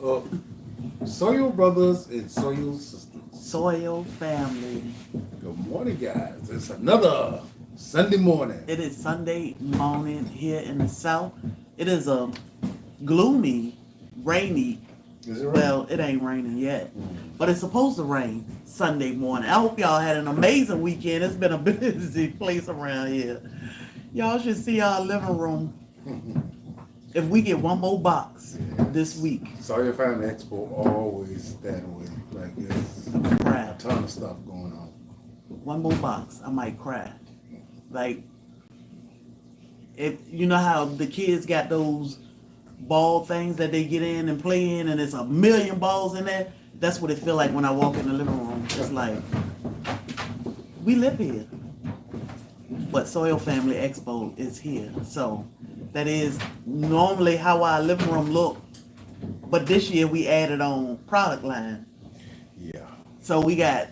up, Soil Brothers and Soil Sisters? Soil Family. Good morning, guys. It's another Sunday morning. It is Sunday morning here in the South. It is a gloomy, rainy. Is it right? Well, it ain't raining yet, but it's supposed to rain Sunday morning. I hope y'all had an amazing weekend. It's been a busy place around here. Y'all should see our living room. If we get one more box this week, SoilFamily Expo always that way. Like there's a cry. ton of stuff going on. One more box, I might cry. Like, if you know how the kids got those ball things that they get in and play in, and there's a million balls in there. That's what it feel like when I walk in the living room. It's like we live here, but SoilFamily Expo is here. So that is normally how our living room look, but this year we added on product line. Yeah. So we got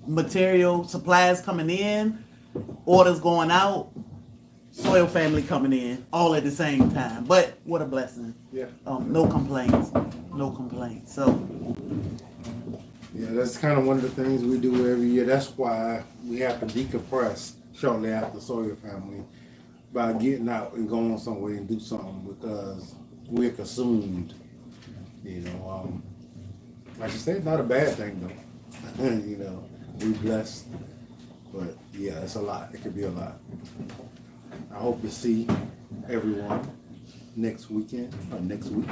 material supplies coming in, orders going out, SoilFamily coming in, all at the same time. But what a blessing. Yeah. No complaints. No complaints. So Yeah, that's kind of one of the things we do every year. That's why we have to decompress shortly after SoilFamily by getting out and going somewhere and do something because we're consumed. You know, like you said, not a bad thing though. You know, we blessed, but yeah, it's a lot. It could be a lot. I hope to see everyone next weekend or next week.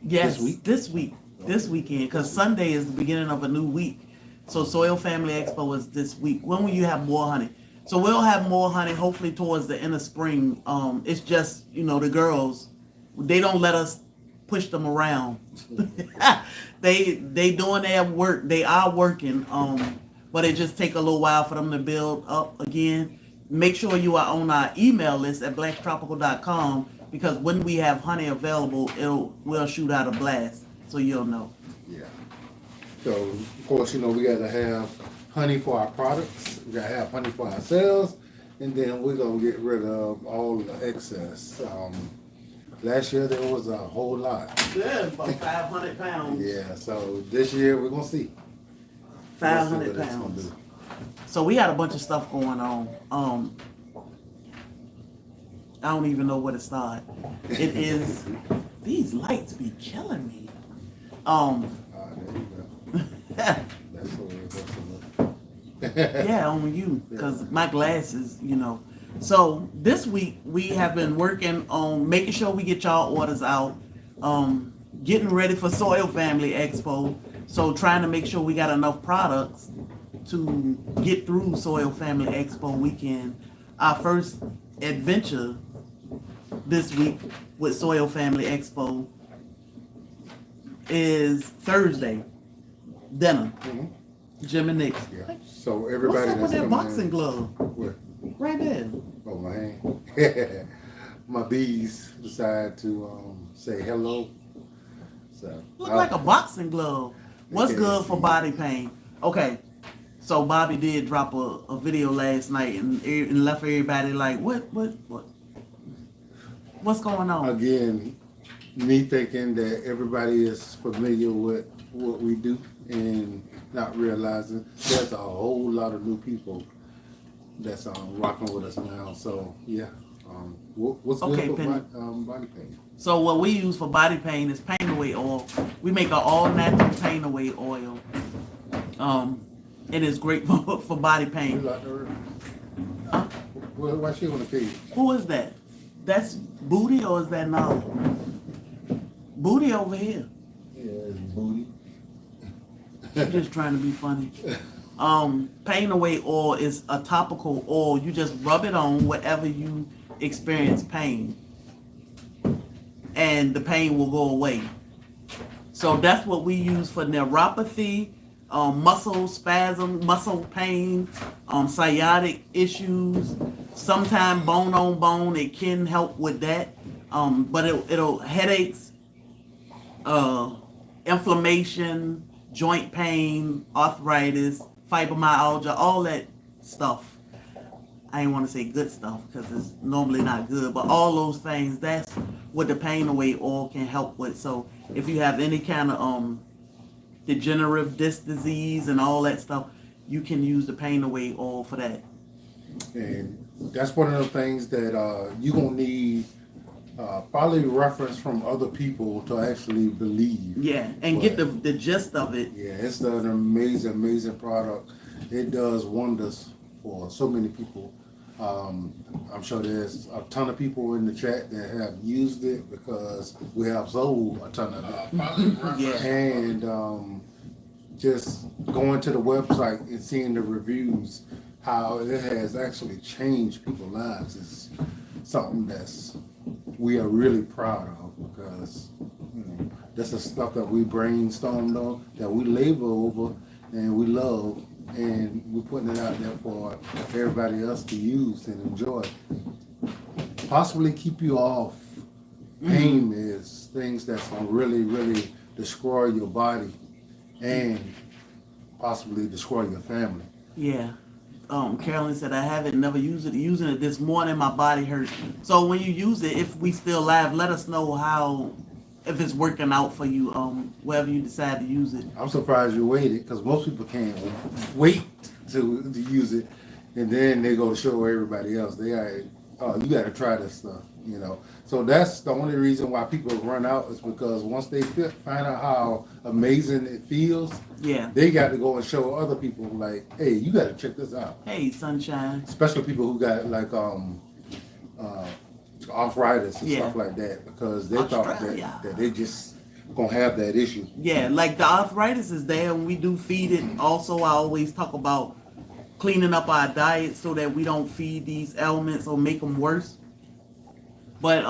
yes, This week? this weekend, because Sunday is the beginning of a new week. So SoilFamily Expo is this week. When will you have more honey? So we'll have more honey hopefully towards the end of spring. It's just, you know, the girls, they don't let us push them around. they doing their work. They are working. But it just take a little while for them to build up again. Make sure you are on our email list at blacktropical.com because when we have honey available, we'll shoot out a blast so you'll know. Yeah. So of course, you know, we gotta have honey for our products. We gotta have honey for ourselves, and then we're gonna get rid of all the excess. Last year there was a whole lot. Yeah, about 500 pounds. Yeah. So this year we're gonna see. 500 We'll see what it's pounds. gonna do. So we had a bunch of stuff going on. I don't even know where to start. It is these lights be killing me. There you go. That's the way it's supposed to look. Yeah, on you, because my glasses, you know. So this week we have been working on making sure we get y'all orders out, getting ready for SoilFamily Expo. So trying to make sure we got enough products to get through SoilFamily Expo weekend. Our first adventure this week with SoilFamily Expo is Thursday. Dinner. Mhm. Jim and Nick. Yeah. So everybody What's up with that's that coming boxing in- glove? Where? Right there. Oh, my hand. My bees decided to say hello. So Look like a boxing glove. What's Okay, good for see. body pain? Okay, so Bobby did drop a video last night and left everybody like, what's going on? again, me thinking that everybody is familiar with what we do and not realizing there's a whole lot of new people that's rocking with us now. So yeah, what's good Okay, for Penny. body pain? So what we use for body pain is pain away oil. We make an all natural pain away oil. It is great for body You pain. like her? Huh? Why she on the cage? Who is that? That's Booty or is that Nolly? Booty over here. Yeah, it's booty. She's just trying to be funny. Pain away oil is a topical oil. You just rub it on wherever you experience pain, and the pain will go away. So that's what we use for neuropathy, muscle spasm, muscle pain, sciatic issues. Sometimes bone on bone, it can help with that. But it'll headaches, inflammation, joint pain, arthritis, fibromyalgia, all that stuff. I ain't want to say good stuff because it's normally not good, but all those things, that's what the pain away oil can help with. So If you have any kind of degenerative disc disease and all that stuff, you can use the pain away oil for that. And that's one of the things that you're going to need probably reference from other people to actually believe. Yeah, and get the gist of it. Yeah, it's an amazing, amazing product. It does wonders for so many people. I'm sure there's a ton of people in the chat that have used it because we have sold a ton of it. Yeah. And just going to the website and seeing the reviews, how it has actually changed people's lives is something we are really proud of, because that's the stuff that we brainstormed on, that we labor over, and we love, and we're putting it out there for everybody else to use and enjoy. Possibly keep you off pain is things that's going to really, really destroy your body and possibly destroy your family. Yeah. Carolyn said, I haven't never used it. Using it this morning, my body hurts. So when you use it, if we still live, let us know if it's working out for you, wherever you decide to use it. I'm surprised you waited, because most people can't wait to use it, and then they go to show everybody else. They are, you got to try this stuff, So that's the only reason why people run out, is because once they find out how amazing it feels, they got to go and show other people, like, hey, you got to check this out. Hey, sunshine. Especially people who got like arthritis and stuff like that, because they thought that they just gonna have that issue. Yeah, like the arthritis is there, and we do feed it. Also, I always talk about cleaning up our diet so that we don't feed these ailments or make them worse. But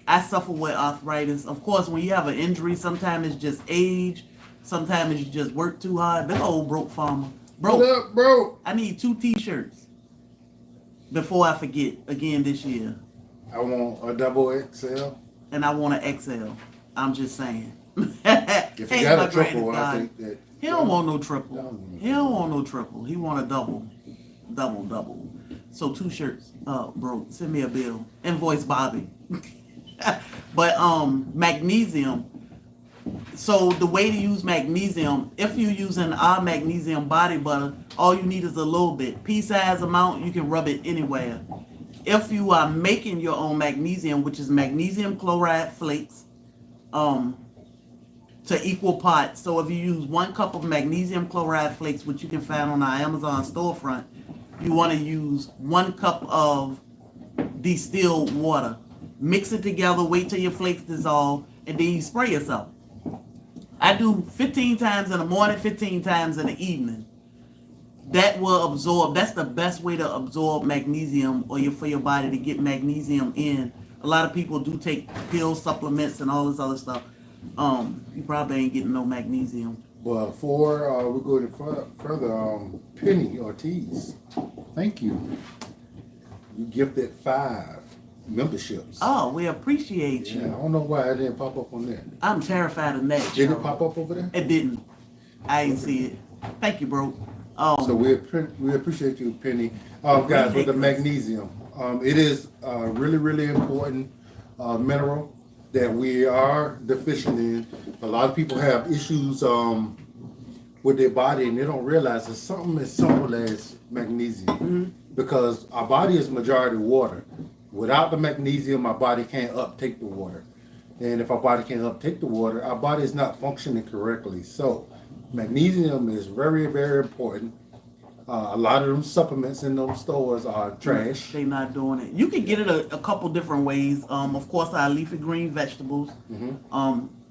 I suffer with arthritis. Of course, when you have an injury, sometimes it's just age, sometimes you just work too hard. Big old broke farmer. What up, bro? I need 2 t-shirts before I forget again this year. I want a double XL. And I want an XL. I'm just saying. If you got a triple, I think that... He don't want no triple. He don't want no triple. He want a double. Double. So 2 shirts. Bro, send me a bill. Invoice Bobby. But magnesium. So the way to use magnesium, if you're using our magnesium body butter, all you need is a little bit. Pea-size amount, you can rub it anywhere. If you are making your own magnesium, which is magnesium chloride flakes, to equal parts. So if you use 1 cup of magnesium chloride flakes, which you can find on our Amazon storefront, you want to use 1 cup of distilled water. Mix it together, wait till your flakes dissolve, and then you spray yourself. I do 15 times in the morning, 15 times in the evening. That will absorb. That's the best way to absorb magnesium, or for your body to get magnesium in. A lot of people do take pill supplements and all this other stuff. You probably ain't getting no magnesium. Well, before we go further, Penny Ortiz, thank you. You gifted 5 memberships. Oh, we appreciate you. Yeah, I don't know why it didn't pop up on there. I'm terrified of that. Did it pop up over there? It didn't. I didn't see it. Thank you, bro. So we appreciate you, Penny. Guys, with the magnesium, it is a really, really important mineral that we are deficient in. A lot of people have issues with their body, and they don't realize it's something as simple as magnesium. Because our body is majority water. Without the magnesium, our body can't uptake the water. And if our body can't uptake the water, our body is not functioning correctly. So magnesium is very, very important. A lot of them supplements in those stores are trash. They're not doing it. You can get it a couple different ways. Of course, our leafy green vegetables.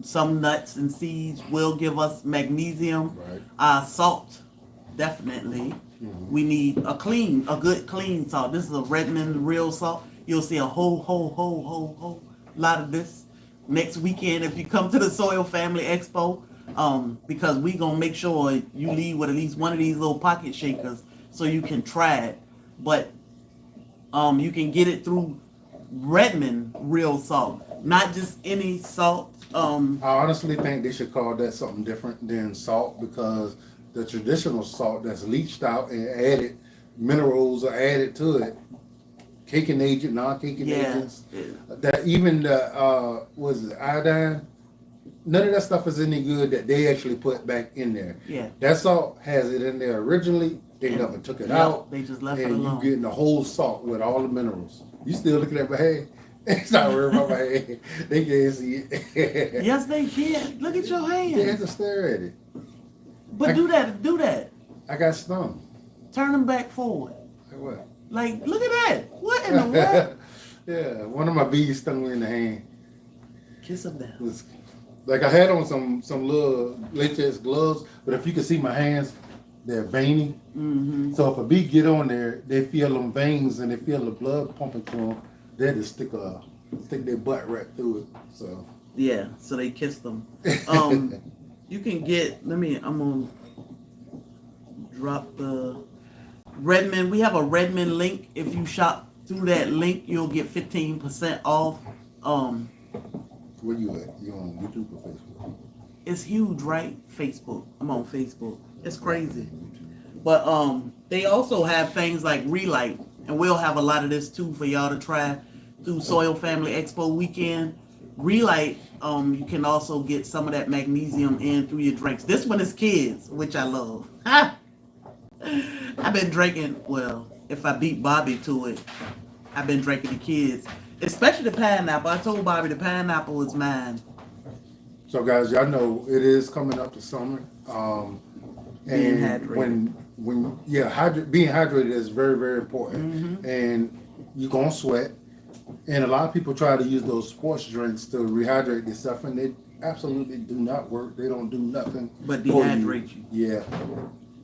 Some nuts and seeds will give us magnesium. Right. Salt, definitely. We need a good clean salt. This is a Redmond real salt. You'll see a whole lot of this next weekend if you come to the SoilFamily Expo. Because we gonna make sure you leave with at least one of these little pocket shakers so you can try it. But you can get it through Redmond real salt, not just any salt. I honestly think they should call that something different than salt, because the traditional salt that's leached out and added minerals are added to it, caking agent, non-caking agents. That even the was it iodine? none of that stuff is any good that they actually put back in there. Yeah. That salt has it in there originally. They never took it out. They just left it And alone. you getting the whole salt with all the minerals. You still looking at my hand? It's not worried about my hand. They can't see it. Yes, they can. Look at your They have hand. to stare at it. But do that. I got stung. Turn them back forward. Like what? Like, look at that. What in the world? Yeah, one of my bees stung me in the hand. Kiss them down. It was, like I had on some little latex gloves, but if you can see my hands, they're veiny. Mm-hmm. So if a bee get on there, they feel them veins and they feel the blood pumping through them. They just stick their butt right through it. So Yeah, so they kissed them. You can get, I'm gonna drop the Redmond. We have a Redmond link. If you shop through that link, you'll get 15% off. Where you at? You on YouTube or Facebook? It's huge, right? Facebook. I'm on Facebook. It's crazy. But they also have things like Relight, and we'll have a lot of this too for y'all to try through Soil Family Expo weekend. Relight, you can also get some of that magnesium in through your drinks. This one is kids, which I love. I've been drinking, well, if I beat Bobby to it, I've been drinking the kids, especially the pineapple. I told Bobby the pineapple is mine. So guys, y'all know it is coming up to summer. Being And hydrated. being hydrated is very, very important. Mm-hmm. And you're gonna sweat. And a lot of people try to use those sports drinks to rehydrate themselves, and they absolutely do not work. They don't do nothing But for dehydrate you. Yeah.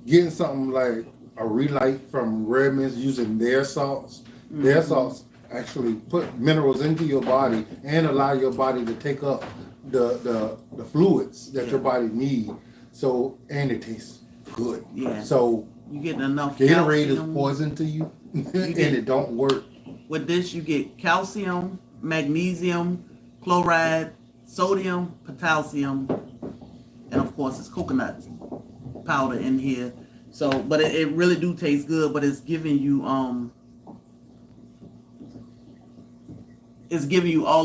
Getting something like a Relight from Redmond's, using their salts. Mm-hmm. Their salts actually put minerals into your body and allow your body to take up the fluids that your body needs. So, and it tastes good. Yeah. So You getting enough Gatorade is calcium. poison to you, and get- it don't work. With this, you get calcium, magnesium, chloride, sodium, potassium, and of course, it's coconut powder in here. So, but it really do taste good. But it's giving you all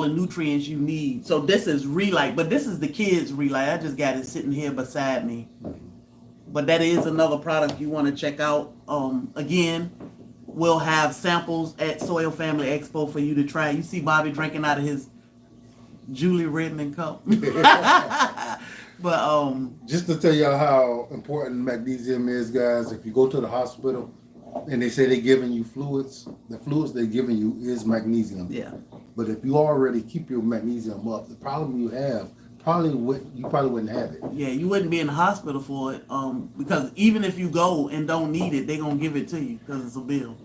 the nutrients you need. So this is Relight, but this is the kids Relight. I just got it sitting here beside me. But that is another product you want to check out. Again, we'll have samples at Soil Family Expo for you to try. You see Bobby drinking out of his Julie Redmond cup. But Just to tell y'all how important magnesium is, guys, if you go to the hospital and they say they're giving you fluids, the fluids they're giving you is magnesium. yeah, But if you already keep your magnesium up, the problem you have you probably wouldn't have it. yeah, you wouldn't be in the hospital for it. Because even if you go and don't need it, they're gonna give it to you because it's a bill.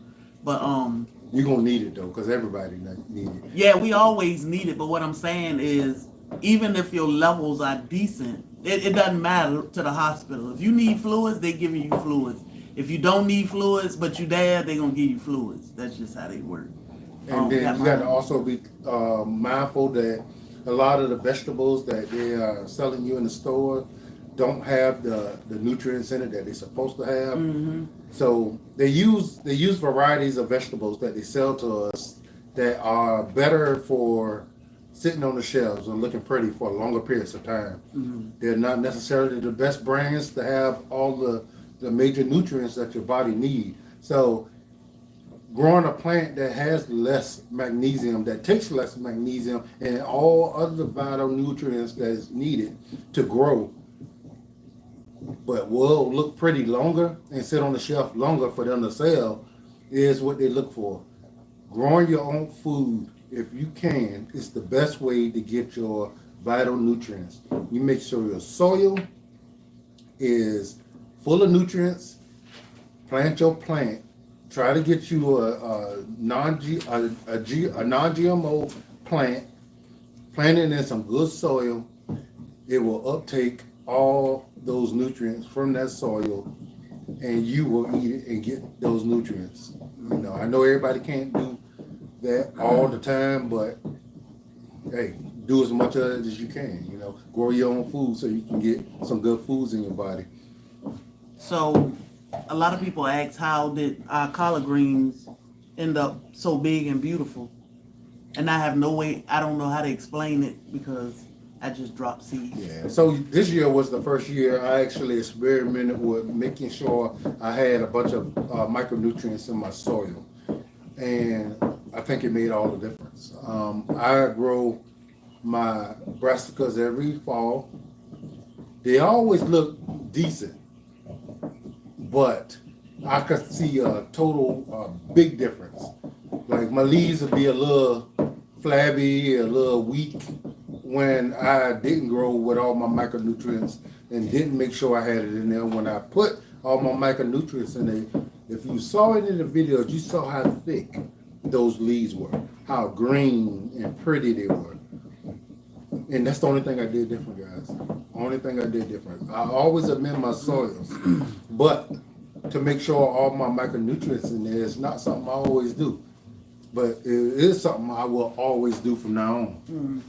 But You're gonna need it though, because everybody need it. yeah, we always need it. But what I'm saying is, even if your levels are decent, it doesn't matter to the hospital. If you need fluids, they're giving you fluids. If you don't need fluids, but you're there, they're going to give you fluids. That's just how they work. And then you got to also be mindful that a lot of the vegetables that they are selling you in the store don't have the nutrients in it that they're supposed to have. Mm-hmm. So they use varieties of vegetables that they sell to us that are better for sitting on the shelves and looking pretty for longer periods of time. Mm-hmm. They're not necessarily the best brands to have all the major nutrients that your body needs. So growing a plant that has less magnesium, that takes less magnesium and all other vital nutrients that is needed to grow, but will look pretty longer and sit on the shelf longer for them to sell, is what they look for. Growing your own food, if you can, is the best way to get your vital nutrients. You make sure your soil is full of nutrients. Plant your plant. Try to get you a non-GMO plant. Plant it in some good soil. It will uptake all those nutrients from that soil, and you will eat it and get those nutrients. You know, I know everybody can't do that all the time, but hey, do as much of it as you can. You know, grow your own food so you can get some good foods in your body. So a lot of people ask, how did our collard greens end up so big and beautiful? And I have no way, I don't know how to explain it, because I just drop seeds. Yeah. So this year was the first year I actually experimented with making sure I had a bunch of micronutrients in my soil, and I think it made all the difference. I grow my brassicas every fall. They always look decent, but I could see a total big difference. Like my leaves would be a little flabby, a little weak when I didn't grow with all my micronutrients and didn't make sure I had it in there. When I put all my micronutrients in there, if you saw it in the videos, you saw how thick those leaves were, how green and pretty they were. And that's the only thing I did different, guys. Only thing I did different. I always amend my soils, but to make sure all my micronutrients in there is not something I always do. But it is something I will always do from now on.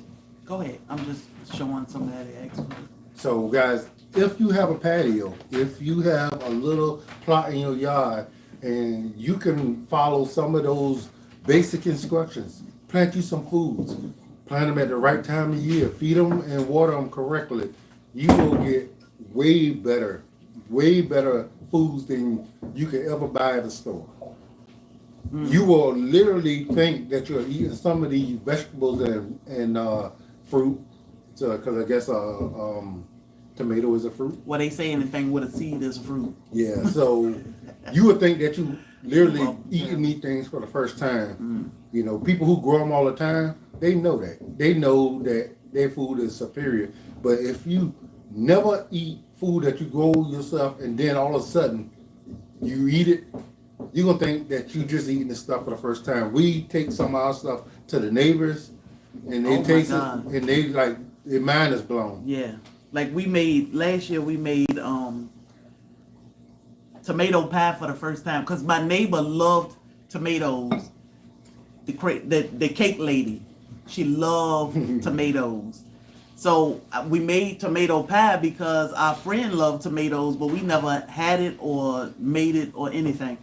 Go ahead. I'm just showing some of that Expo. So, guys, if you have a patio, if you have a little plot in your yard, and you can follow some of those basic instructions, plant you some foods, plant them at the right time of year, feed them and water them correctly, you will get way better foods than you could ever buy at the store. You will literally think that you're eating some of these vegetables and fruit, because I guess tomato is a fruit. Well, they say anything with a seed is a fruit. Yeah, so you would think that you literally eating these things for the first time. You know, people who grow them all the time, they know that. They know that their food is superior. But if you never eat food that you grow yourself and then all of a sudden you eat it, you're going to think that you're just eating this stuff for the first time. We take some of our stuff to the neighbors and they taste it and they like, their mind is blown. Yeah. Like last year we made tomato pie for the first time because my neighbor loved tomatoes. The cake lady, she loved tomatoes. So we made tomato pie because our friend loved tomatoes, but we never had it or made it or anything.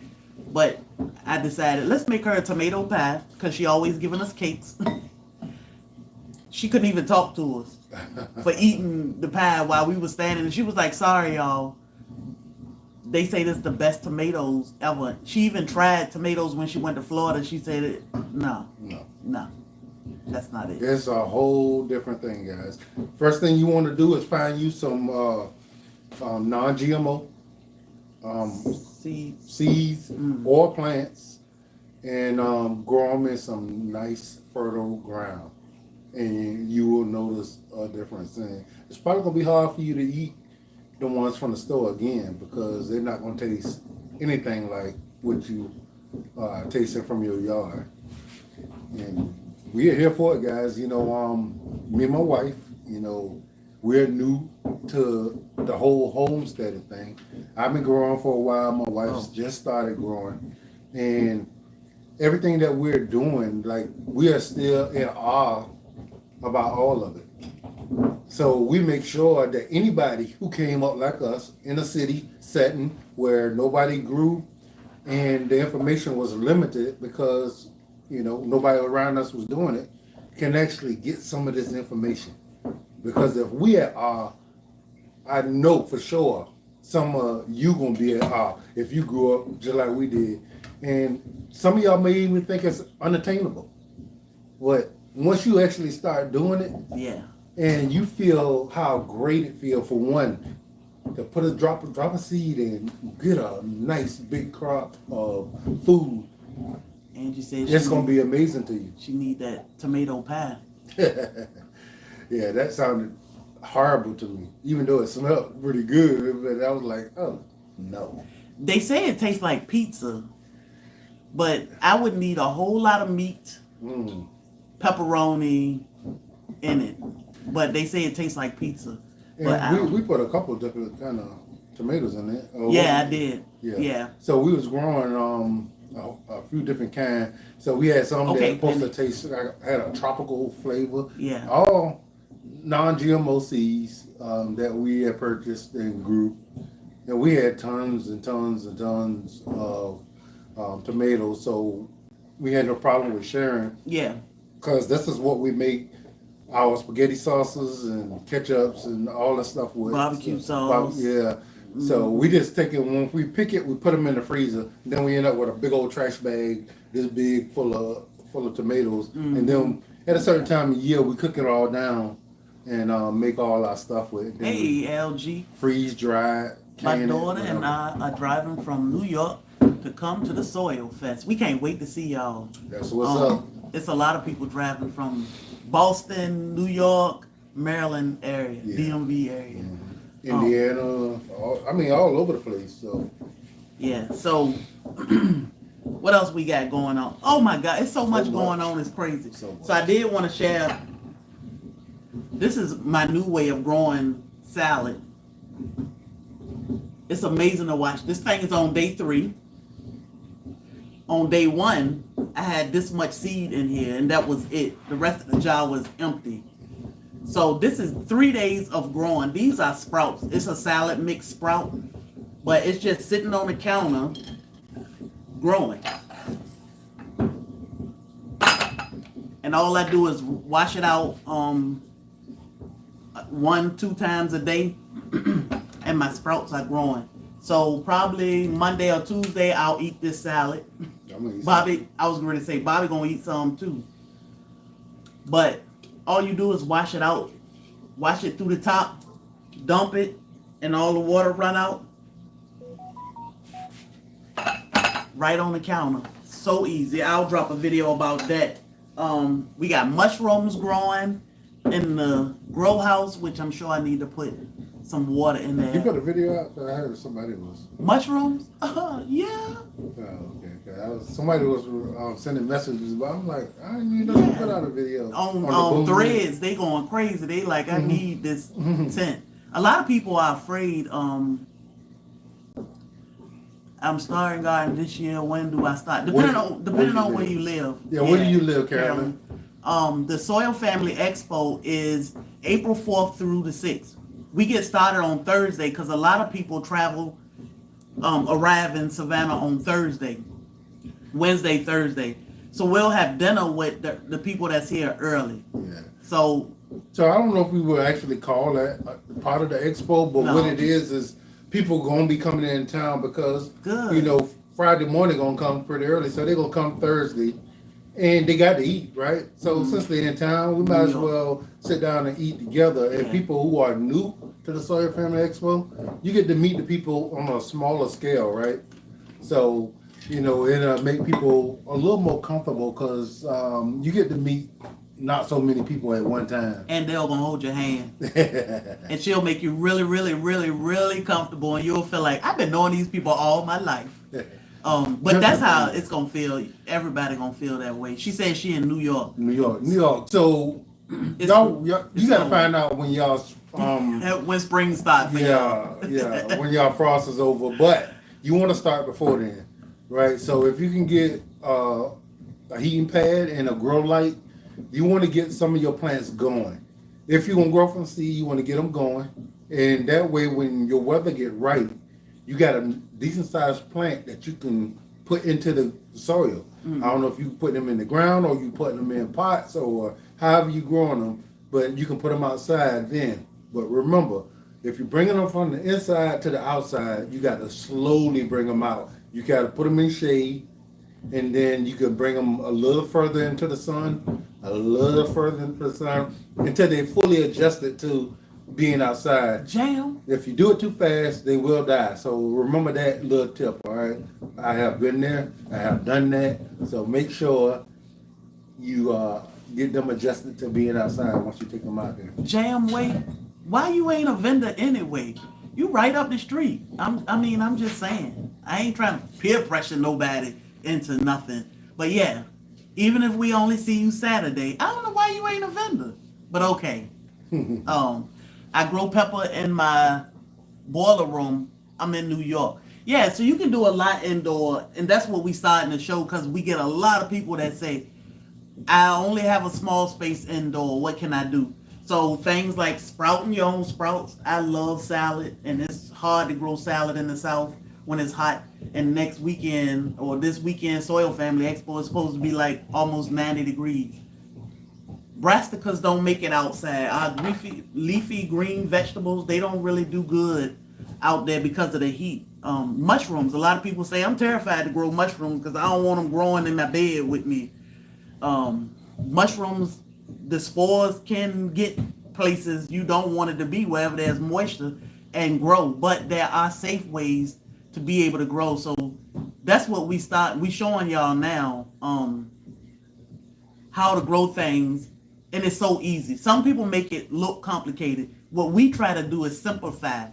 But I decided, let's make her a tomato pie because she always giving us cakes. She couldn't even talk to us for eating the pie while we were standing. And she was like, sorry, y'all. They say this is the best tomatoes ever. She even tried tomatoes when she went to Florida. She said, no, that's not it. It's a whole different thing, guys. First thing you want to do is find you some non-GMO seeds or plants and grow them in some nice fertile ground. And you will notice a difference. And it's probably going to be hard for you to eat the ones from the store again because they're not going to taste anything like what you tasting from your yard. And we are here for it, guys. You know, me and my wife, you know, we're new to the whole homesteading thing. I've been growing for a while. My wife's just started growing. And everything that we're doing, like, we are still in awe about all of it. So we make sure that anybody who came up like us in a city setting where nobody grew and the information was limited because, you know, nobody around us was doing it, can actually get some of this information. Because if we at awe, I know for sure some of you gonna be at awe if you grew up just like we did. And some of y'all may even think it's unattainable. But once you actually start doing it, and you feel how great it feels for one to put a drop of seed and get a nice big crop of food. Angie said it's gonna be amazing to you. She need that tomato pie. Yeah, that sounded horrible to me, even though it smelled pretty good. But I was like, oh no. They say it tastes like pizza, but I would need a whole lot of meat, pepperoni in it. But they say it tastes like pizza. And we put a couple of different kind of tomatoes in it. I did. Yeah. So we was growing a few different kinds. So we had some that were supposed to taste had a tropical flavor. Yeah. All non-GMO seeds that we had purchased and grew. And we had tons and tons and tons of tomatoes. So we had no problem with sharing. Yeah. Because this is what we make our spaghetti sauces and ketchups and all that stuff with Barbecue sauce. Yeah. So we just take it when we pick it, we put them in the freezer. Then we end up with a big old trash bag, this big full of tomatoes, and then at a certain time of year we cook it all down and make all our stuff with it. Then Hey, LG. freeze dry. My daughter and I are driving from New York to come to the Soil Fest. We can't wait to see y'all. That's what's up. It's a lot of people driving from Boston, New York, Maryland area, DMV area. Indiana, all over the place. So yeah. So what else we got going on? Oh my God, it's so much going on. It's crazy. So I did want to share. This is my new way of growing salad. It's amazing to watch. This thing is on day 3. On day 1, I had this much seed in here, and that was it. The rest of the jar was empty. So this is 3 days of growing. These are sprouts. It's a salad mix sprout, but it's just sitting on the counter growing. And all I do is wash it out 1-2 times a day, and my sprouts are growing. So probably Monday or Tuesday, I'll eat this salad. Bobby, I was going to say, Bobby gonna eat some too. But all you do is wash it out, wash it through the top, dump it, and all the water run out. Right on the counter. So easy. I'll drop a video about that. We got mushrooms growing in the grow house, which I'm sure I need to put some water in there. You put a video out? I heard somebody was. Mushrooms? Yeah. Oh, okay. Somebody was sending messages, but I'm like, I didn't even know you put out a video. On Threads, they going crazy. They like, I need this tent. A lot of people are afraid. I'm starting garden this year. When do I start? Depending on where you live. Yeah, where do you live, Carolyn? The SoilFamily Expo is April 4th through the 6th. We get started on Thursday because a lot of people arrive in Savannah on Wednesday, Thursday. So we'll have dinner with the people that's here early. Yeah. So I don't know if we will actually call that part of the expo, but what it is people gonna be coming in town because Friday morning gonna come pretty early, so they're gonna come Thursday, and they got to eat, right? So since they're in town, we might as well sit down and eat together. And people who are new to the SoilFamily Expo, you get to meet the people on a smaller scale, right? So it'll make people a little more comfortable because you get to meet not so many people at one time. And they're gonna hold your hand. And she'll make you really, really, really, really comfortable, and you'll feel like, I've been knowing these people all my life. But that's how it's gonna feel. Everybody gonna feel that way. She said she in New York. New York. So you gotta find out when y'all when spring starts. When y'all frost is over. But you want to start before then, right? So if you can get a heating pad and a grow light, you want to get some of your plants going. If you're gonna grow from seed, you want to get them going, and that way, when your weather get right, you got a decent sized plant that you can put into the soil. I don't know if you put them in the ground or you put them in pots or however you growing them, but you can put them outside then. But remember, if you're bringing them from the inside to the outside, you got to slowly bring them out. You got to put them in shade, and then you can bring them a little further into the sun, until they fully adjusted to being outside. Jam. If you do it too fast, they will die. So remember that little tip, all right? I have been there. I have done that. So make sure you get them adjusted to being outside once you take them out there. Jam, wait. Why you ain't a vendor anyway? You right up the street. I'm just saying. I ain't trying to peer pressure nobody into nothing. But yeah, even if we only see you Saturday, I don't know why you ain't a vendor. But okay. I grow pepper in my boiler room. I'm in New York. Yeah, so you can do a lot indoor, and that's what we starting to show because we get a lot of people that say, I only have a small space indoor. What can I do? So things like sprouting your own sprouts. I love salad, and it's hard to grow salad in the South when it's hot. And next weekend, or this weekend, SoilFamily Expo is supposed to be like almost 90 degrees. brassicas don't make it outside. Our leafy green vegetables, they don't really do good out there because of the heat. Mushrooms, a lot of people say, I'm terrified to grow mushrooms because I don't want them growing in my bed with me. Mushrooms, the spores can get places you don't want it to be, wherever there's moisture, and grow. But there are safe ways to be able to grow. So that's what we showing y'all now, how to grow things. And it's so easy. Some people make it look complicated. What we try to do is simplify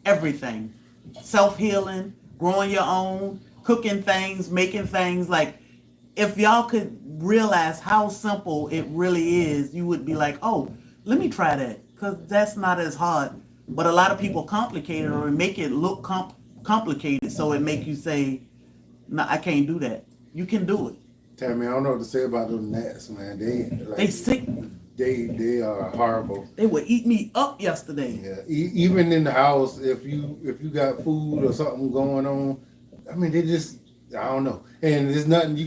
everything. Self-healing, growing your own, cooking things, making things. Like, if y'all could realize how simple it really is, you would be like, oh, let me try that, because that's not as hard. But a lot of people complicate it or make it look complicated, so it make you say, no, I can't do that. You can do it. Tammy, I don't know what to say about those gnats, man. They sick. They are horrible. They would eat me up yesterday. Yeah, even in the house, if you got food or something going on, I mean, they just, I don't know. And there's nothing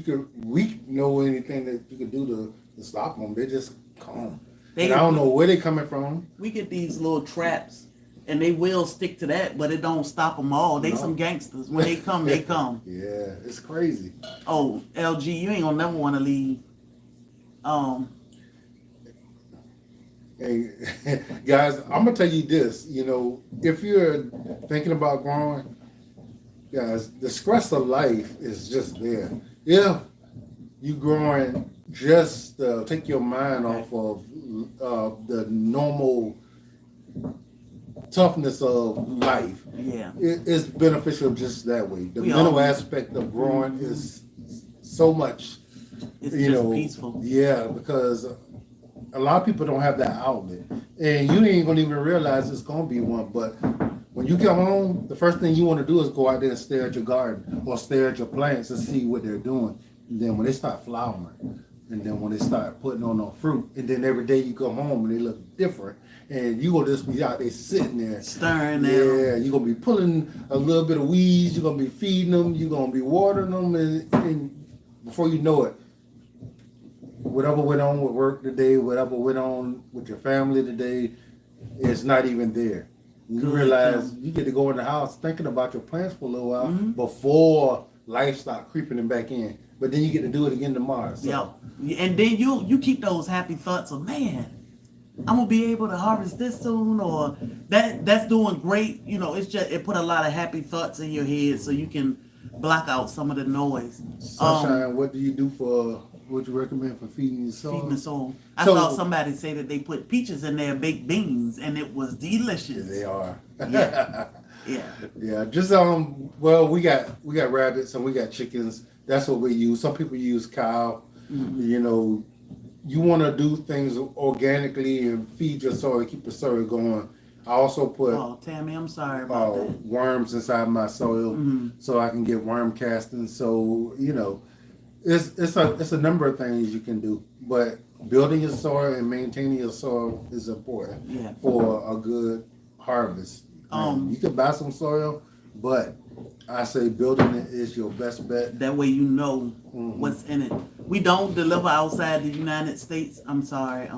we know anything that you could do to stop them. They just come. And I don't know where they coming from. We get these little traps, and they will stick to that, but it don't stop them all. They some gangsters. When they come, they come. Yeah, it's crazy. Oh, LG, you ain't gonna never want to leave. Hey, guys, I'm gonna tell you this. You know, if you're thinking about growing, guys, the stress of life is just there. If you growing, just take your mind off of the normal toughness of life. Yeah, It's beneficial just that way. The mental aspect of growing is so much. It's just peaceful. Yeah, because a lot of people don't have that outlet, and you ain't gonna even realize it's gonna be one. But when you come home, the first thing you want to do is go out there and stare at your garden or stare at your plants and see what they're doing. And then when they start flowering, and then when they start putting on fruit, and then every day you come home and they look different, and you gonna just be out there sitting there staring at them. Yeah, you're gonna be pulling a little bit of weeds. You're gonna be feeding them. You're gonna be watering them, and before you know it, whatever went on with work today, whatever went on with your family today, it's not even there. You realize you get to go in the house thinking about your plants for a little while before life start creeping them back in. But then you get to do it again tomorrow. So. Yeah, and then you keep those happy thoughts of, man, I'm gonna be able to harvest this soon, or that's doing great. You know, it's just, it put a lot of happy thoughts in your head so you can block out some of the noise. Sunshine, what do you do for? What you recommend for feeding your soil? Feeding the soil. I saw somebody say that they put peaches in their baked beans, and it was delicious. Yeah, they are. Yeah. Yeah. Just well, we got rabbits and we got chickens. That's what we use. Some people use cow. You know, you want to do things organically and feed your soil, keep the soil going. I also put Tammy, I'm sorry about that. Worms inside my soil so I can get worm castings. So you know. It's a number of things you can do, but building your soil and maintaining your soil is important for a good harvest. You can buy some soil, but I say building it is your best bet. That way you know what's in it. We don't deliver outside the United States. I'm sorry,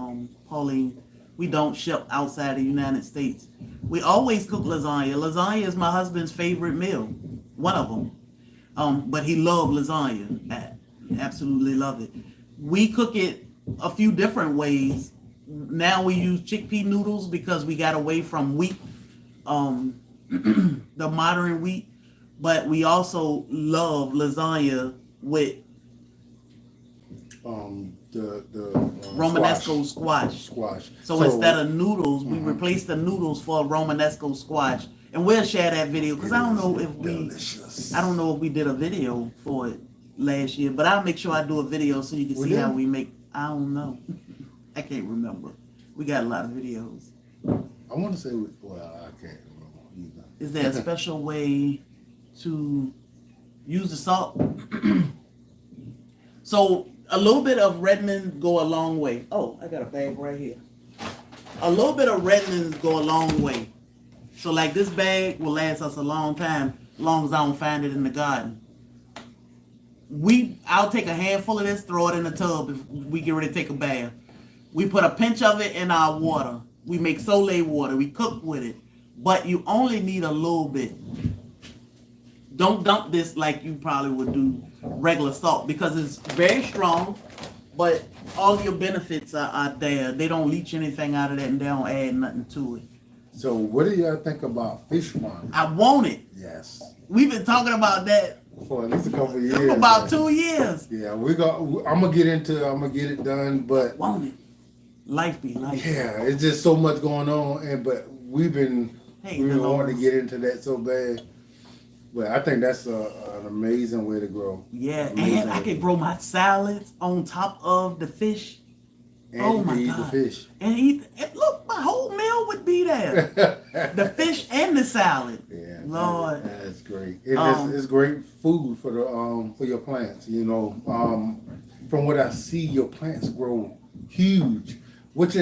Pauline. We don't ship outside the United States. We always cook lasagna. Lasagna is my husband's favorite meal, one of them. But he loved lasagna. Absolutely love it. We cook it a few different ways. Now we use chickpea noodles because we got away from wheat, the modern wheat. But we also love lasagna with Romanesco squash. So instead of noodles, we replaced the noodles for Romanesco squash, and we'll share that video because I don't know if we did a video for it last year, but I'll make sure I do a video so you can see how we make. I don't know. I can't remember. We got a lot of videos. I want to say, I can't remember either. Is there a special way to use the salt? So a little bit of Redmond go a long way. Oh, I got a bag right here. A little bit of Redmonds go a long way. So like this bag will last us a long time, as long as I don't find it in the garden. I'll take a handful of this, throw it in the tub if we get ready to take a bath. We put a pinch of it in our water. We make Soleil water. We cook with it. But you only need a little bit. Don't dump this like you probably would do regular salt because it's very strong, but all your benefits are there. They don't leach anything out of that and they don't add nothing to it. So what do y'all think about fish farming? I want it. Yes. We've been talking about that For at least a couple of years. for about 2 years. Yeah, I'm gonna get it done, but Want it. Life be life. yeah, it's just so much going on, but we've been wanting to get into that so bad. But I think that's an amazing way to grow. Yeah, and I can grow my salads on top of the fish. And oh you my eat God. the fish. And look, my whole meal would be there. The fish and the salad. Yeah, Lord. that's great. It's great food for the for your plants. You know, from what I see, your plants grow huge, which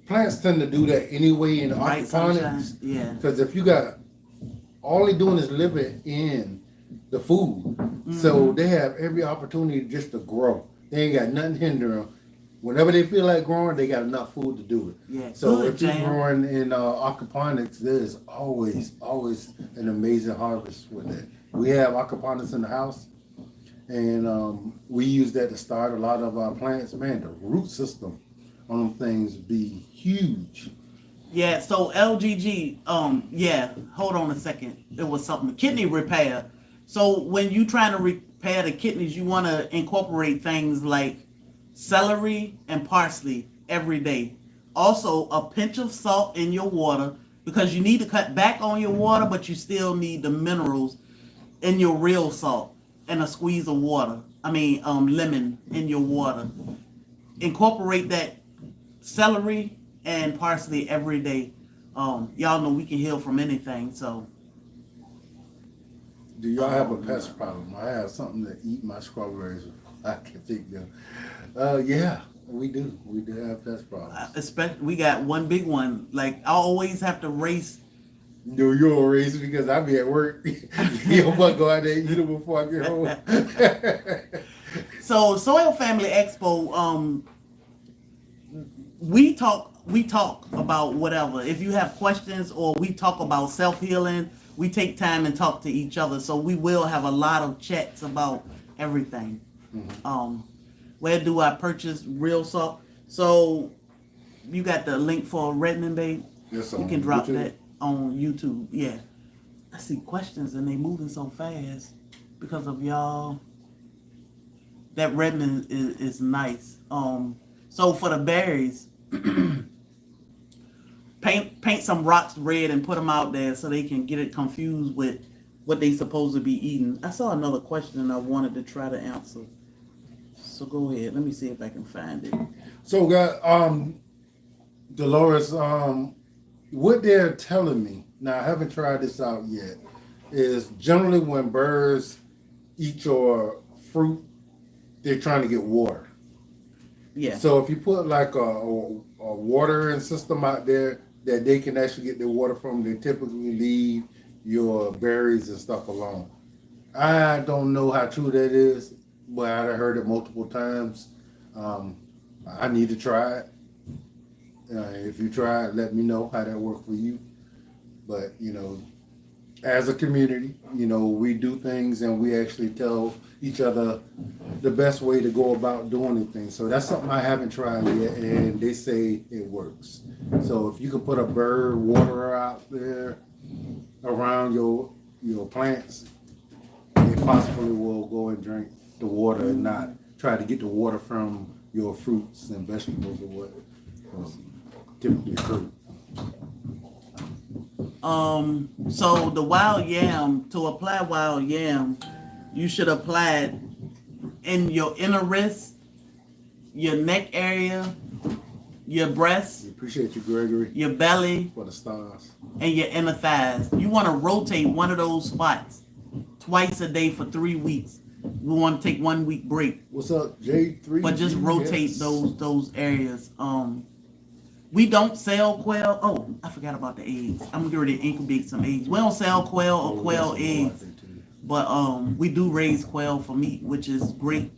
plants tend to do that anyway in aquaponics. Yeah. Because if you got all they're doing is living in the food, so they have every opportunity just to grow. They ain't got nothing hindering them. Whenever they feel like growing, they got enough food to do it. Yeah, so if you're growing in aquaponics, there's always an amazing harvest with it. We have aquaponics in the house, and we use that to start a lot of our plants. Man, the root system on them things be huge. Yeah, so LGG, hold on a second. It was something, kidney repair. So when you trying to repair the kidneys, you want to incorporate things like celery and parsley every day. Also, a pinch of salt in your water because you need to cut back on your water, but you still need the minerals in your real salt and a squeeze of water. Lemon in your water. Incorporate that celery and parsley every day. Y'all know we can heal from anything, so. Do y'all have a pest problem? I have something to eat my strawberries. I can think them. Yeah, we do. We do have pest problems. Especially, we got one big one. Like, I always have to race. No, you don't race because I be at work. You don't want to go out there and eat them before I get home. So, SoilFamily Expo, we talk about whatever. If you have questions or we talk about self-healing, we take time and talk to each other. So we will have a lot of chats about everything. Mm-hmm. Where do I purchase real salt? So you got the link for Redmond Bay? Yes, you can drop that on YouTube. Yeah. I see questions and they moving so fast because of y'all. That Redmond is nice. So for the berries, paint some rocks red and put them out there so they can get it confused with what they supposed to be eating. I saw another question and I wanted to try to answer. So go ahead. Let me see if I can find it. So, Dolores, what they're telling me, now I haven't tried this out yet, is generally when birds eat your fruit, they're trying to get water. Yeah. So if you put like a watering system out there that they can actually get the water from, they typically leave your berries and stuff alone. I don't know how true that is, but I've heard it multiple times. I need to try it. If you try it, let me know how that worked for you. But, as a community, we do things and we actually tell each other the best way to go about doing anything. So that's something I haven't tried yet, and they say it works. So if you can put a bird waterer out there around your plants, they possibly will go and drink the water and not try to get the water from your fruits and vegetables or what typically fruit. So the wild yam, to apply wild yam, you should apply it in your inner wrist, your neck area, your breast. We appreciate you, Gregory. Your belly. For the stars. And your inner thighs. You want to rotate one of those spots twice a day for 3 weeks. We want to take 1 week break. What's up, J3? But just rotate those areas. We don't sell quail. Oh, I forgot about the eggs. I'm getting ready to incubate some eggs. We don't sell quail or quail eggs, but we do raise quail for meat, which is great.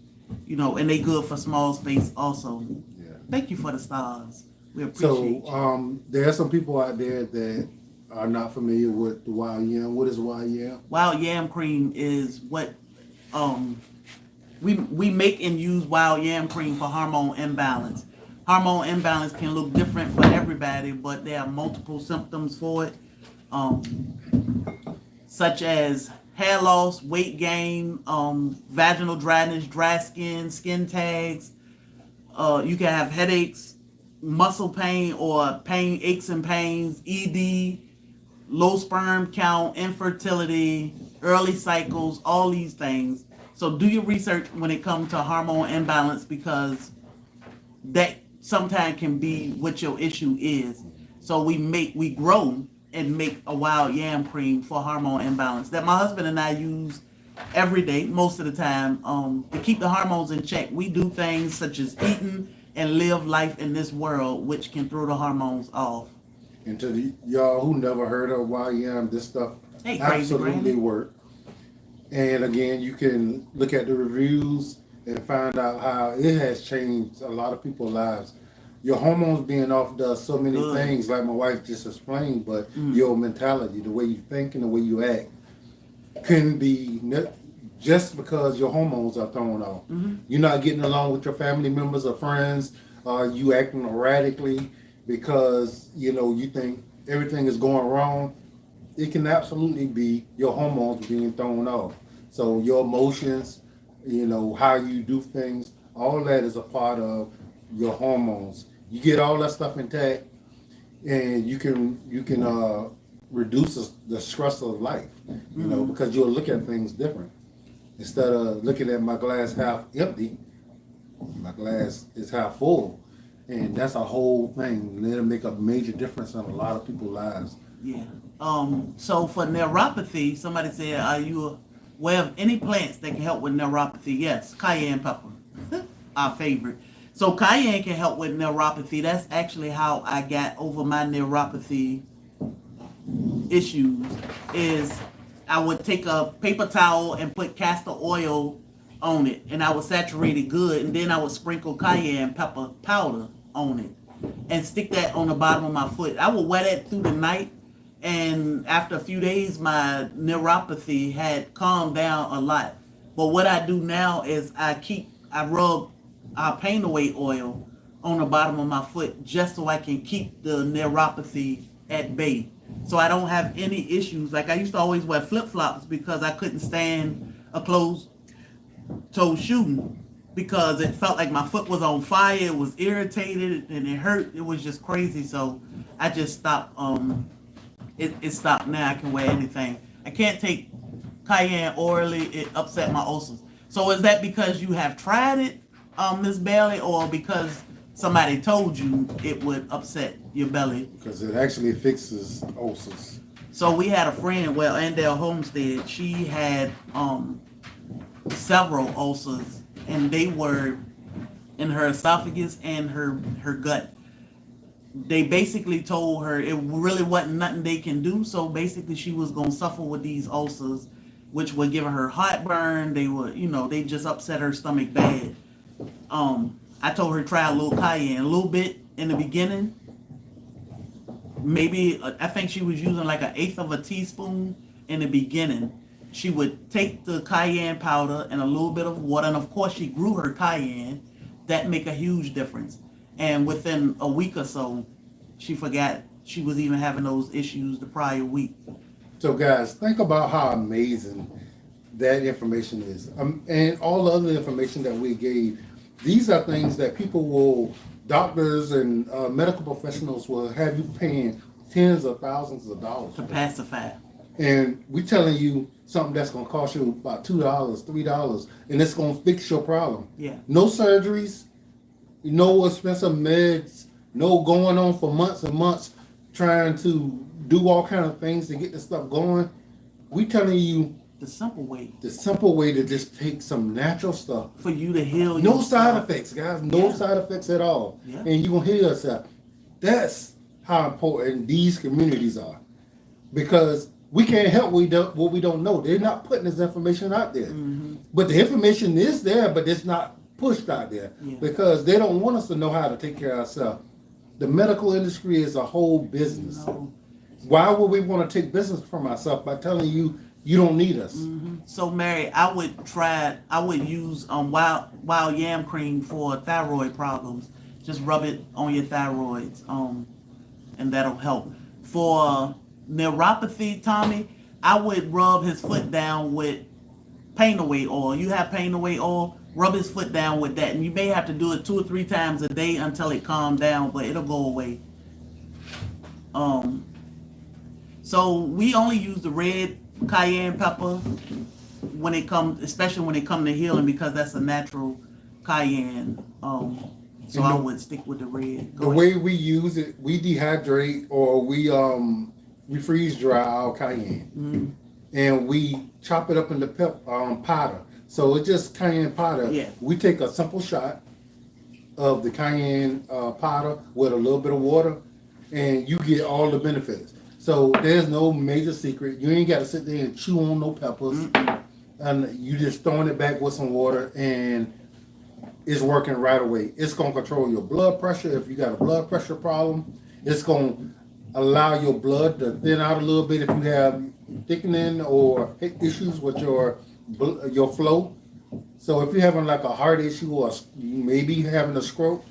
And they good for small space also. Yeah. Thank you for the stars. We appreciate you. There are some people out there that are not familiar with the wild yam. What is wild yam? Wild yam cream is what we make and use wild yam cream for hormone imbalance. Hormone imbalance can look different for everybody, but there are multiple symptoms for it, such as hair loss, weight gain, vaginal dryness, dry skin, skin tags. You can have headaches, muscle pain or pain, aches and pains, ED, low sperm count, infertility, early cycles, all these things. So do your research when it comes to hormone imbalance, because that sometimes can be what your issue is. So we grow and make a wild yam cream for hormone imbalance that my husband and I use every day, most of the time, to keep the hormones in check. We do things such as eating and live life in this world, which can throw the hormones off. And to y'all who never heard of wild yam, this stuff absolutely works. And again, you can look at the reviews and find out how it has changed a lot of people's lives. Your hormones being off does so many things, like my wife just explained, but your mentality, the way you think and the way you act, can be just because your hormones are thrown off. You're not getting along with your family members or friends, you acting erratically because, you think everything is going wrong. It can absolutely be your hormones being thrown off. So your emotions, how you do things, all that is a part of your hormones. You get all that stuff intact, and you can reduce the stress of life, because you'll look at things different. Instead of looking at my glass half empty, my glass is half full. And that's a whole thing. And it'll make a major difference in a lot of people's lives. Yeah. So for neuropathy, somebody said, are you aware of any plants that can help with neuropathy? Yes, cayenne pepper, our favorite. So cayenne can help with neuropathy. That's actually how I got over my neuropathy issues. Is I would take a paper towel and put castor oil on it, and I would saturate it good, and then I would sprinkle cayenne pepper powder on it and stick that on the bottom of my foot. I would wear that through the night, and after a few days my neuropathy had calmed down a lot. But what I do now is I rub pain away oil on the bottom of my foot just so I can keep the neuropathy at bay, so I don't have any issues. Like I used to always wear flip-flops because I couldn't stand a closed-toe shoe because it felt like my foot was on fire. It was irritated and it hurt. It was just crazy. So I just stopped. It stopped now. I can wear anything. I can't take cayenne orally. It upset my ulcers. So is that because you have tried it, Miss Bailey, or because somebody told you it would upset your belly? Because it actually fixes ulcers. So we had a friend, Andale Homestead. She had several ulcers, and they were in her esophagus and her gut. They basically told her it really wasn't nothing they can do. So basically, she was gonna suffer with these ulcers, which were giving her heartburn. They were, they just upset her stomach bad. I told her try a little cayenne, a little bit in the beginning. Maybe I think she was using like 1/8 of a teaspoon in the beginning. She would take the cayenne powder and a little bit of water, and of course she grew her cayenne. That make a huge difference. And within a week or so, she forgot she was even having those issues the prior week. So guys, think about how amazing that information is. And all the other information that we gave. These are things that doctors and medical professionals will have you paying tens of thousands of dollars to pacify. And we're telling you something that's going to cost you about $2, $3, and it's going to fix your problem. Yeah. No surgeries, no expensive meds, no going on for months and months trying to do all kind of things to get this stuff going. We're telling you the simple way to just take some natural stuff for you to heal yourself. No side effects, guys. No side effects at all. Yeah. And you're going to heal yourself. That's how important these communities are. Because we can't help what we don't know. They're not putting this information out there. Mm-hmm. But the information is there, but it's not pushed out there Yeah. because they don't want us to know how to take care of ourselves. The medical industry is a whole business. No. Why would we want to take business from ourselves by telling you you don't need us? So Mary, I would use wild yam cream for thyroid problems. Just rub it on your thyroids, and that'll help. For neuropathy, Tommy, I would rub his foot down with pain away oil. You have pain away oil, rub his foot down with that, and you may have to do it 2 or 3 times a day until it calms down, but it'll go away. So we only use the red cayenne pepper when it comes, especially when it comes to healing, because that's a natural cayenne. So I would stick with the red. The way we use it, we dehydrate or we freeze dry our cayenne, and we chop it up into powder. So it's just cayenne powder. Yeah. We take a simple shot of the cayenne powder with a little bit of water, and you get all the benefits. So there's no major secret. You ain't got to sit there and chew on no peppers, and you just throwing it back with some water, and it's working right away. It's gonna control your blood pressure if you got a blood pressure problem. It's gonna allow your blood to thin out a little bit if you have thickening or issues with your flow. So if you're having like a heart issue or maybe having a stroke,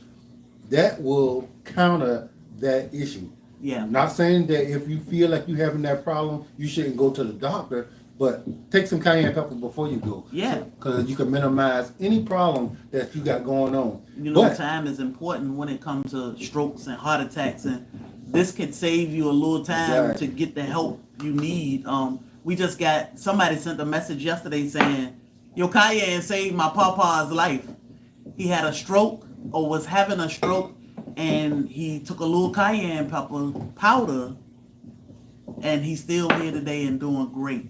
that will counter that issue. Yeah. Not saying that if you feel like you're having that problem, you shouldn't go to the doctor, but take some cayenne pepper before you go. Yeah. Because you can minimize any problem that you got going on. You know, time is important when it comes to strokes and heart attacks, and this could save you a little time to get the help you need. We just got, somebody sent a message yesterday saying, your cayenne saved my papa's life. He had a stroke or was having a stroke, and he took a little cayenne pepper powder, and he's still here today and doing great.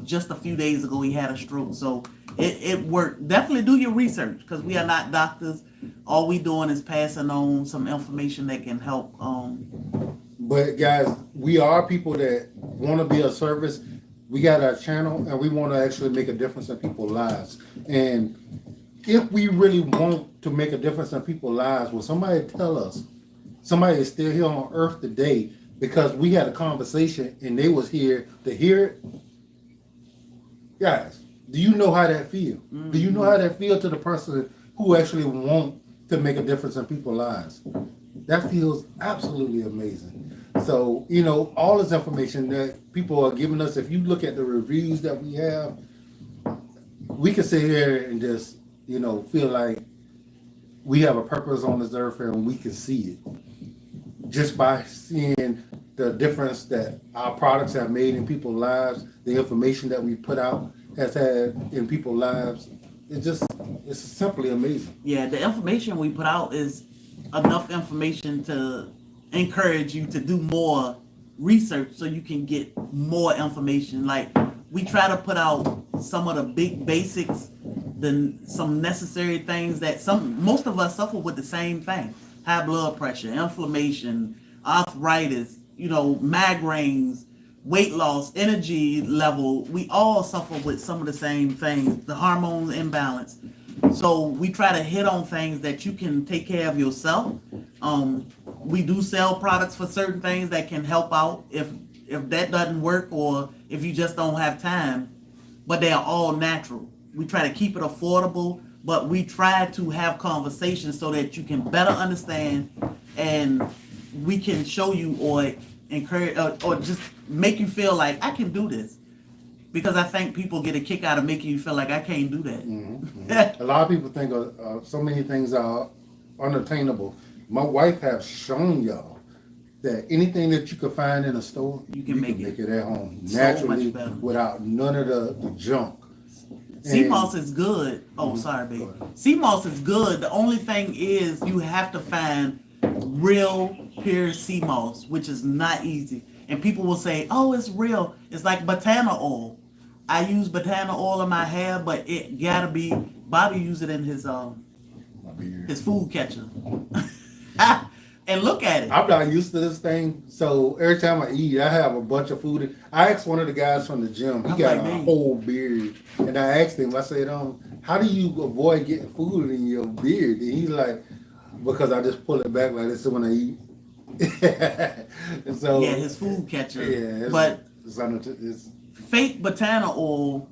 Just a few days ago, he had a stroke, so it worked. Definitely do your research, because we are not doctors. All we doing is passing on some information that can help. But guys, we are people that want to be of service. We got our channel, and we want to actually make a difference in people's lives. And if we really want to make a difference in people's lives, will somebody tell us, somebody is still here on earth today because we had a conversation and they was here to hear it? Guys, do you know how that feel? Mm-hmm. Do you know how that feel to the person who actually want to make a difference in people's lives? That feels absolutely amazing. So, you know, all this information that people are giving us, if you look at the reviews that we have, we can sit here and just, you know, feel like we have a purpose on this earth and we can see it. Just by seeing the difference that our products have made in people's lives, the information that we put out has had in people's lives, it's simply amazing. Yeah, the information we put out is enough information to encourage you to do more research so you can get more information. Like, we try to put out some of the big basics, some necessary things that most of us suffer with the same thing: high blood pressure, inflammation, arthritis, you know, migraines, weight loss, energy level. We all suffer with some of the same things, the hormones imbalance. So we try to hit on things that you can take care of yourself. We do sell products for certain things that can help out if that doesn't work, or if you just don't have time, but they are all natural. We try to keep it affordable, but we try to have conversations so that you can better understand, and we can show you or encourage or just make you feel like I can do this. Because I think people get a kick out of making you feel like I can't do that. Mm-hmm. A lot of people think so many things are unattainable. My wife has shown y'all that anything that you could find in a store, you can make it at home naturally, without none of the junk. Sea moss is good. Oh, sorry, babe. Sea moss is good. The only thing is you have to find real pure sea moss, which is not easy. And people will say, "Oh, it's real. It's like botana oil." I use botana oil in my hair, but it gotta be. Bobby used it in his food catcher. and look at it. I'm not used to this thing, so every time I eat, I have a bunch of food. I asked one of the guys from the gym. He I'm got like, a man. whole beard, and I asked him. I said, how do you avoid getting food in your beard?" And he's like, "Because I just pull it back like this when I eat." And so Yeah, his food catcher. Yeah, But it's fake botana oil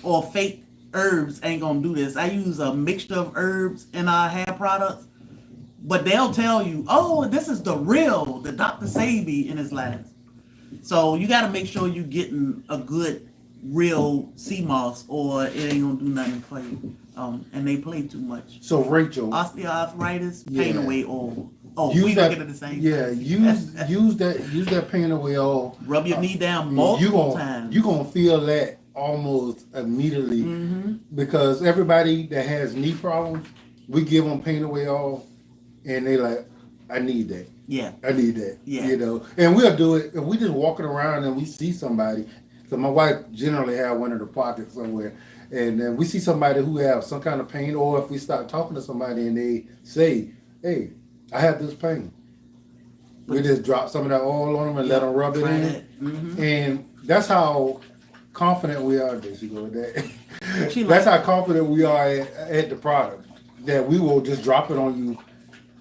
or fake herbs ain't gonna do this. I use a mixture of herbs in our hair products, but they'll tell you, "Oh, this is the real, the Dr. Sabi in his labs." So you got to make sure you're getting a good, real sea moss, or it ain't gonna do nothing for you. And they play too much. so Rachel. Osteoarthritis, Yeah. pain away oil. Oh, Use we that, looking at the same. Yeah, thing. use that pain away oil. Rub your knee down multiple times. You're gonna feel that almost immediately because everybody that has knee problems, we give them pain away oil, and they like, I need that. Yeah. I need that. Yeah. You know, and we'll do it if we just walking around and we see somebody. So my wife generally have one in the pocket somewhere, and then we see somebody who have some kind of pain, or if we start talking to somebody and they say, "Hey, I have this pain," we just drop some of that oil on them and let them rub it in, and that's how confident we are. There you go with that. That's how confident we are at the product, that we will just drop it on you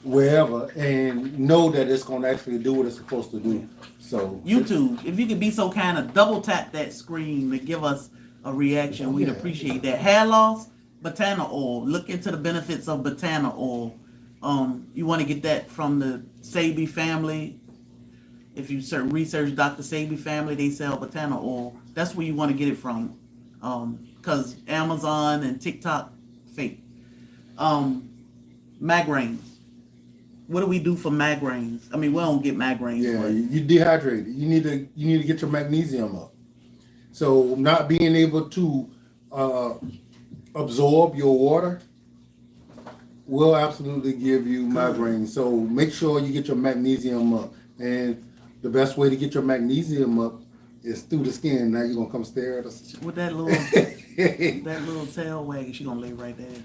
wherever and know that it's going to actually do what it's supposed to do. So YouTube, if you could be so kind of double tap that screen to give us a reaction, we'd appreciate that. Hair loss, botana oil. Look into the benefits of botana oil. You want to get that from the Sabi family. If you research Dr. Sabi family, they sell botana oil. That's where you want to get it from. Because Amazon and TikTok, fake. Migraines. What do we do for migraines? I mean, we don't get migraines. Yeah, but you dehydrated. You need to get your magnesium up. So not being able to absorb your water will absolutely give you migraines. So make sure you get your magnesium up. And the best way to get your magnesium up is through the skin. Now you're gonna come stare at us. with that little tail wagging, she gonna lay right there.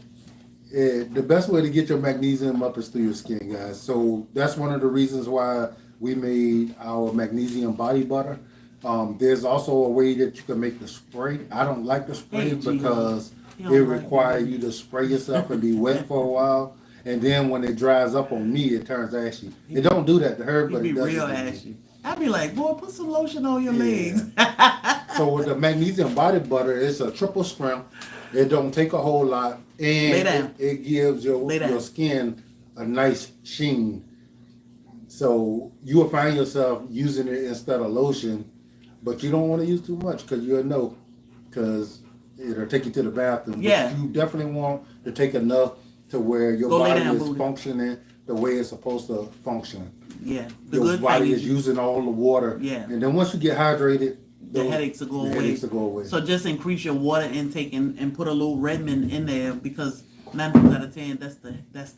The best way to get your magnesium up is through your skin, guys. So that's one of the reasons why we made our magnesium body butter. There's also a way that you can make the spray. I don't like the spray because it requires you to spray yourself and be wet for a while. And then when it dries up on me, it turns ashy. It don't do that to her, but it does. Real ashy. I'd be like, boy, put some lotion on your legs. So with the magnesium body butter, it's a triple strength. It don't take a whole lot, and it gives your skin a nice sheen. So you will find yourself using it instead of lotion, but you don't want to use too much because you'll know, because it'll take you to the bathroom. Yeah. But you definitely want to take enough to where your body is functioning the way it's supposed to function. Yeah. Your body is using all the water. Yeah. And then once you get hydrated, the headaches will go away. So just increase your water intake and put a little Redmond in there, because 9 times out of 10, that's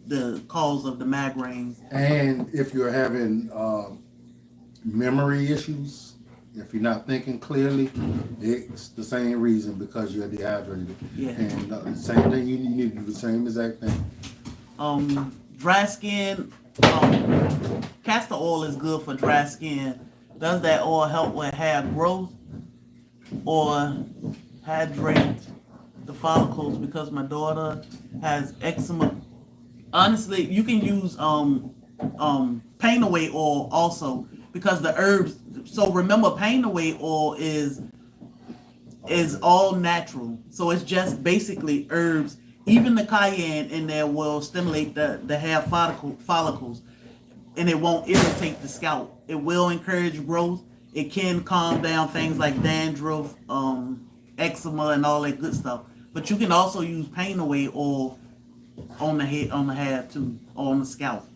the cause of the migraines. And if you're having memory issues, if you're not thinking clearly, it's the same reason, because you're dehydrated. Yeah. And the same thing, you need to do the same exact thing. Dry skin, castor oil is good for dry skin. Does that oil help with hair growth or hydrate the follicles? Because my daughter has eczema. Honestly, you can use pain away oil also, because the herbs. So remember, pain away oil is all natural. So it's just basically herbs. Even the cayenne in there will stimulate the hair follicles, and it won't irritate the scalp. It will encourage growth. It can calm down things like dandruff, eczema, and all that good stuff. But you can also use pain away oil on the hair too, or on the scalp.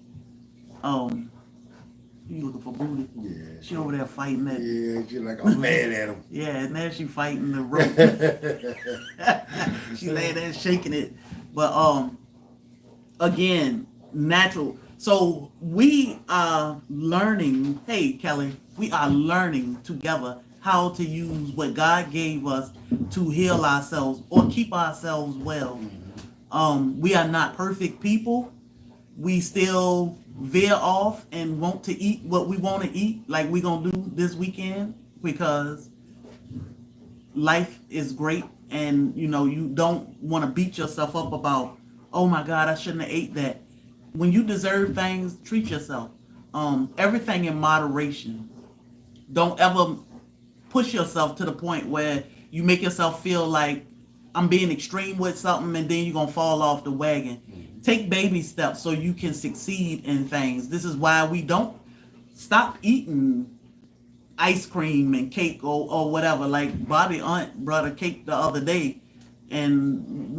You looking for booty? Yeah. She over there fighting that. Yeah, she's like, I'm mad at him. Yeah, and now she fighting the rope. She laying there shaking it. But again, natural. So we are learning, hey Kelly, we are learning together how to use what God gave us to heal ourselves or keep ourselves well. We are not perfect people. we still veer off and want to eat what we want to eat, like we gonna do this weekend, because life is great, and you know, you don't want to beat yourself up about, oh my God, I shouldn't have ate that. When you deserve things, treat yourself. Everything in moderation. Don't ever push yourself to the point where you make yourself feel like I'm being extreme with something and then you're going to fall off the wagon. Take baby steps so you can succeed in things. This is why we don't stop eating ice cream and cake or whatever. Like Bobby aunt brought a cake the other day, and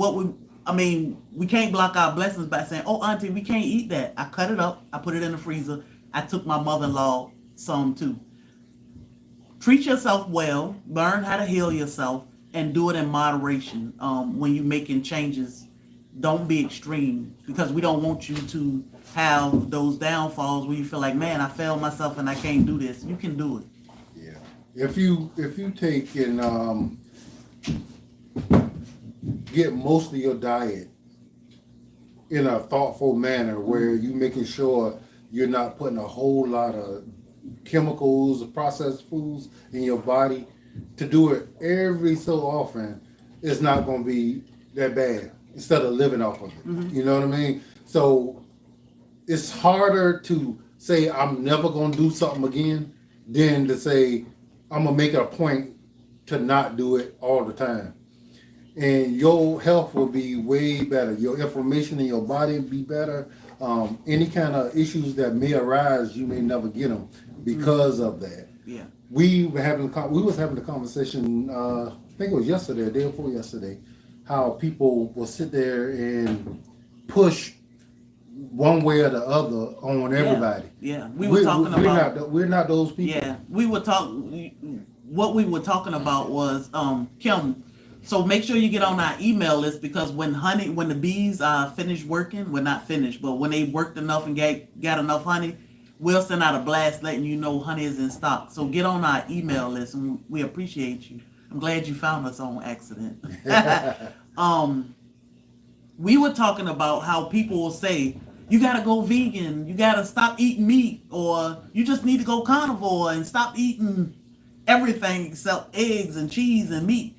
we can't block our blessings by saying, oh auntie, we can't eat that. I cut it up, I put it in the freezer. I took my mother-in-law some too. Treat yourself well, learn how to heal yourself, and do it in moderation. When you're making changes, don't be extreme, because we don't want you to have those downfalls where you feel like, man, I failed myself and I can't do this. You can do it. Yeah. If you take and get most of your diet in a thoughtful manner, where you making sure you're not putting a whole lot of chemicals or processed foods in your body, to do it every so often, it's not going to be that bad, instead of living off of it. Mm-hmm. You know what I mean? So it's harder to say I'm never going to do something again than to say I'm going to make it a point to not do it all the time. And your health will be way better. Your inflammation in your body will be better. Any kind of issues that may arise, you may never get them because of that. Yeah. We was having the conversation, I think it was yesterday, the day before yesterday, how people will sit there and push one way or the other on everybody. Yeah. We're not those people. Yeah. What we were talking about was, Kim, so make sure you get on our email list, because when the bees are finished working, well, not finished, but when they worked enough and got enough honey, we'll send out a blast letting you know honey is in stock. So get on our email list, and we appreciate you. I'm glad you found us on accident. We were talking about how people will say, you gotta go vegan, you gotta stop eating meat, or you just need to go carnivore and stop eating everything except eggs and cheese and meat.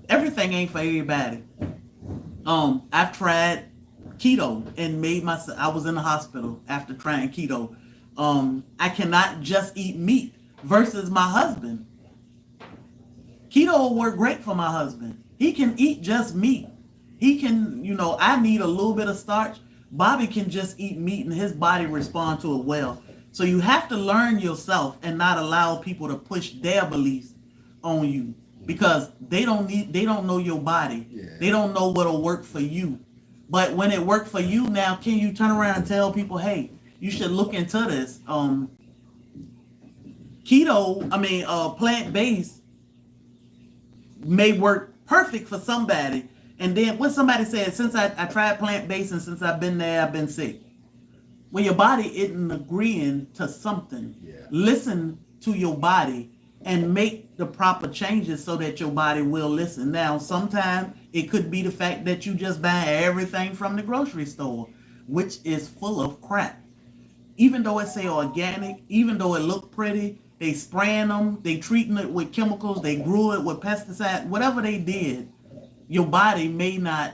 Everything ain't for everybody. I've tried keto and I was in the hospital after trying keto. I cannot just eat meat versus my husband. Keto will work great for my husband. He can eat just meat. He can, I need a little bit of starch. Bobby can just eat meat and his body respond to it well. So you have to learn yourself and not allow people to push their beliefs on you, because they don't know your body. Yeah. They don't know what'll work for you. But when it worked for you, now can you turn around and tell people, hey, you should look into this? Plant-based may work perfect for somebody. And then when somebody said, since I tried plant-based and since I've been there, I've been sick. When your body isn't agreeing to something, listen to your body and make the proper changes so that your body will listen. Now, sometimes it could be the fact that you just buy everything from the grocery store, which is full of crap. Even though it say organic, even though it look pretty, they spraying them, they treating it with chemicals, they grew it with pesticides, whatever they did, your body may not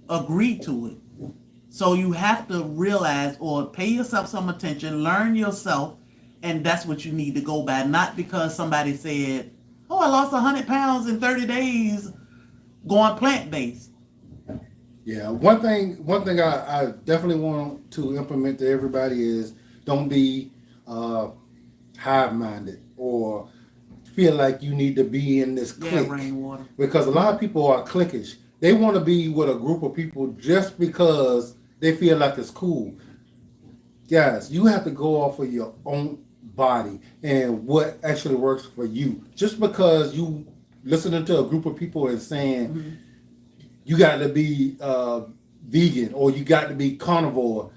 agree to it. So you have to realize, or pay yourself some attention, learn yourself, and that's what you need to go by. Not because somebody said, oh, I lost 100 pounds in 30 days going plant-based. Yeah, one thing I definitely want to implement to everybody is don't be hive-minded or feel like you need to be in this clique. Rainwater. Because a lot of people are cliquish. They want to be with a group of people just because they feel like it's cool. Guys, you have to go off of your own body and what actually works for you. Just because you listening to a group of people and saying you got to be vegan or you got to be carnivore,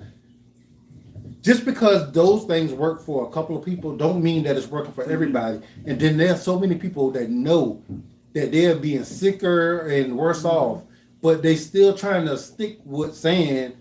just because those things work for a couple of people don't mean that it's working for everybody. And then there's so many people that know that they're being sicker and worse off, but they still trying to stick with saying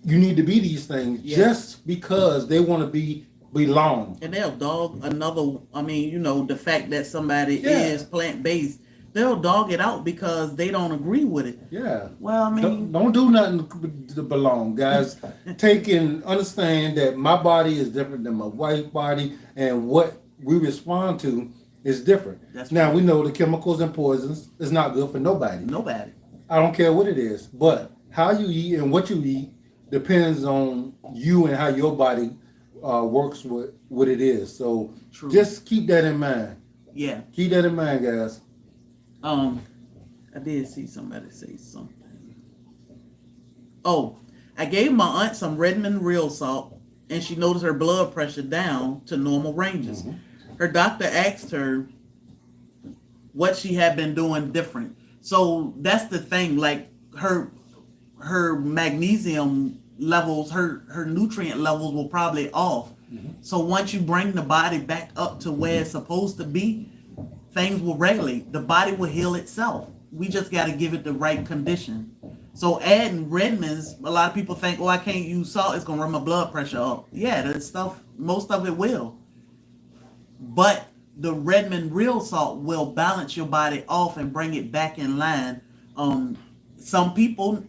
you need to be these things just because they want to belong. And they'll dog another. I mean, you know, the fact that somebody is plant-based, they'll dog it out because they don't agree with it. Yeah. Well, I mean, don't do nothing to belong, guys. Take and understand that my body is different than my wife's body, and what we respond to is different. Now we know the chemicals and poisons is not good for nobody. Nobody. I don't care what it is, but how you eat and what you eat depends on you and how your body works with what it is. So just keep that in mind. Yeah. Keep that in mind, guys. I did see somebody say something. Oh, I gave my aunt some Redmond real salt, and she noticed her blood pressure down to normal ranges. Mm-hmm. Her doctor asked her what she had been doing different. So that's the thing, like her magnesium levels, her nutrient levels were probably off. Mm-hmm. So once you bring the body back up to where it's supposed to be, things will regulate. The body will heal itself. We just got to give it the right condition. So adding Redmonds, a lot of people think, oh, I can't use salt, it's going to run my blood pressure up. Yeah, that stuff, most of it will. But the Redmond real salt will balance your body off and bring it back in line. Some people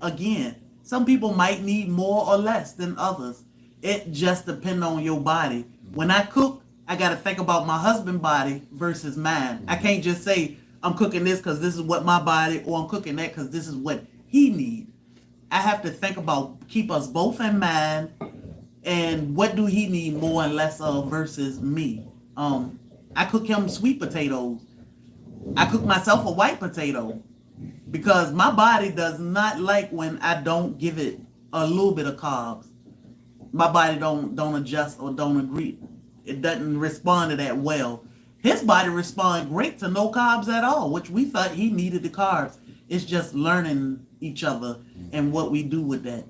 might need more or less than others. It just depends on your body. When I cook, I got to think about my husband's body versus mine. I can't just say, I'm cooking this because this is what my body, or I'm cooking that because this is what he needs. I have to think about, keep us both in mind, and what do he need more and less of versus me. I cook him sweet potatoes. I cook myself a white potato because my body does not like when I don't give it a little bit of carbs. My body don't adjust or don't agree. It doesn't respond to that well. His body responds great to no carbs at all, which we thought he needed the carbs. It's just learning each other and what we do with that.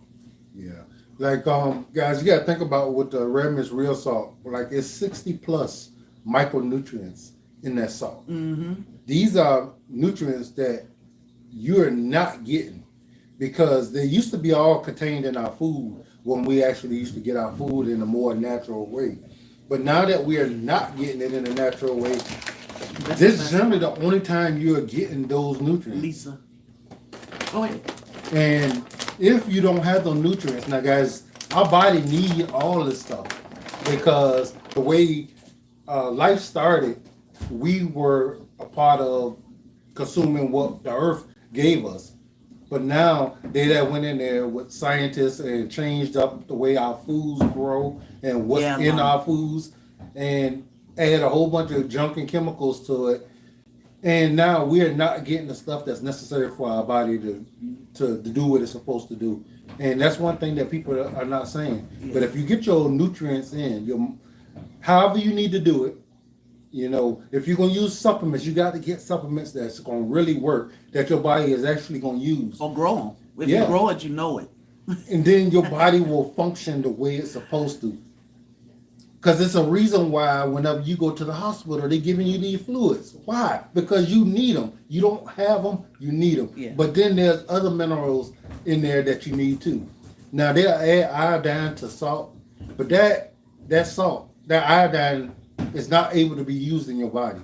Yeah. Like, guys, you got to think about what the Redmond's real salt, like it's 60 plus micronutrients in that salt. Mm-hmm. These are nutrients that you're not getting because they used to be all contained in our food when we actually used to get our food in a more natural way. But now that we are not getting it in a natural way, this is generally the only time you're getting those nutrients. Lisa, go ahead. And if you don't have those nutrients, now guys, our body needs all this stuff because the way life started, we were a part of consuming what the earth gave us. But now they that went in there with scientists and changed up the way our foods grow and what's in our foods and add a whole bunch of junk and chemicals to it. And now we are not getting the stuff that's necessary for our body to do what it's supposed to do. And that's one thing that people are not saying. Yeah. But if you get your nutrients in, however you need to do it, you know, if you're going to use supplements, you got to get supplements that's going to really work, that your body is actually going to use. Or grow them. If you grow it, you know it. And then your body will function the way it's supposed to. Because it's a reason why whenever you go to the hospital, they're giving you these fluids. Why? Because you need them. You don't have them, you need them. Yeah. But then there's other minerals in there that you need too. Now, they'll add iodine to salt, but that salt, that iodine is not able to be used in your body.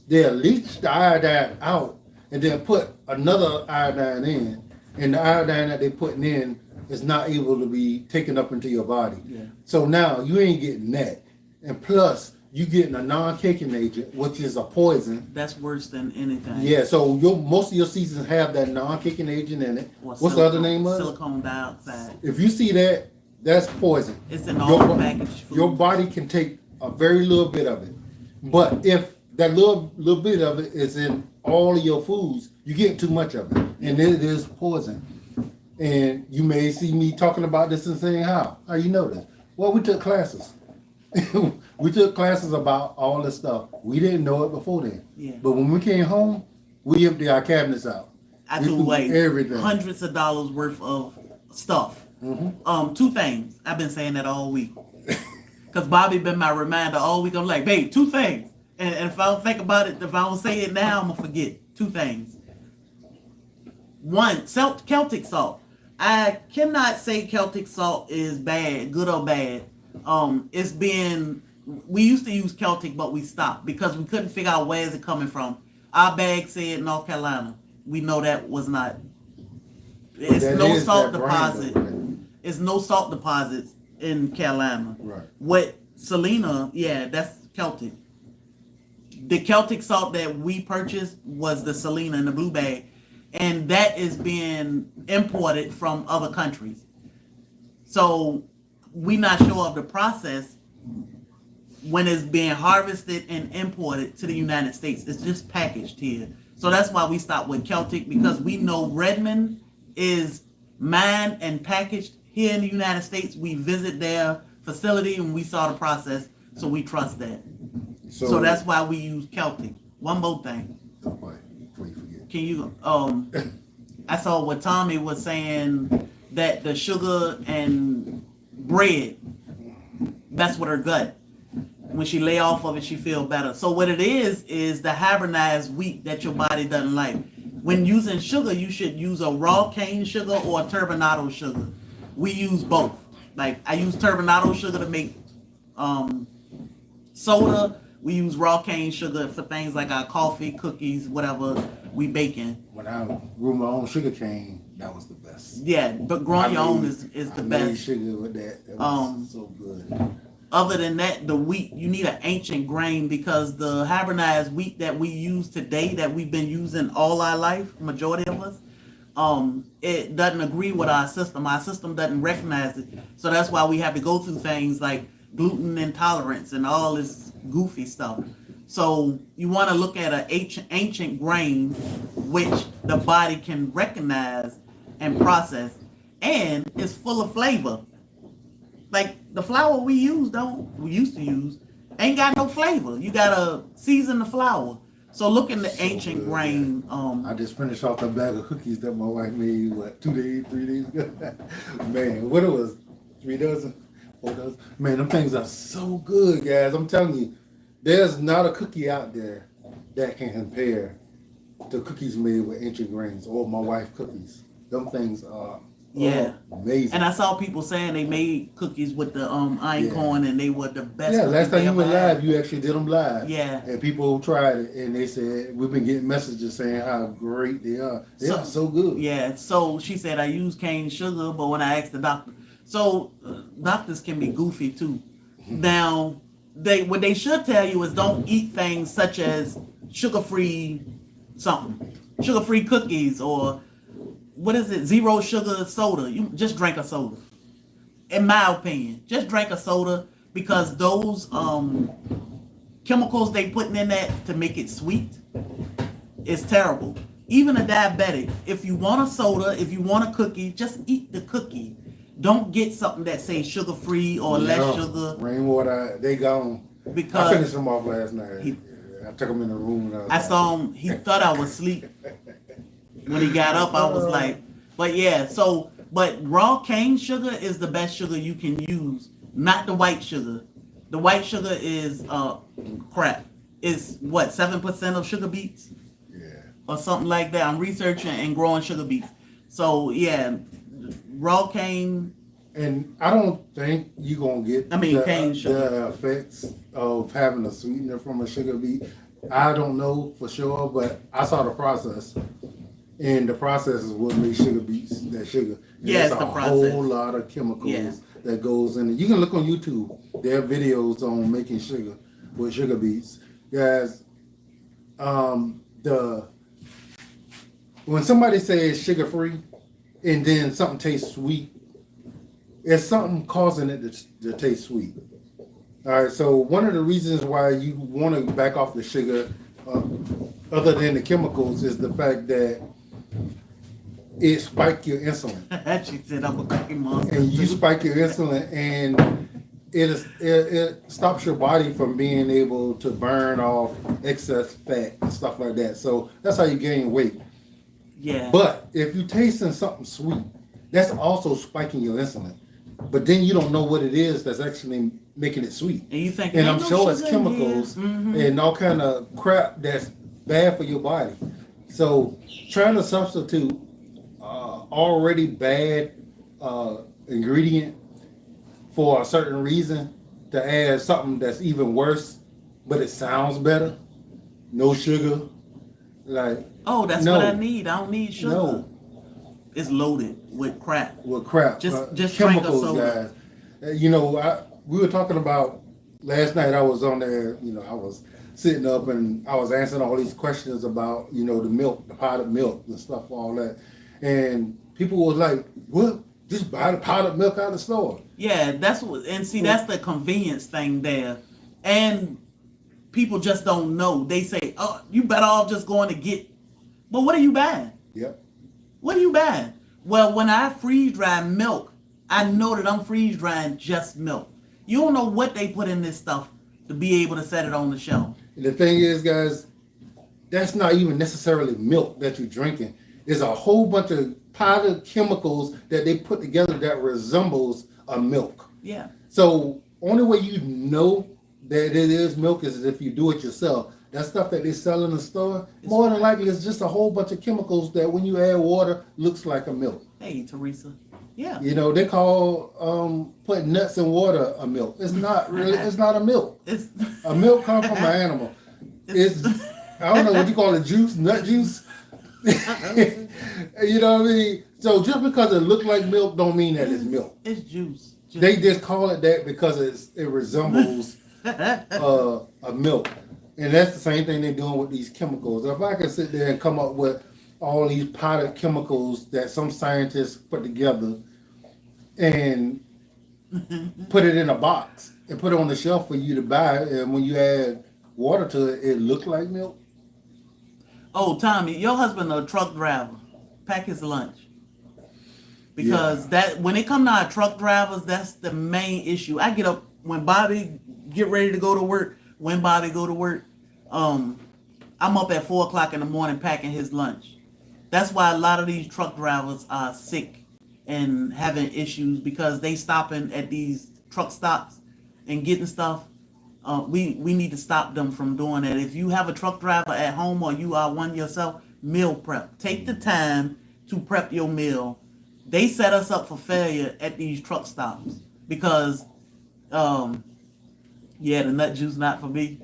They'll leach the iodine out and then put another iodine in, and the iodine that they're putting in is not able to be taken up into your body. Yeah. So now you ain't getting that. And plus, you getting a non-caking agent, which is a poison. That's worse than anything. Yeah, so most of your seasons have that non-caking agent in it. What's the other name of it? Silicone dioxide. If you see that, that's poison. It's in all the packaged food. Your body can take a very little bit of it. But if that little bit of it is in all of your foods, you get too much of it. And it is poison. And you may see me talking about this and saying, how you know this? Well, we took classes. We took classes about all this stuff. We didn't know it before then. Yeah. But when we came home, we emptied our cabinets out. I threw away everything. Hundreds of dollars worth of stuff. Mm-hmm. Two things. I've been saying that all week. Because Bobby been my reminder all week. I'm like, babe, two things. And if I don't think about it, if I don't say it now, I'm going to forget. Two things. One, Celtic salt. I cannot say Celtic salt is bad, good or bad. We used to use Celtic, but we stopped because we couldn't figure out where is it coming from. Our bag said North Carolina. We know that was not. It's no salt deposit. It's no salt deposits in Carolina. Right. What Selena, yeah, that's Celtic. The Celtic salt that we purchased was the Selena in the blue bag, and that is being imported from other countries. So we're not sure of the process when it's being harvested and imported to the United States. It's just packaged here. So that's why we stopped with Celtic, because we know Redmond is mined and packaged here in the United States. We visit their facility and we saw the process, so we trust that. So that's why we use Celtic. One more thing. Before you forget. Can you I saw what Tommy was saying, that the sugar and bread, that's what her gut. When she lay off of it, she feel better. So what it is the hybridized wheat that your body doesn't like. When using sugar, you should use a raw cane sugar or a turbinado sugar. We use both. Like I use turbinado sugar to make soda. We use raw cane sugar for things like our coffee, cookies, whatever we baking. When I grew my own sugar cane, that was the best. Yeah, but growing your own is the best. I made sugar with that. That was so good. Other than that, the wheat, you need an ancient grain, because the hybridized wheat that we use today, that we've been using all our life, majority of us, it doesn't agree with our system. Our system doesn't recognize it. So that's why we have to go through things like gluten intolerance and all this goofy stuff. So you want to look at an ancient grain which the body can recognize and process, and it's full of flavor. Like the flour we used to use ain't got no flavor. You gotta season the flour. So look in the ancient grain. I just finished off a bag of cookies that my wife made, 3 days ago. Man, what it was, 3 dozen, 4 dozen. Man, them things are so good, guys. I'm telling you, there's not a cookie out there that can compare to cookies made with ancient grains or my wife's cookies. Them things are amazing. And I saw people saying they made cookies with the iron corn, and they were the best. Yeah, last time you went live, you actually did them live. Yeah. And people tried it, and they said, we've been getting messages saying how great they are. They are so good. Yeah, so she said, I use cane sugar, but when I asked the doctor, so doctors can be goofy too. Now, what they should tell you is don't eat things such as sugar-free something, sugar-free cookies, or what is it, zero sugar soda. You just drink a soda. In my opinion, just drink a soda, because those chemicals they putting in that to make it sweet is terrible. Even a diabetic, if you want a soda, if you want a cookie, just eat the cookie. Don't get something that says sugar-free or less sugar. Rainwater, they gone. Because I finished them off last night. I took them in the room. And I saw him. He thought I was asleep. When he got up, I was like, but yeah, but raw cane sugar is the best sugar you can use, not the white sugar. The white sugar is crap. It's what, 7% of sugar beets? Yeah. Or something like that. I'm researching and growing sugar beets. So yeah, raw cane. And I don't think you're going to get cane sugar. The effects of having a sweetener from a sugar beet. I don't know for sure, but I saw the process. And the process is what makes sugar beets that sugar. Yes, the process. A whole lot of chemicals that goes in it. You can look on YouTube. There are videos on making sugar with sugar beets. Guys, when somebody says sugar free and then something tastes sweet, it's something causing it to taste sweet. All right, so one of the reasons why you want to back off the sugar, other than the chemicals, is the fact that it spikes your insulin. She said I'm a cookie monster. And you spike your insulin, and it stops your body from being able to burn off excess fat and stuff like that. So that's how you gain weight. Yeah. But if you're tasting something sweet, that's also spiking your insulin. But then you don't know what it is that's actually making it sweet. And you think, and I'm sure it's chemicals and all kind of crap that's bad for your body. So trying to substitute already bad ingredient for a certain reason to add something that's even worse, but it sounds better. No sugar. Like, Oh, that's no, what I need. I don't need sugar. No, It's loaded with crap. with crap. Just drink a chemicals, soda. guys. We were talking about last night. I was on there. I was sitting up and I was answering all these questions about the milk, the powdered milk and stuff, all that. And people was like, "What? Just buy the powdered milk out of the store." Yeah, that's the convenience thing there. And people just don't know. They say, "Oh, you better off just going to get." But what are you buying? Yep. What are you buying? Well, when I freeze dry milk, I know that I'm freeze drying just milk. You don't know what they put in this stuff to be able to set it on the shelf. And the thing is, guys, that's not even necessarily milk that you're drinking. There's a whole bunch of powdered chemicals that they put together that resembles a milk. Yeah. So only way you know that it is milk is if you do it yourself. That stuff that they sell in the store, more than likely it's just a whole bunch of chemicals that when you add water, looks like a milk. Hey, Teresa. Yeah. They call putting nuts in water a milk. It's not really, it's not a milk. A milk comes from an animal. It's, I don't know what you call it, juice, nut juice. You know what I mean? So just because it looks like milk don't mean that it's milk. It's juice. They just call it that because it resembles a milk. And that's the same thing they're doing with these chemicals. If I can sit there and come up with all these powdered chemicals that some scientists put together and put it in a box and put it on the shelf for you to buy, and when you add water to it, it looks like milk. Oh, Tommy, your husband a truck driver. Pack his lunch. Because that when it comes to our truck drivers, that's the main issue. I get up when Bobby get ready to go to work. When Bobby go to work, I'm up at 4:00 in the morning packing his lunch. That's why a lot of these truck drivers are sick and having issues because they stopping at these truck stops and getting stuff. We need to stop them from doing that. If you have a truck driver at home or you are one yourself, meal prep. Take the time to prep your meal. They set us up for failure at these truck stops because, the nut juice not for me.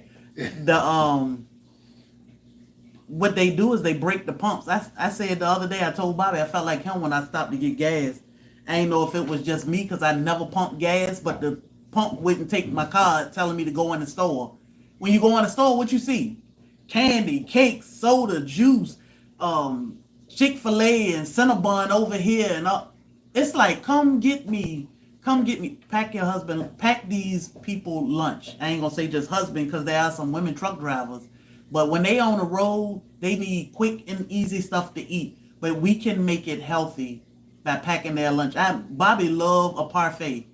What they do is they break the pumps. I said the other day, I told Bobby I felt like him when I stopped to get gas. I ain't know if it was just me because I never pumped gas, but the pump wouldn't take my card telling me to go in the store. When you go in the store, what you see? Candy, cakes, soda, juice, Chick-fil-A and Cinnabon over here. And it's like, come get me. Pack your husband, pack these people lunch. I ain't gonna say just husband because there are some women truck drivers. But when they on the road, they need quick and easy stuff to eat. But we can make it healthy by packing their lunch. Bobby love a parfait.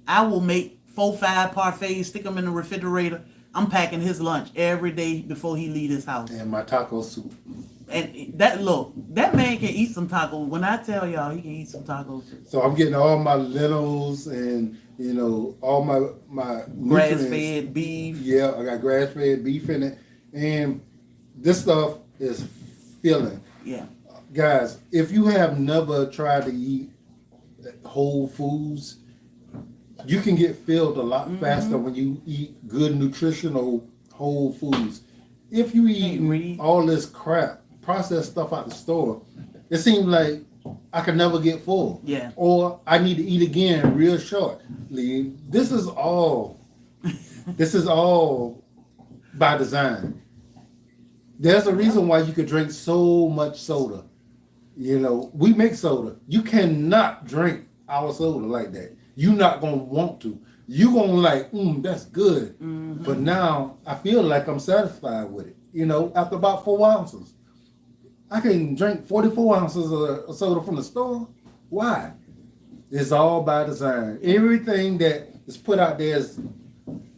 I will make 4-5 parfaits, stick them in the refrigerator. I'm packing his lunch every day before he leave his house. And my taco soup. And that man can eat some tacos. When I tell y'all he can eat some tacos. So I'm getting all my lentils and all my grass-fed beef. Yeah, I got grass-fed beef in it, and this stuff is filling. Yeah, guys, if you have never tried to eat whole foods, you can get filled a lot faster when you eat good nutritional whole foods. If you eat all this crap, processed stuff out the store, it seems like I can never get full. Yeah. Or I need to eat again real shortly. This is all by design. There's a reason why you could drink so much soda. We make soda. You cannot drink our soda like that. You're not gonna want to. You're gonna like, that's good. Mm-hmm. But now I feel like I'm satisfied with it. After about 4 ounces. I can drink 44 ounces of soda from the store. Why? It's all by design. Everything that is put out there is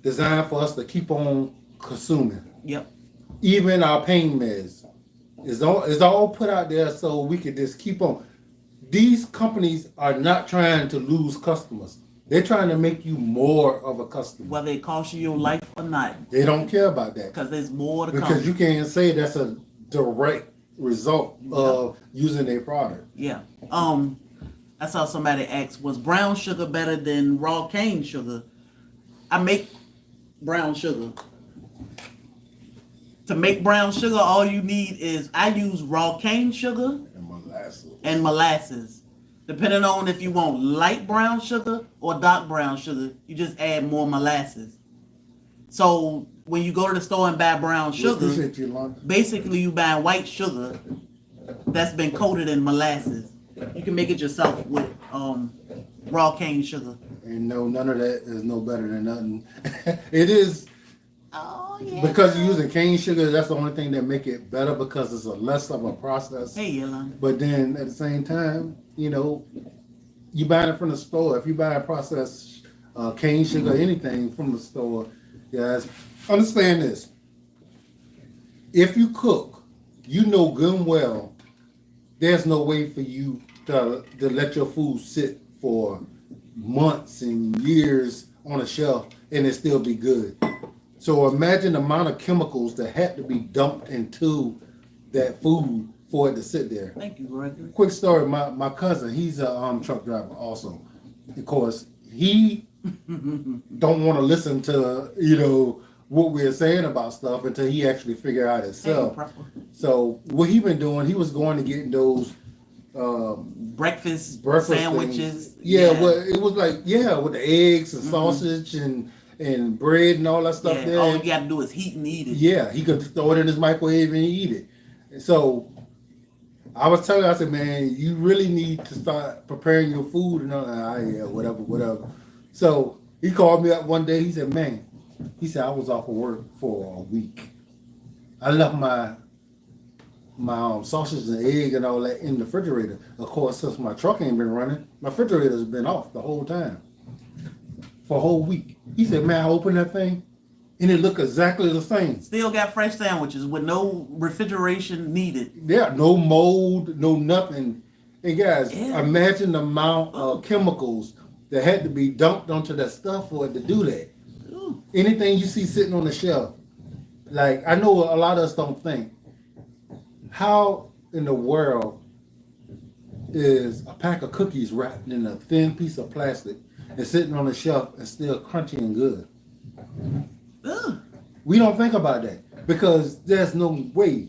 designed for us to keep on consuming. Yep. Even our pain meds. It's all put out there so we can just keep on. These companies are not trying to lose customers. They're trying to make you more of a customer. Whether it costs you your life or not. They don't care about that. Because there's more to come. Because you can't say that's a direct result of using their product. Yeah. I saw somebody ask, was brown sugar better than raw cane sugar? I make brown sugar. To make brown sugar, all you need is, I use raw cane sugar and molasses. Depending on if you want light brown sugar or dark brown sugar, you just add more molasses. So when you go to the store and buy brown sugar, basically you buy white sugar that's been coated in molasses. You can make it yourself with raw cane sugar. And no, none of that is no better than nothing. It is. Oh yeah. Because you're using cane sugar, that's the only thing that make it better because it's a less of a process. Hey, Yolanda. But then at the same time, you know, you buy it from the store. If you buy a processed cane sugar, anything from the store, yes. Understand this. If you cook, you know good and well, there's no way for you to let your food sit for months and years on a shelf and it still be good. So imagine the amount of chemicals that had to be dumped into that food for it to sit there. Thank you, Gregory. Quick story, my cousin, he's a truck driver also. Of course, he don't want to listen to, you know, what we're saying about stuff until he actually figure out himself. So what he been doing, he was going to get those breakfast sandwiches. Yeah, well, it was like, with the eggs and sausage and bread and all that stuff there. All you got to do is heat and eat it. Yeah, he could throw it in his microwave and eat it. And so I was telling him, I said, man, you really need to start preparing your food. And I'm like, whatever. So he called me up one day. He said, man, I was off of work for a week. I left my sausage and egg and all that in the refrigerator. Of course, since my truck ain't been running, my refrigerator's been off the whole time. For a whole week. He said, man, I opened that thing and it looked exactly the same. Still got fresh sandwiches with no refrigeration needed. Yeah, no mold, no nothing. And guys, imagine the amount of chemicals that had to be dumped onto that stuff for it to do that. Ooh. Anything you see sitting on the shelf, like I know a lot of us don't think, how in the world is a pack of cookies wrapped in a thin piece of plastic and sitting on the shelf and still crunchy and good? Ugh. We don't think about that because there's no way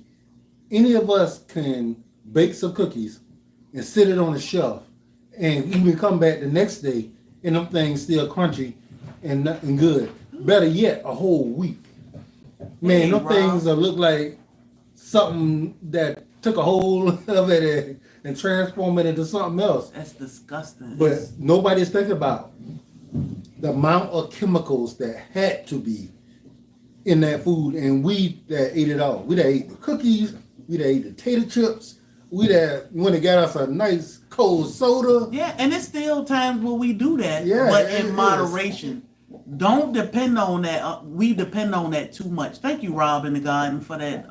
any of us can bake some cookies and sit it on the shelf and even come back the next day and them things still crunchy and nothing good. Better yet, a whole week. Man, them things that look like something that took a hold of it and transformed it into something else. That's disgusting. But nobody's thinking about the amount of chemicals that had to be in that food, and we that ate it all. We that ate the cookies, we that ate the tater chips, we that went and got us a nice cold soda. Yeah, and it's still times where we do that, but in moderation. Don't depend on that. We depend on that too much. Thank you, Rob in the garden, for that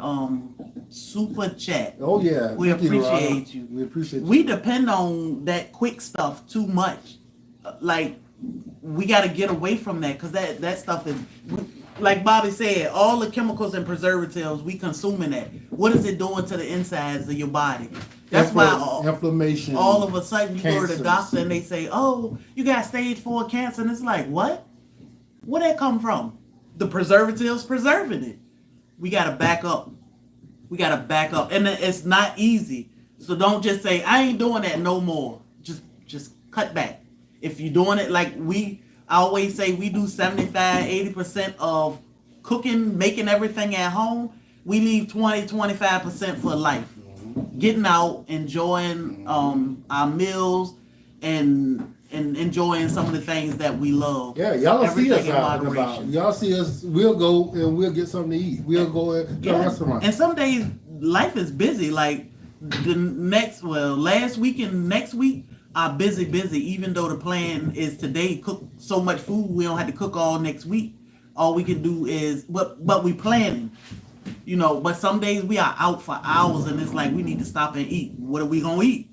super chat. Oh yeah, we appreciate you. We appreciate you. We depend on that quick stuff too much. Like we got to get away from that because that stuff is, like Bobby said, all the chemicals and preservatives we consuming that. What is it doing to the insides of your body? That's why inflammation. All of a sudden you go to the doctor and they say, "Oh, you got stage 4 cancer," and it's like, what? Where that come from? The preservatives preserving it. We gotta back up. And it's not easy. So don't just say, I ain't doing that no more. Just cut back. If you're doing it like I always say, we do 75-80% of cooking, making everything at home. We leave 20-25% for life. Getting out, enjoying our meals, and enjoying some of the things that we love. Yeah, y'all see us out and about. Y'all see us, we'll go and we'll get something to eat. We'll go to a restaurant. And some days life is busy. Like last week and next week are busy, even though the plan is today cook so much food we don't have to cook all next week. All we can do is, but we planning. You know, but some days we are out for hours and it's like we need to stop and eat. What are we gonna eat?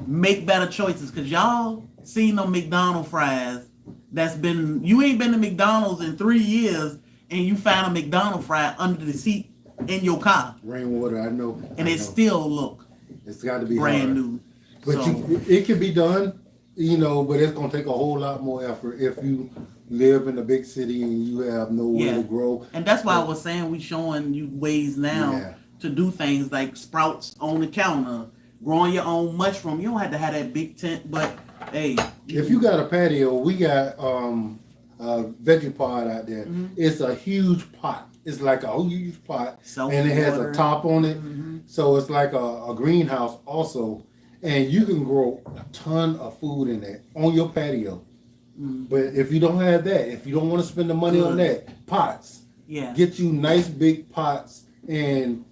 Make better choices, because y'all seen them McDonald's fries. You ain't been to McDonald's in 3 years and you found a McDonald's fry under the seat in your car, Rainwater, I know. and I it know. still look It's got to be brand hard. new. But So, it can be done, but it's gonna take a whole lot more effort if you live in a big city and you have nowhere to grow. and that's why I was saying we showing you ways now Yeah. to do things like sprouts on the counter, growing your own mushroom. You don't have to have that big tent, but hey, If you got a patio, we got a veggie pod out there. It's a huge pot. It's like a huge pot, and it has a top on it, so it's like a greenhouse also. And you can grow a ton of food in there on your patio. But if you don't have that, if you don't want to spend the money on that, pots. yeah, Get you nice big pots and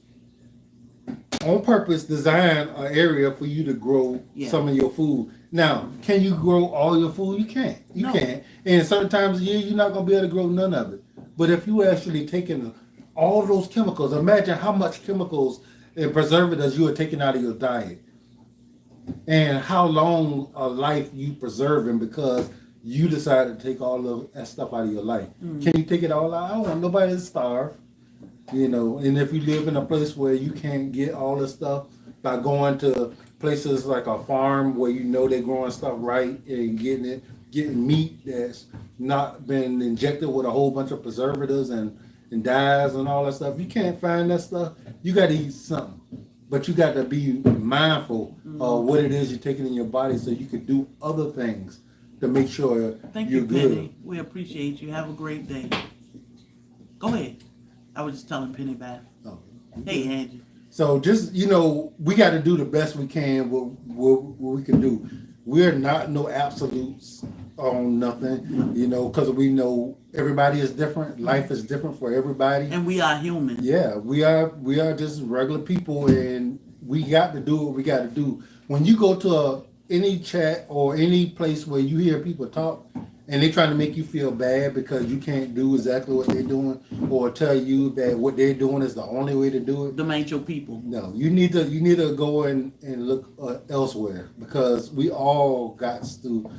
on purpose design an area for you to grow some of your food. Now, can you grow all your food? You can't. You No. can't. And certain times of the year, you're not going to be able to grow none of it. But if you actually taking all those chemicals, imagine how much chemicals and preservatives you are taking out of your diet. And how long a life you preserving because you decided to take all of that stuff out of your life. Can you take it all out? I don't want nobody to starve. And if you live in a place where you can't get all this stuff by going to places like a farm where they're growing stuff right and getting meat that's not been injected with a whole bunch of preservatives and dyes and all that stuff, you can't find that stuff. You got to eat something. But you got to be mindful of what it is you're taking in your body so you can do other things to make sure thank you're you, good. Penny. We appreciate you. Have a great day. Go ahead. I was just telling Penny back. Oh. Hey, Angie. So just, we got to do the best we can what we can do. We're not no absolutes on nothing, because we know everybody is different. Life is different for everybody. And we are human. Yeah, we are just regular people, and we got to do what we got to do. When you go to any chat or any place where you hear people talk, and they trying to make you feel bad because you can't do exactly what they're doing, or tell you that what they're doing is the only way to do it. Them ain't your people. No, you need to go and look elsewhere, because we all got to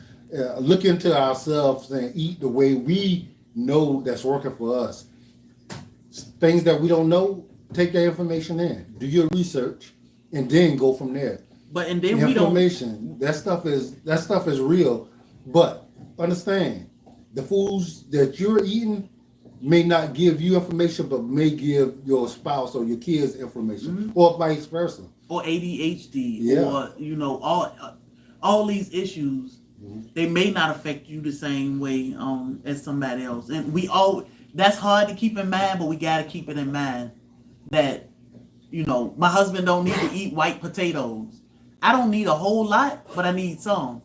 look into ourselves and eat the way we know that's working for us. Things that we don't know, take that information in, do your research, and then go from there. And then we don't. Information, that stuff is real, but understand, the foods that you're eating may not give you information, but may give your spouse or your kids information, or vice versa. Or ADHD, or all these issues, they may not affect you the same way as somebody else. And that's hard to keep in mind, but we gotta keep it in mind that my husband don't need to eat white potatoes. I don't need a whole lot, but I need some.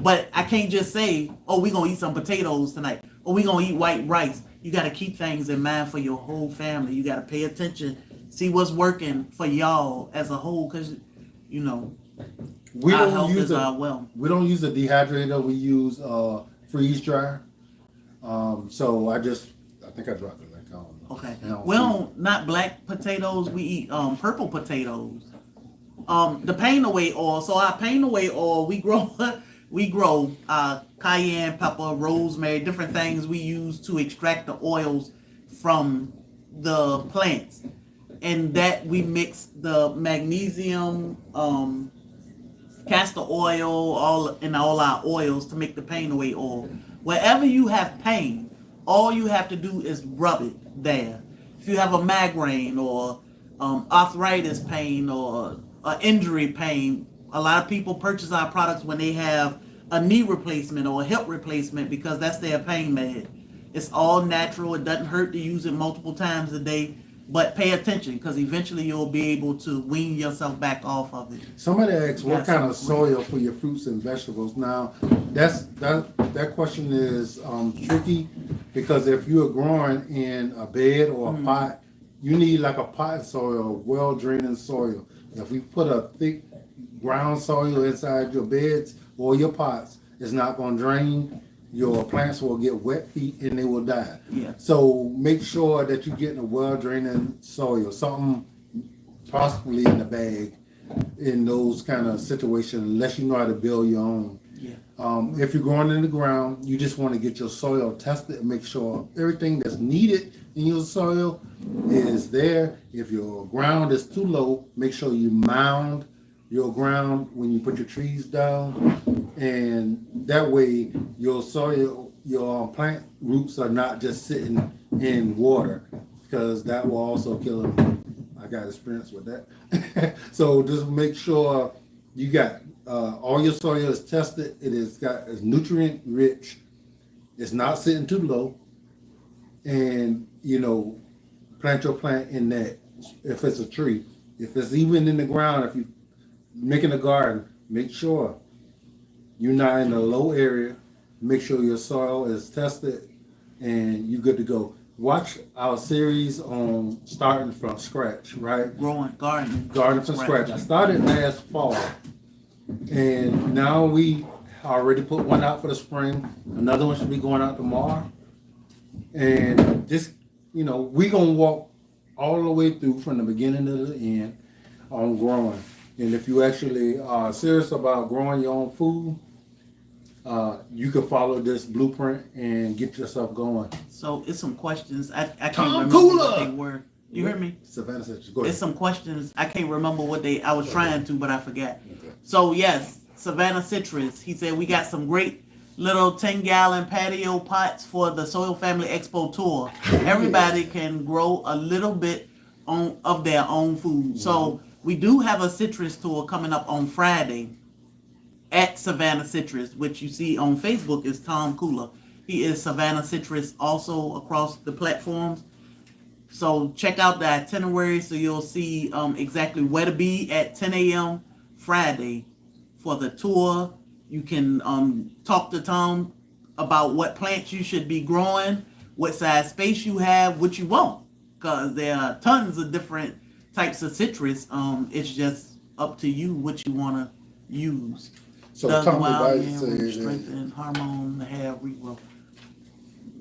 But I can't just say, oh, we're going to eat some potatoes tonight, or we're going to eat white rice. You got to keep things in mind for your whole family. You got to pay attention, see what's working for y'all as a whole, because, we our don't health use is our wealth. We don't use a dehydrator. We use freeze dryer. So I think I dropped it. Like, I don't know. Okay. Well, not black potatoes. We eat purple potatoes. The pain away oil. So our pain away oil, we grow cayenne pepper, rosemary, different things we use to extract the oils from the plants, and that we mix the magnesium, castor oil, all our oils to make the pain away oil. Wherever you have pain, all you have to do is rub it there. If you have a migraine or arthritis pain or injury pain, a lot of people purchase our products when they have a knee replacement or a hip replacement because that's their pain med. It's all natural. It doesn't hurt to use it multiple times a day, but pay attention because eventually you'll be able to wean yourself back off of it. Somebody asked what kind of soil for your fruits and vegetables. Now, that question is tricky, because if you're growing in a bed or a pot, you need like a pot soil, well-draining soil. If we put a thick ground soil inside your beds or your pots, it's not going to drain. Your plants will get wet feet and they will die. Yeah. So make sure that you're getting a well-draining soil, something possibly in the bag in those kind of situations, unless you know how to build your own. Yeah. If you're growing in the ground, you just want to get your soil tested and make sure everything that's needed in your soil is there. If your ground is too low, make sure you mound your ground when you put your trees down, and that way your soil, your plant roots are not just sitting in water, because that will also kill them. I got experience with that. So just make sure you got all your soil is tested. It's nutrient rich. It's not sitting too low, and plant your plant in that. If it's a tree, if it's even in the ground, if you making a garden, make sure you're not in a low area. Make sure your soil is tested, and you're good to go. Watch our series on starting from scratch, right? Gardening from scratch. I started last fall, and now we already put one out for the spring. Another one should be going out tomorrow. And just, we gonna walk all the way through from the beginning to the end on growing. And if you actually are serious about growing your own food, you can follow this blueprint and get yourself going. So it's some questions. I can't Tom remember Cooler! what they were. You heard me? Savannah said, go ahead. It's some questions. I can't remember what I was trying to, but I forgot. Okay. So yes, Savannah Citrus. He said we got some great little 10-gallon patio pots for the SoilFamily Expo tour. Everybody can grow a little bit of their own food. So we do have a citrus tour coming up on Friday at Savannah Citrus, which you see on Facebook is Tom Cooler. He is Savannah Citrus also across the platforms. So check out the itinerary so you'll see exactly where to be at 10 a.m. Friday for the tour. You can talk to Tom about what plants you should be growing, what size space you have, what you want, because there are tons of different types of citrus. It's just up to you what you want to use. So Does Tom wild advised yam says strengthen hormone, the hair regrowth.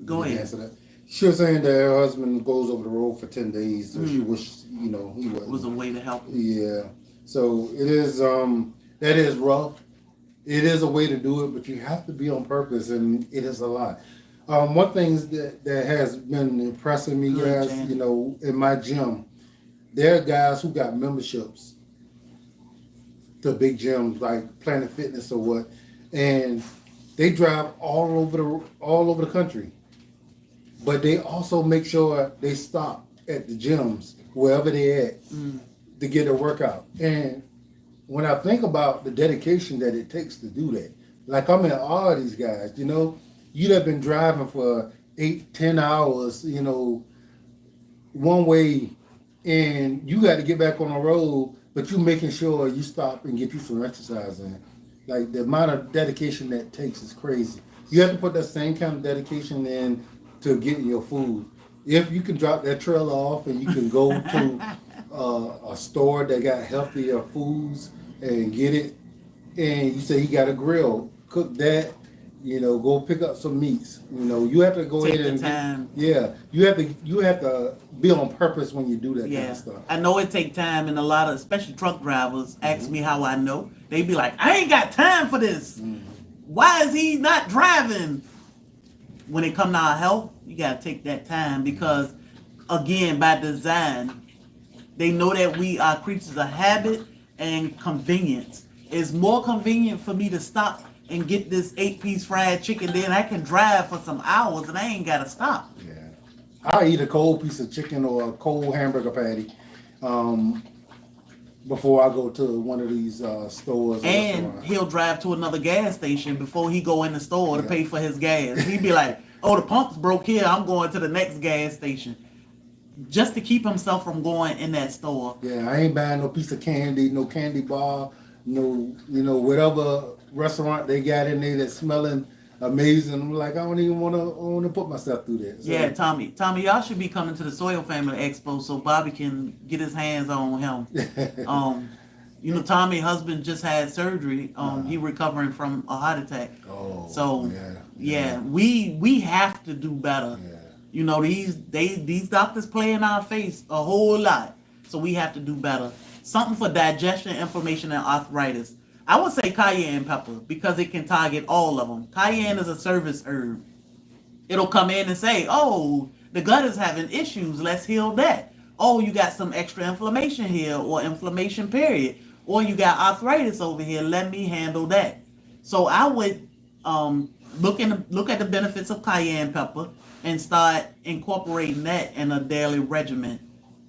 Go you can ahead. answer that. She was saying that her husband goes over the road for 10 days, so she wished, he wasn't. It was a way to help. Yeah. So it is, that is rough. It is a way to do it, but you have to be on purpose, and it is a lot. One thing that has been impressing me, Good, guys, Jan. in my gym, there are guys who got memberships to big gyms like Planet Fitness or what, and they drive all over the country, but they also make sure they stop at the gyms wherever they're at to get a workout. And when I think about the dedication that it takes to do that, like I'm in awe of these guys, you'd have been driving for 8-10 hours, one way, and you got to get back on the road, but you making sure you stop and get you some exercise in. Like the amount of dedication that takes is crazy. You have to put that same kind of dedication in to getting your food. If you can drop that trailer off and you can go to a store that got healthier foods and get it, and you say you got a grill, cook that, go pick up some meats. You have to go Take ahead the and time. you have to be on purpose when you do that kind of stuff. I know it take time, and a lot of, especially truck drivers, ask me how I know. They be like, I ain't got time for this. Why is he not driving? When it come to our health, you gotta take that time, because again, by design, they know that we are creatures of habit and convenience. It's more convenient for me to stop and get this 8-piece fried chicken, then I can drive for some hours and I ain't gotta stop. Yeah, I eat a cold piece of chicken or a cold hamburger patty before I go to one of these stores. And he'll drive to another gas station before he go in the store to pay for his gas. He'd be like, oh, the pump's broke here, I'm going to the next gas station. Just to keep himself from going in that store. Yeah, I ain't buying no piece of candy, no candy bar, no, whatever restaurant they got in there that's smelling amazing. I'm like, I don't even want to put myself through that. So, yeah, Tommy, y'all should be coming to the SoilFamily Expo so Bobby can get his hands on him. Tommy husband just had surgery. He recovering from a heart attack. Oh, so yeah, we have to do better. Yeah. These doctors play in our face a whole lot, so we have to do better. Something for digestion, inflammation, and arthritis. I would say cayenne pepper because it can target all of them. Cayenne is a service herb. It'll come in and say, oh, the gut is having issues. Let's heal that. Oh, you got some extra inflammation here or inflammation period. Or you got arthritis over here. Let me handle that. So I would look at the benefits of cayenne pepper and start incorporating that in a daily regimen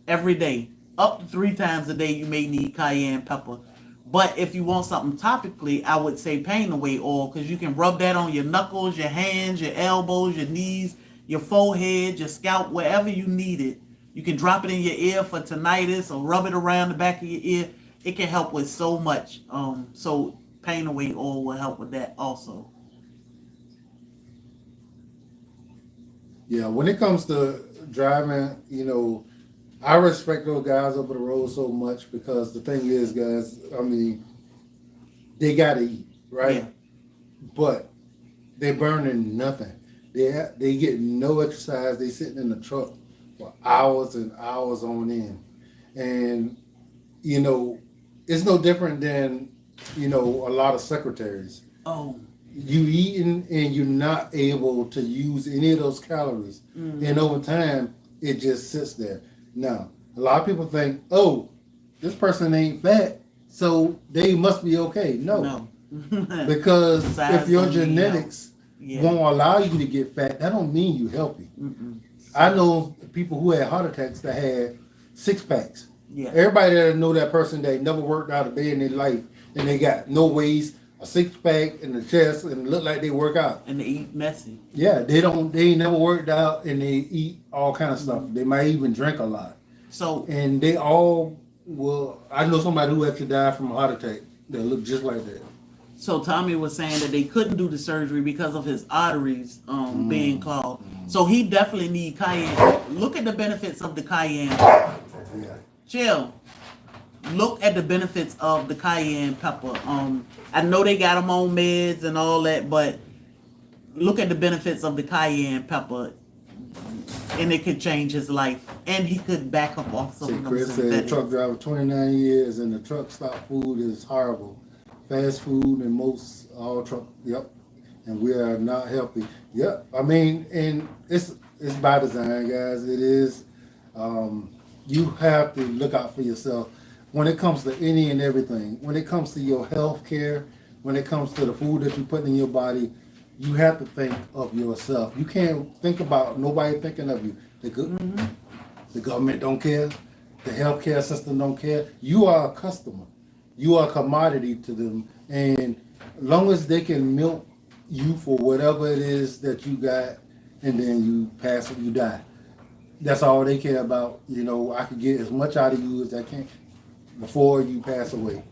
every day. Up to 3 times a day you may need cayenne pepper. But if you want something topically, I would say pain away oil, because you can rub that on your knuckles, your hands, your elbows, your knees, your forehead, your scalp, wherever you need it. You can drop it in your ear for tinnitus or rub it around the back of your ear. It can help with so much. So pain away oil will help with that also. Yeah, when it comes to driving, I respect those guys over the road so much, because the thing is, guys, I mean, they gotta eat, right? Yeah. But they're burning nothing. They get no exercise. They sitting in the truck for hours and hours on end, and it's no different than a lot of secretaries. Oh. You eating and you're not able to use any of those calories, and over time it just sits there. Now, a lot of people think, oh, this person ain't fat, so they must be okay. No. Because if your genetics won't allow you to get fat, that don't mean you healthy. Mm-mm. I know people who had heart attacks that had 6-packs. Yeah. Everybody that know that person that never worked out a day in their life, and they got no waist, a 6-pack in the chest, and look like they work out. And they eat messy. Yeah, they ain't never worked out, and they eat all kind of stuff. They might even drink a lot. So, and they all will. I know somebody who actually died from a heart attack that looked just like that. So Tommy was saying that they couldn't do the surgery because of his arteries being clogged. So he definitely need cayenne. Look at the benefits of the cayenne. Yeah. Chill. Look at the benefits of the cayenne pepper. I know they got them on meds and all that, but look at the benefits of the cayenne pepper, and it could change his life, and he could back up off some of them. Chris said, truck driver, 29 years, and the truck stop food is horrible. Fast food and most all truck. Yep, and we are not healthy. Yep, I mean, and it's by design, guys. It is. You have to look out for yourself when it comes to any and everything. When it comes to your health care, when it comes to the food that you put in your body, you have to think of yourself. You can't think about nobody thinking of you. The government don't care. The healthcare system don't care. You are a customer. You are a commodity to them. And as long as they can milk you for whatever it is that you got, and then you pass it, you die. That's all they care about. I can get as much out of you as I can before you pass away.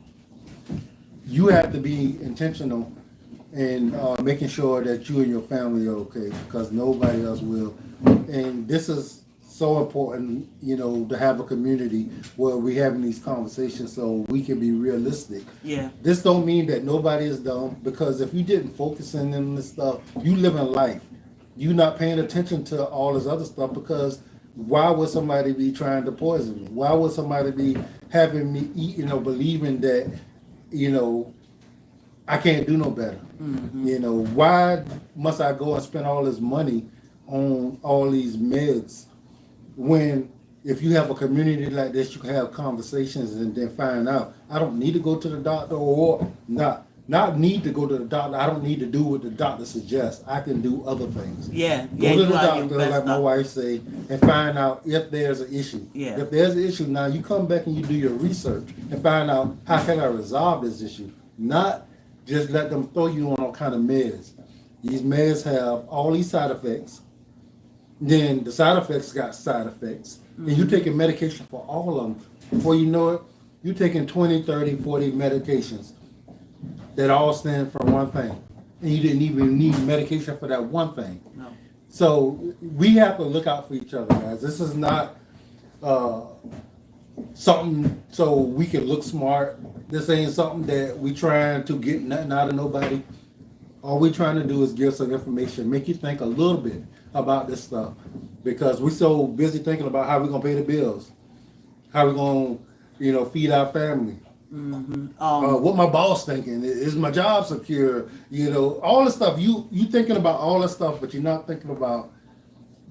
You have to be intentional in making sure that you and your family are okay, because nobody else will. And this is so important, to have a community where we're having these conversations so we can be realistic. Yeah. This don't mean that nobody is dumb, because if you didn't focus in on this stuff, you live in life. You're not paying attention to all this other stuff, because why would somebody be trying to poison me? Why would somebody be having me eating or believing that, I can't do no better? Why must I go and spend all this money on all these meds, when if you have a community like this, you can have conversations and then find out, I don't need to go to the doctor, or not need to go to the doctor. I don't need to do what the doctor suggests. I can do other things. Yeah. Go to the doctor, like my wife say, and find out if there's an issue. Yeah. If there's an issue, now you come back and you do your research and find out, how can I resolve this issue? Not just let them throw you on all kind of meds. These meds have all these side effects. Then the side effects got side effects. And you're taking medication for all of them. Before you know it, you're taking 20, 30, 40 medications that all stand for one thing. And you didn't even need medication for that one thing. No. So we have to look out for each other, guys. This is not something so we can look smart. This ain't something that we trying to get nothing out of nobody. All we trying to do is give some information, make you think a little bit about this stuff, because we're so busy thinking about how we're gonna pay the bills, how we're gonna, feed our family. What my boss thinking? Is my job secure? You know, all the stuff. You thinking about all the stuff, but you're not thinking about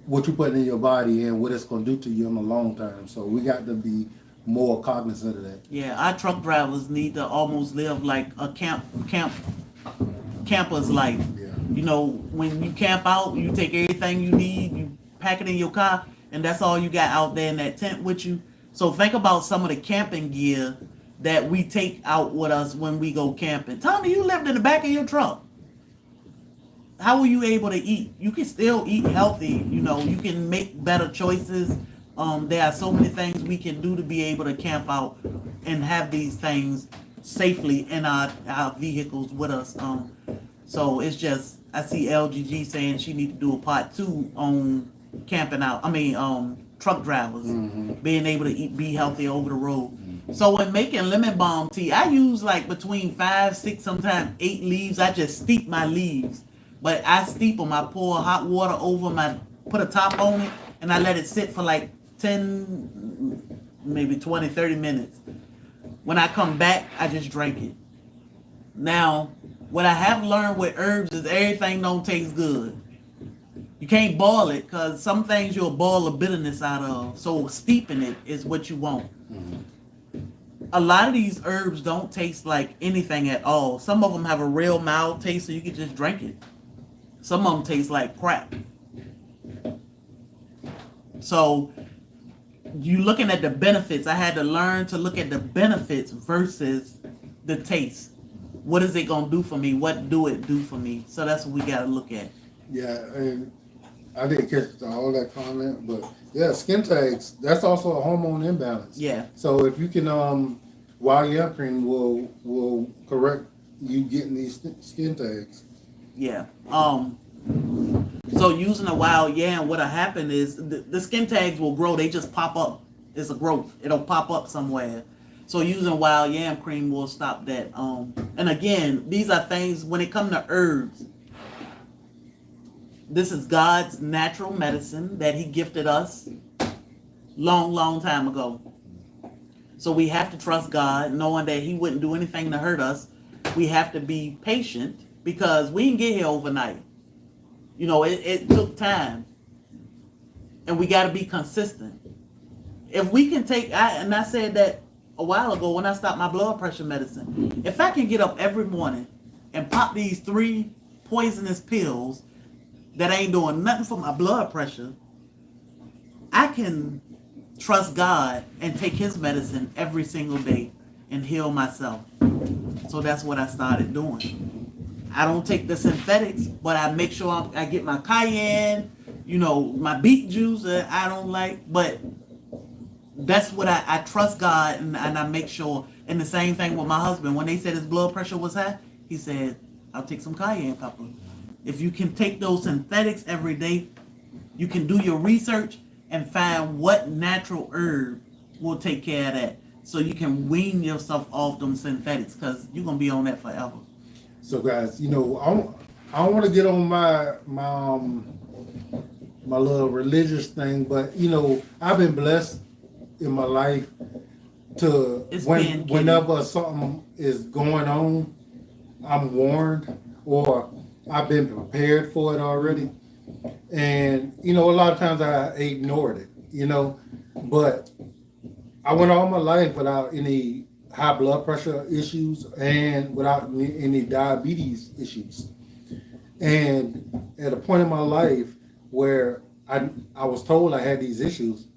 what you put in your body and what it's going to do to you in the long term. So we got to be more cognizant of that. Yeah, our truck drivers need to almost live like a camper's life. Yeah. You know, when you camp out, you take everything you need, you pack it in your car, and that's all you got out there in that tent with you. So think about some of the camping gear that we take out with us when we go camping. Tommy, you lived in the back of your truck. How were you able to eat? You can still eat healthy. You know, you can make better choices. There are so many things we can do to be able to camp out and have these things safely in our vehicles with us. So it's just, I see LGG saying she need to do a part 2 on camping out. Truck drivers being able to be healthy over the road. So when making lemon balm tea, I use like between 5, 6, sometimes 8 leaves. I just steep my leaves. But I steep them. I pour hot water over them. I put a top on it, and I let it sit for like 10, maybe 20, 30 minutes. When I come back, I just drink it. Now, what I have learned with herbs is everything don't taste good. You can't boil it because some things you'll boil the bitterness out of. So steeping it is what you want. A lot of these herbs don't taste like anything at all. Some of them have a real mild taste, so you can just drink it. Some of them taste like crap. So you looking at the benefits. I had to learn to look at the benefits versus the taste. What is it going to do for me? What do it do for me? So that's what we got to look at. Yeah, and I didn't catch all that comment, but yeah, skin tags, that's also a hormone imbalance. Yeah. So if you can, wild yam cream will correct you getting these skin tags. Yeah. So using a wild yam, what'll happen is the skin tags will grow. They just pop up. It's a growth. It'll pop up somewhere. So using wild yam cream will stop that. And again, these are things when it comes to herbs. This is God's natural medicine that He gifted us long time ago. So we have to trust God, knowing that He wouldn't do anything to hurt us. We have to be patient because we didn't get here overnight. You know, it took time. And we got to be consistent. If we can I said that a while ago when I stopped my blood pressure medicine. If I can get up every morning and pop these 3 poisonous pills that ain't doing nothing for my blood pressure, I can trust God and take His medicine every single day and heal myself. So that's what I started doing. I don't take the synthetics, but I make sure I get my Cayenne, you know, my beet juice that I don't like, but that's what I trust God and I make sure. And the same thing with my husband. When they said his blood pressure was high, he said, I'll take some cayenne pepper. If you can take those synthetics every day, you can do your research and find what natural herb will take care of that. So you can wean yourself off them synthetics because you're going to be on that forever. So guys, you know, I don't want to get on my little religious thing, but you know, I've been blessed in my life to whenever something is going on, I'm warned or I've been prepared for it already. And you know, a lot of times I ignored it, you know, but I went all my life without any high blood pressure issues and without any diabetes issues. And at a point in my life where I was told I had these issues,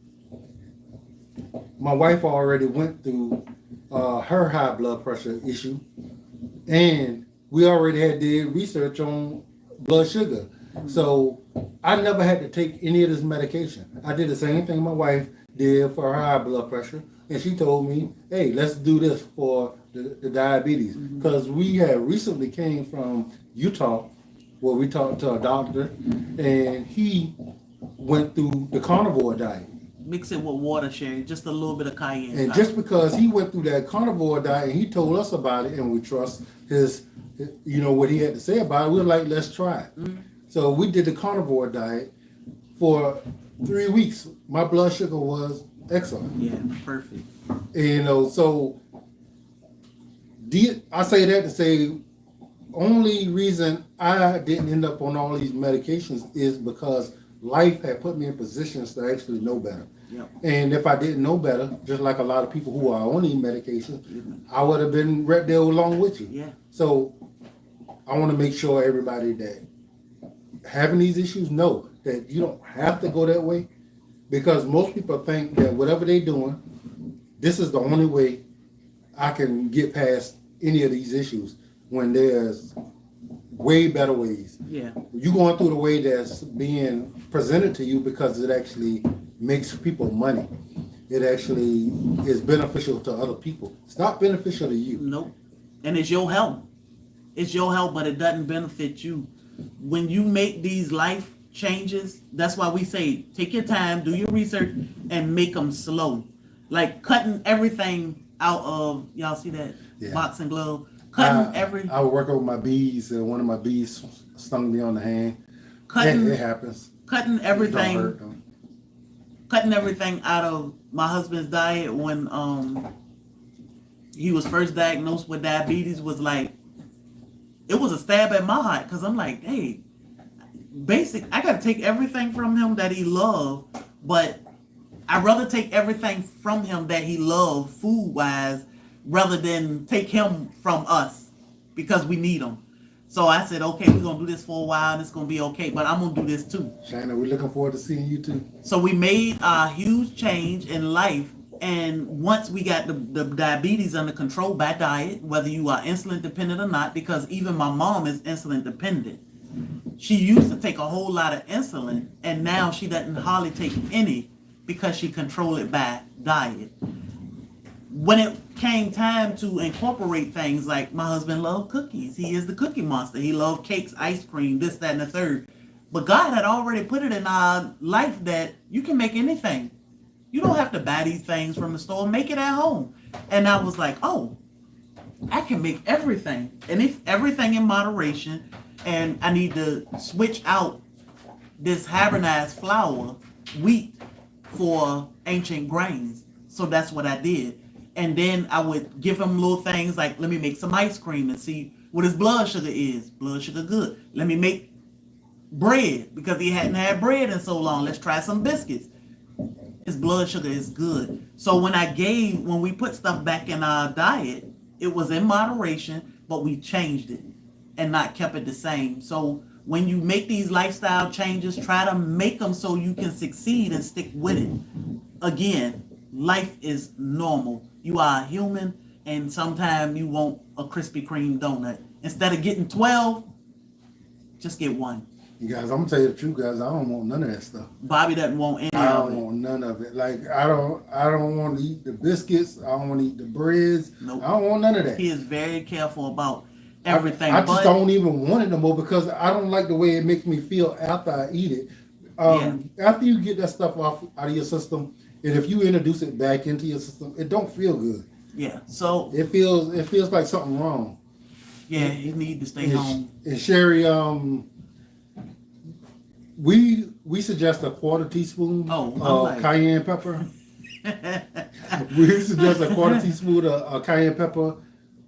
my wife already went through her high blood pressure issue, and we already did research on blood sugar. So I never had to take any of this medication. I did the same thing my wife did for her high blood pressure, and she told me, hey, let's do this for the diabetes. Because we had recently came from Utah where we talked to a doctor, and he went through the carnivore diet. Mix it with water, Sherry, just a little bit of cayenne. And just because he went through that carnivore diet and he told us about it and we trust his, you know, what he had to say about it, we were like, let's try it. So we did the carnivore diet for 3 weeks. My blood sugar was excellent. Yeah, perfect. And, you know, so I say that to say only reason I didn't end up on all these medications is because life had put me in positions to actually know better. Yep. And if I didn't know better, just like a lot of people who are on these medications, I would have been right there along with you. Yeah. So I want to make sure everybody that having these issues know that you don't have to go that way, because most people think that whatever they're doing, this is the only way I can get past any of these issues, when there's way better ways. Yeah. You're going through the way that's being presented to you because it actually makes people money. It actually is beneficial to other people. It's not beneficial to you. Nope. And it's your health. It's your health, but it doesn't benefit you. When you make these life changes, that's why we say take your time, do your research, and make them slow. Like cutting everything out of, y'all see that boxing glove? Cutting I was working with my bees, and one of my bees stung me on the hand. It happens. Cutting everything. Cutting everything out of my husband's diet when he was first diagnosed with diabetes was like, it was a stab at my heart, because I'm like, hey, I got to take everything from him that he loved, but I'd rather take everything from him that he loved food-wise rather than take him from us, because we need him. So I said, okay, we're going to do this for a while and it's going to be okay, but I'm going to do this too. Shana, we're looking forward to seeing you too. So we made a huge change in life, and once we got the diabetes under control by diet, whether you are insulin dependent or not, because even my mom is insulin dependent. She used to take a whole lot of insulin, and now she doesn't hardly take any because she controlled it by diet. When it came time to incorporate things, like my husband loved cookies. He is the cookie monster. He loved cakes, ice cream, this, that, and the third. But God had already put it in our life that you can make anything. You don't have to buy these things from the store. Make it at home. And I was like, oh, I can make everything. And if everything in moderation, and I need to switch out this hybridized flour, wheat, for ancient grains. So that's what I did. And then I would give him little things like, let me make some ice cream and see what his blood sugar is. Blood sugar good. Let me make bread, because he hadn't had bread in so long. Let's try some biscuits. His blood sugar is good. So when we put stuff back in our diet, it was in moderation, but we changed it and not kept it the same. So when you make these lifestyle changes, try to make them so you can succeed and stick with it. Again, life is normal. You are a human, and sometimes you want a Krispy Kreme donut. Instead of getting 12, just get one. You guys, I'm gonna tell you the truth, guys. I don't want none of that stuff. Bobby doesn't want any of it. I don't want none of it. Like I don't want to eat the biscuits. I don't want to eat the breads. Nope. I don't want none of that. He is very careful about everything. I just don't even want it no more, because I don't like the way it makes me feel after I eat it. After you get that stuff out of your system, and if you introduce it back into your system, it don't feel good. Yeah. So it feels like something wrong. Yeah, you need to stay home. And Sherry, we suggest a quarter teaspoon of cayenne pepper. We suggest a quarter teaspoon of cayenne pepper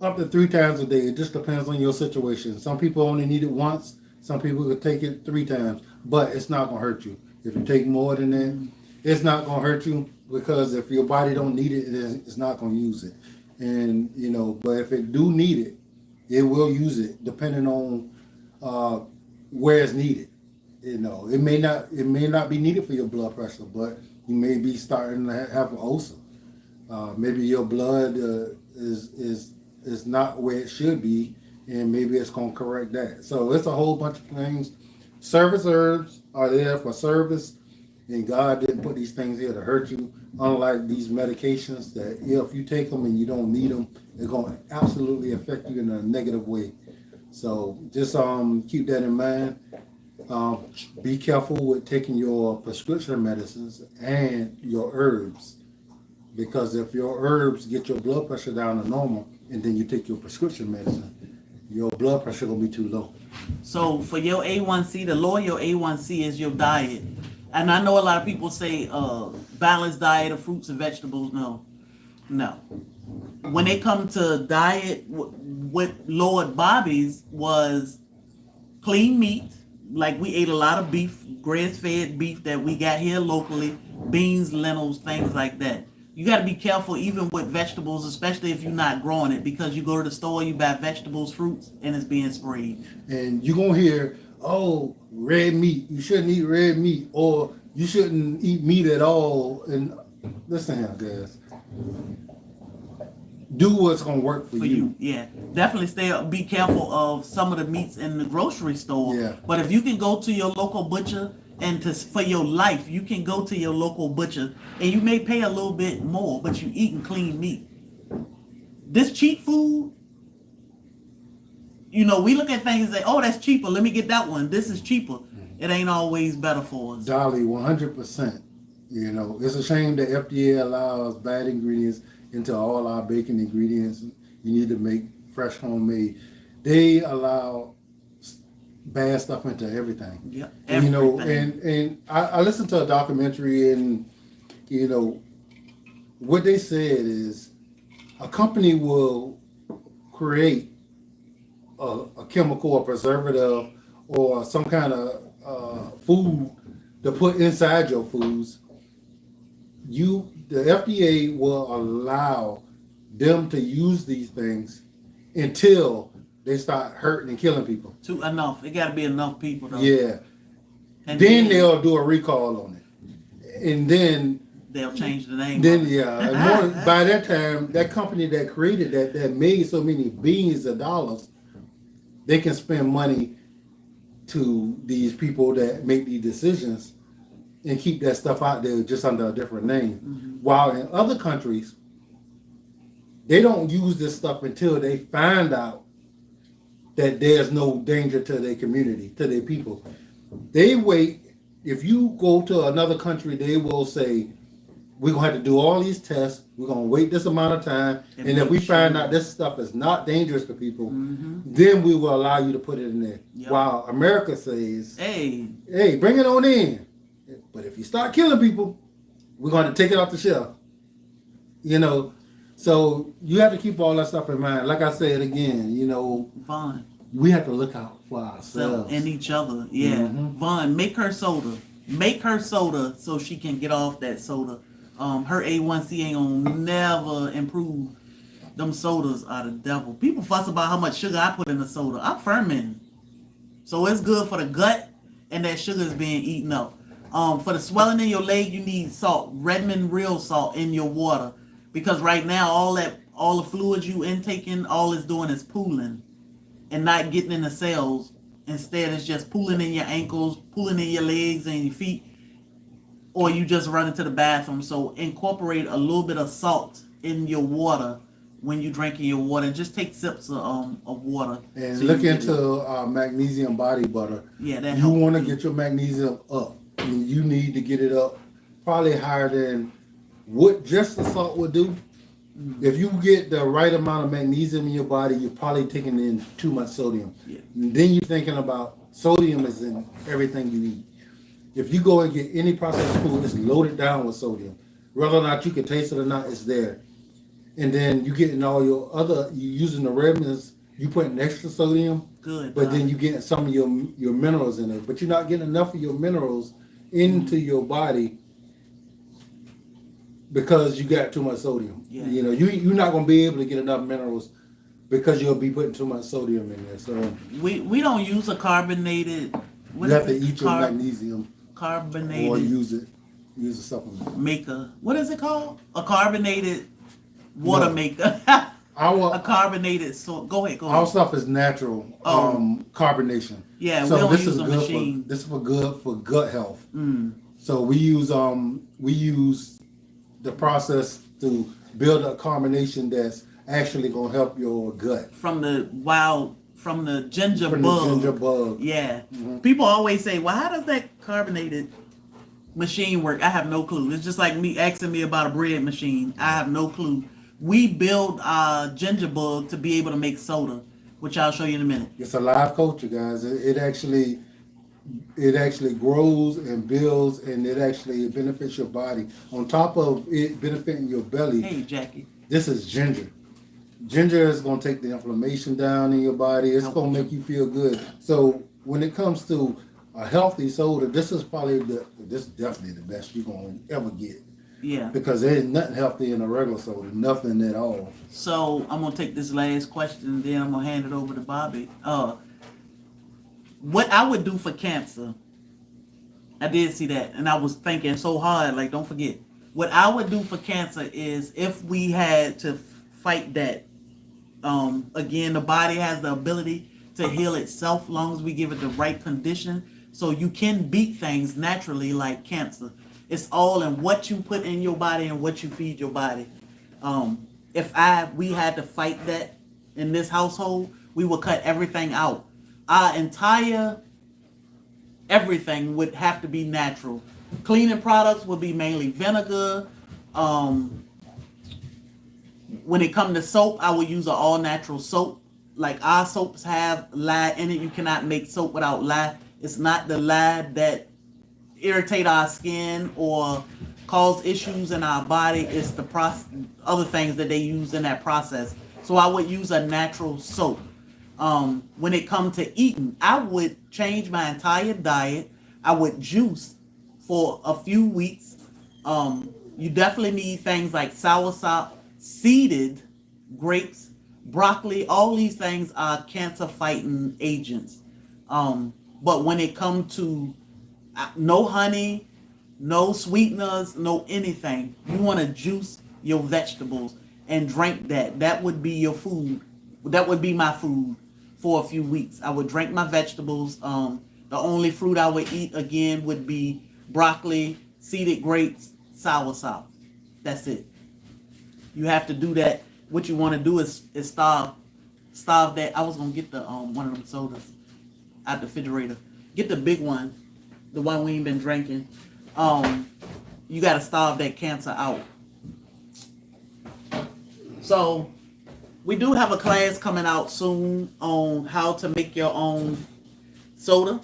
up to 3 times a day. It just depends on your situation. Some people only need it once. Some people could take it 3 times, but it's not gonna hurt you. If you take more than that, it's not gonna hurt you, because if your body don't need it, it's not gonna use it. And but if it do need it, it will use it depending on where it's needed. It may not be needed for your blood pressure, but you may be starting to have an ulcer. Maybe your blood is not where it should be, and maybe it's going to correct that. So it's a whole bunch of things. Service herbs are there for service, and God didn't put these things here to hurt you. Unlike these medications that if you take them and you don't need them, they're going to absolutely affect you in a negative way. So just keep that in mind. Be careful with taking your prescription medicines and your herbs, because if your herbs get your blood pressure down to normal, and then you take your prescription medicine, your blood pressure will be too low. So for your A1C, the lower your A1C is your diet. And I know a lot of people say balanced diet of fruits and vegetables. No, No. When it comes to diet, what Lord Bobby's was clean meat. Like we ate a lot of beef, grass-fed beef that we got here locally, beans, lentils, things like that. You got to be careful even with vegetables, especially if you're not growing it, because you go to the store, you buy vegetables, fruits, and it's being sprayed. And you're going to hear, oh, red meat. You shouldn't eat red meat, or you shouldn't eat meat at all. And listen here, guys. Do what's going to work for you. Yeah, definitely be careful of some of the meats in the grocery store. Yeah. But if you can go to your local butcher and for your life, you can go to your local butcher and you may pay a little bit more, but you eating clean meat. This cheap food, we look at things and say, oh, that's cheaper. Let me get that one. This is cheaper. It ain't always better for us. Dolly, 100%. It's a shame that FDA allows bad ingredients into all our baking ingredients. You need to make fresh homemade. They allow bad stuff into everything. Yeah, everything. And I listened to a documentary, and what they said is a company will create a chemical or preservative or some kind of food to put inside your foods. The FDA will allow them to use these things until they start hurting and killing people. Enough. It got to be enough people, though. Yeah. And then they'll do a recall on it. And then they'll change the name. Then, by that time, that company that created that made so many billions of dollars, they can spend money to these people that make these decisions and keep that stuff out there just under a different name. Mm-hmm. While in other countries, they don't use this stuff until they find out that there's no danger to their community, to their people. They wait. If you go to another country, they will say, we're going to have to do all these tests. We're going to wait this amount of time. And if we find out this stuff is not dangerous to people, then we will allow you to put it in there. Yep. While America says, hey, bring it on in. But if you start killing people, we're going to take it off the shelf. So you have to keep all that stuff in mind. Like I said again, Vaughn, we have to look out for ourselves. And each other. Yeah. Mm-hmm. Vaughn, make her soda. Make her soda so she can get off that soda. Her A1C ain't gonna never improve. Them sodas are the devil. People fuss about how much sugar I put in the soda. I'm fermenting. So it's good for the gut, and that sugar is being eaten up. For the swelling in your leg, you need salt, Redmond real salt in your water, because right now all the fluids you intaking, all it's doing is pooling and not getting in the cells. Instead, it's just pooling in your ankles, pooling in your legs and your feet, or you just run into the bathroom. So incorporate a little bit of salt in your water when you're drinking your water, and just take sips of water. And look into magnesium body butter. Yeah, that you want to get your magnesium up. You need to get it up probably higher than what just the salt would do. Mm-hmm. If you get the right amount of magnesium in your body, you're probably taking in too much sodium. Yeah. And then you're thinking about sodium is in everything you eat. If you go and get any processed food, it's loaded down with sodium. Whether or not you can taste it or not, it's there. And then you getting all your you using the remedies, you putting extra sodium. Good. But then you getting some of your minerals in it. But you're not getting enough of your minerals into your body because you got too much sodium. Yeah. You're not going to be able to get enough minerals because you'll be putting too much sodium in there. So we don't use a carbonated. You have to eat your magnesium. Carbonated. Or use a supplement. Maker. What is it called? A carbonated water maker. A carbonated salt. Go ahead. Our stuff is natural carbonation. Yeah, so we don't use a machine. This is good for gut health. Mm. So we use the process to build a carbonation that's actually gonna help your gut. From the ginger bug. The ginger bug. Yeah. Mm-hmm. People always say, well, how does that carbonated machine work? I have no clue. It's just like me asking me about a bread machine. I have no clue. We build a ginger bug to be able to make soda, which I'll show you in a minute. It's a live culture, guys. It actually grows and builds, and it benefits your body. On top of it benefiting your belly. Hey, Jackie. This is ginger. Ginger is going to take the inflammation down in your body. It's going to make you feel good. So when it comes to a healthy soda, this is probably this is definitely the best you're going to ever get. Yeah. Because there's nothing healthy in a regular soda, nothing at all. So I'm gonna take this last question, and then I'm gonna hand it over to Bobby. What I would do for cancer, I did see that, and I was thinking so hard. Like, don't forget, what I would do for cancer is if we had to fight that. Again, the body has the ability to heal itself, long as we give it the right condition. So you can beat things naturally, like cancer. It's all in what you put in your body and what you feed your body. If we had to fight that in this household, we would cut everything out. Our entire everything would have to be natural. Cleaning products would be mainly vinegar. When it comes to soap, I would use an all-natural soap. Like our soaps have lye in it. You cannot make soap without lye. It's not the lye that irritate our skin or cause issues in our body. It's the other things that they use in that process. So I would use a natural soap. When it comes to eating, I would change my entire diet. I would juice for a few weeks. You definitely need things like soursop, seeded grapes, broccoli. All these things are cancer fighting agents. But when it comes to no honey, no sweeteners, no anything, you want to juice your vegetables and drink that. That would be your food. That would be my food for a few weeks. I would drink my vegetables. The only fruit I would eat again would be broccoli, seeded grapes, soursop. That's it. You have to do that. What you want to do is starve that. I was gonna get the one of them sodas out the refrigerator. Get the big one, the one we ain't been drinking. You gotta starve that cancer out. So we do have a class coming out soon on how to make your own soda.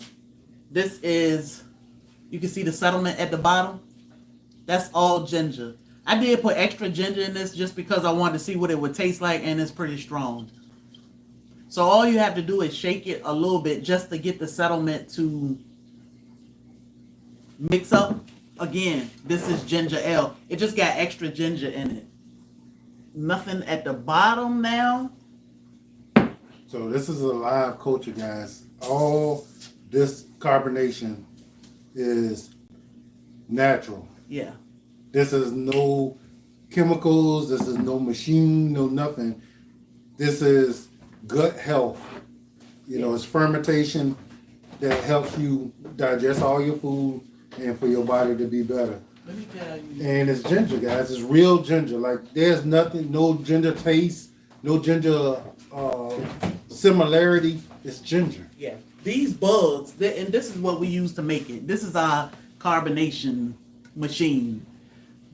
This is, you can see the settlement at the bottom. That's all ginger. I did put extra ginger in this just because I wanted to see what it would taste like, and it's pretty strong. So all you have to do is shake it a little bit just to get the settlement to mix up. Again, this is ginger ale. It just got extra ginger in it. Nothing at the bottom now. So this is a live culture, guys. All this carbonation is natural. Yeah. This is no chemicals. This is no machine, no nothing. This is gut health. You know, it's fermentation that helps you digest all your food and for your body to be better. Let me tell you. And it's ginger, guys. It's real ginger. Like, there's nothing, no ginger taste, no ginger similarity. It's ginger. Yeah. These bugs, and this is what we use to make it. This is our carbonation machine.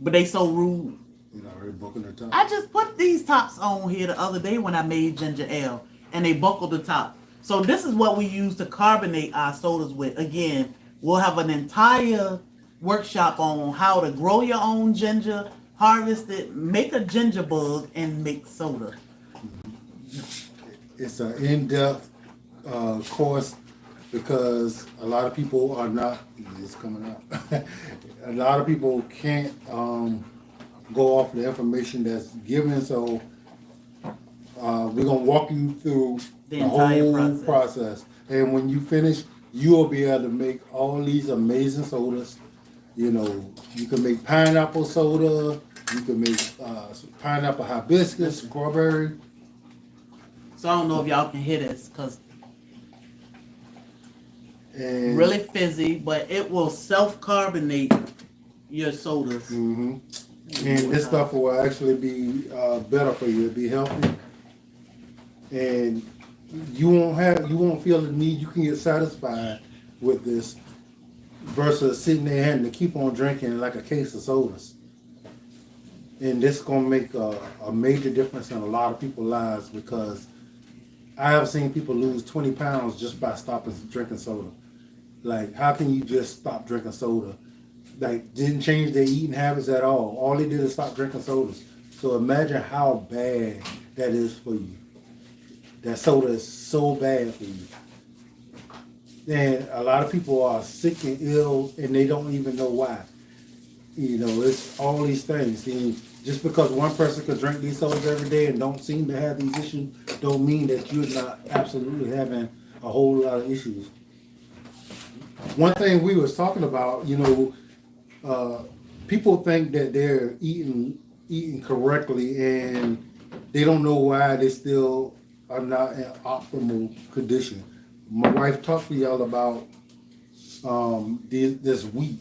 But they so rude. You know, they're buckling their top. I just put these tops on here the other day when I made ginger ale, and they buckled the top. So this is what we use to carbonate our sodas with. Again, we'll have an entire workshop on how to grow your own ginger, harvest it, make a ginger bug, and make soda. It's an in-depth course because a lot of people are not, it's coming out, a lot of people can't go off the information that's given, so we're going to walk you through the whole process. And when you finish, you will be able to make all these amazing sodas. You know, you can make pineapple soda, you can make pineapple hibiscus, strawberry. So I don't know if y'all can hear this, because really fizzy, but it will self-carbonate your sodas. Mm-hmm. And this stuff will actually be better for you. It'll be healthy. And you won't feel the need. You can get satisfied with this versus sitting there having to keep on drinking like a case of sodas. And this is going to make a major difference in a lot of people's lives, because I have seen people lose 20 pounds just by stopping drinking soda. Like, how can you just stop drinking soda? Like, didn't change their eating habits at all. All they did is stop drinking sodas. So imagine how bad that is for you. That soda is so bad for you. And a lot of people are sick and ill and they don't even know why. You know, it's all these things. And just because one person could drink these sodas every day and don't seem to have these issues, don't mean that you're not absolutely having a whole lot of issues. One thing we was talking about, you know, people think that they're eating correctly and they don't know why they still are not in optimal condition. My wife talked to y'all about this wheat.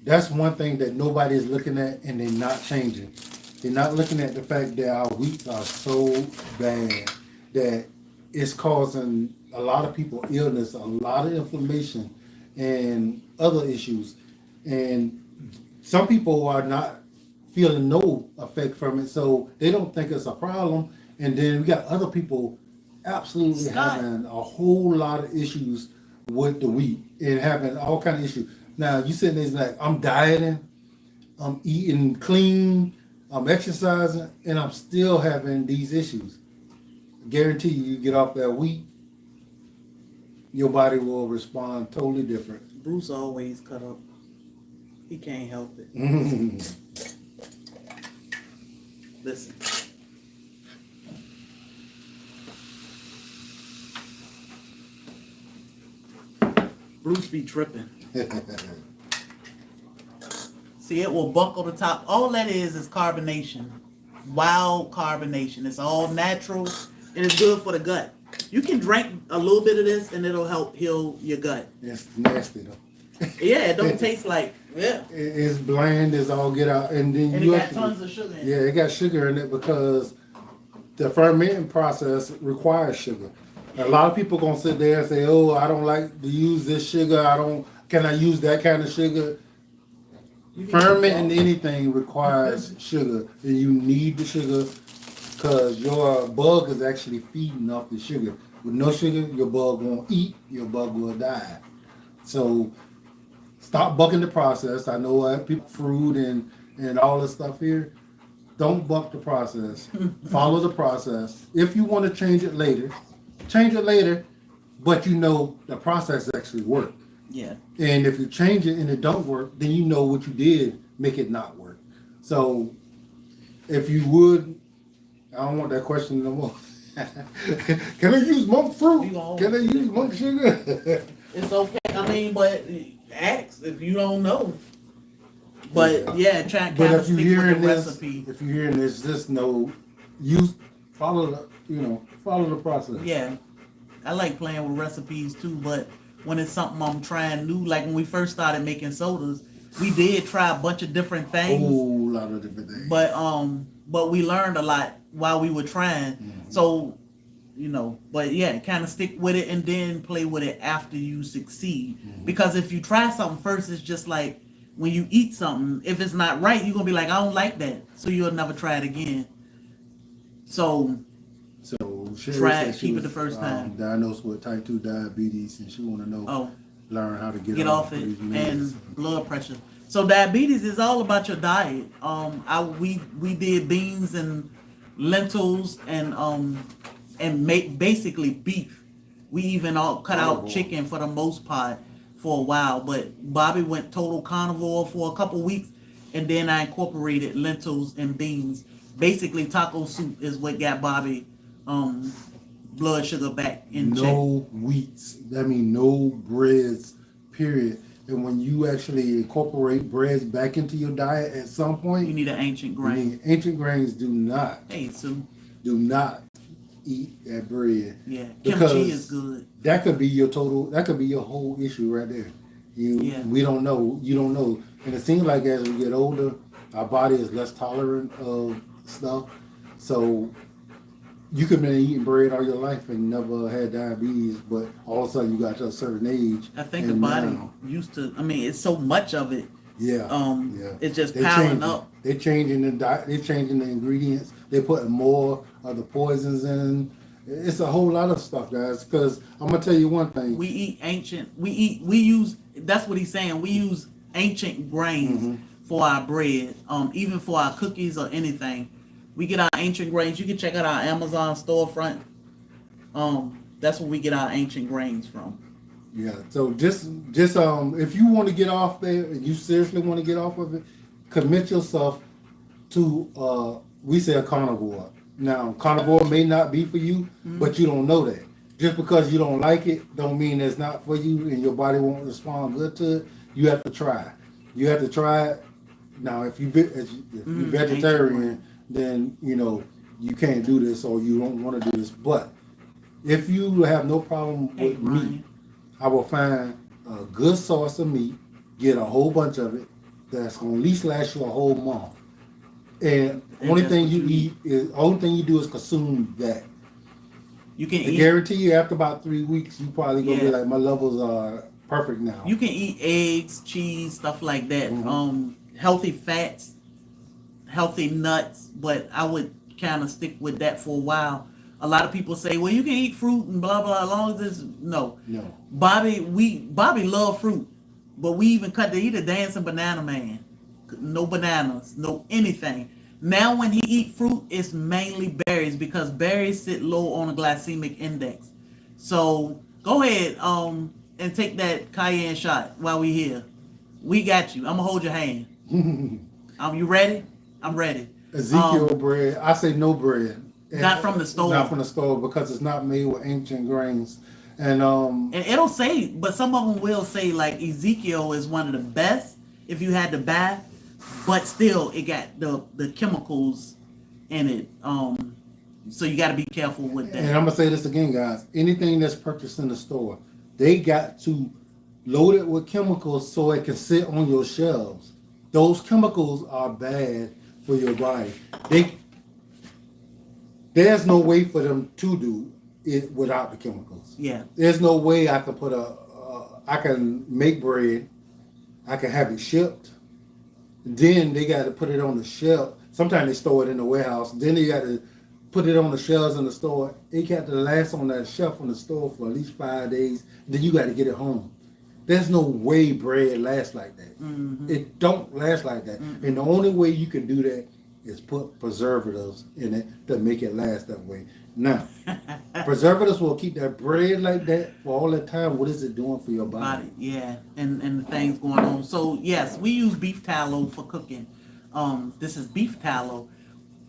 That's one thing that nobody is looking at, and they're not changing. They're not looking at the fact that our wheats are so bad that it's causing a lot of people illness, a lot of inflammation, and other issues. And some people are not feeling no effect from it, so they don't think it's a problem. And then we got other people absolutely having a whole lot of issues with the wheat and having all kind of issues. Now you sitting there like, I'm dieting, I'm eating clean, I'm exercising, and I'm still having these issues. Guarantee you get off that wheat, your body will respond totally different. Bruce always cut up. He can't help it. Listen. Bruce be tripping. See, it will buckle the top. All that is carbonation. Wild carbonation. It's all natural and it's good for the gut. You can drink a little bit of this and it'll help heal your gut. It's nasty though. Yeah, it don't taste like, yeah. It's bland as all get out. And then And you it got actually, tons of sugar in it. yeah, it got sugar in it because the fermenting process requires sugar. A lot of people gonna sit there and say, "Oh, I don't like to use this sugar. Can I use that kind of sugar?" Fermenting anything requires sugar, and you need the sugar because your bug is actually feeding off the sugar. With no sugar, your bug won't eat. Your bug will die. So stop bucking the process. I know people fruit and all this stuff here. Don't buck the process. Follow the process. If you want to change it later, but you know the process actually worked. Yeah. And if you change it and it don't work, then you know what you did make it not work. So if you would, I don't want that question no more. Can I use monk fruit? Can I use monk sugar? It's okay. I mean, but ask if you don't know. But yeah, try to kind of stick with the recipe. If you're hearing this, just know follow the process. Yeah. I like playing with recipes too, but when it's something I'm trying new, like when we first started making sodas, we did try a bunch of different things. A whole lot of different things. But we learned a lot while we were trying. Mm-hmm. So, but yeah, kind of stick with it and then play with it after you succeed. Mm-hmm. Because if you try something first, it's just like when you eat something, if it's not right, you're gonna be like, I don't like that. So you'll never try it again. So try it, keep it the first time. Diagnosed with type 2 diabetes, and she want to know, learn how to get off it and blood pressure. So diabetes is all about your diet. We did beans and lentils and make basically beef. We even cut out chicken for the most part for a while, but Bobby went total carnivore for a couple weeks, and then I incorporated lentils and beans. Basically, taco soup is what got Bobby blood sugar back in check. No wheats. I mean, no breads, period. And when you actually incorporate breads back into your diet at some point, you need an ancient grain. Ancient grains do not. Hey, Sue. Do not eat that bread. Yeah, kimchi is good. That could be your whole issue right there. We don't know. You don't know. And it seems like as we get older, our body is less tolerant of stuff. So you could have been eating bread all your life and never had diabetes, but all of a sudden you got to a certain age. I think the body used to. I mean, it's so much of it. Yeah. It's just piling up. They're changing the diet. They're changing the ingredients. They're putting more of the poisons in. It's a whole lot of stuff, guys. Because I'm gonna tell you one thing. We eat ancient. We use. That's what he's saying. We use ancient grains for our bread. Even for our cookies or anything. We get our ancient grains. You can check out our Amazon storefront. That's where we get our ancient grains from. Yeah. So just if you want to get off there, and you seriously want to get off of it, commit yourself to we say a carnivore. Now, carnivore may not be for you, but you don't know that. Just because you don't like it, don't mean it's not for you, and your body won't respond good to it. You have to try. You have to try it. Now, if you're vegetarian, then you can't do this, or you don't want to do this. But if you have no problem with meat, I will find a good source of meat, get a whole bunch of it, that's going to at least last you a whole month. And only thing you do is consume that. You can I guarantee you after about 3 weeks, you probably going to be like, my levels are perfect now. You can eat eggs, cheese, stuff like that. Healthy fats, healthy nuts, but I would kind of stick with that for a while. A lot of people say, well, you can eat fruit and blah, blah, as long as it's, no. Bobby love fruit, but we even cut to eat a dancing banana man. No bananas, no anything. Now when he eat fruit, it's mainly berries because berries sit low on a glycemic index. So go ahead and take that Cayenne shot while we here. We got you. I'm gonna hold your hand. You ready? I'm ready. Ezekiel bread. I say no bread. Not from the store. Not from the store because it's not made with ancient grains. And it'll say, but some of them will say like Ezekiel is one of the best if you had to buy, but still it got the chemicals in it. So you got to be careful with that. And I'm gonna say this again, guys. Anything that's purchased in the store, they got to load it with chemicals so it can sit on your shelves. Those chemicals are bad for your body. There's no way for them to do it without the chemicals. Yeah. There's no way I can I can make bread, I can have it shipped, then they got to put it on the shelf. Sometimes they store it in the warehouse, then they got to put it on the shelves in the store. It got to last on that shelf in the store for at least 5 days, then you got to get it home. There's no way bread lasts like that. It don't last like that. And the only way you can do that is put preservatives in it to make it last that way. Now, preservatives will keep that bread like that for all that time. What is it doing for your body? Yeah, and the things going on. So yes, we use beef tallow for cooking. This is beef tallow.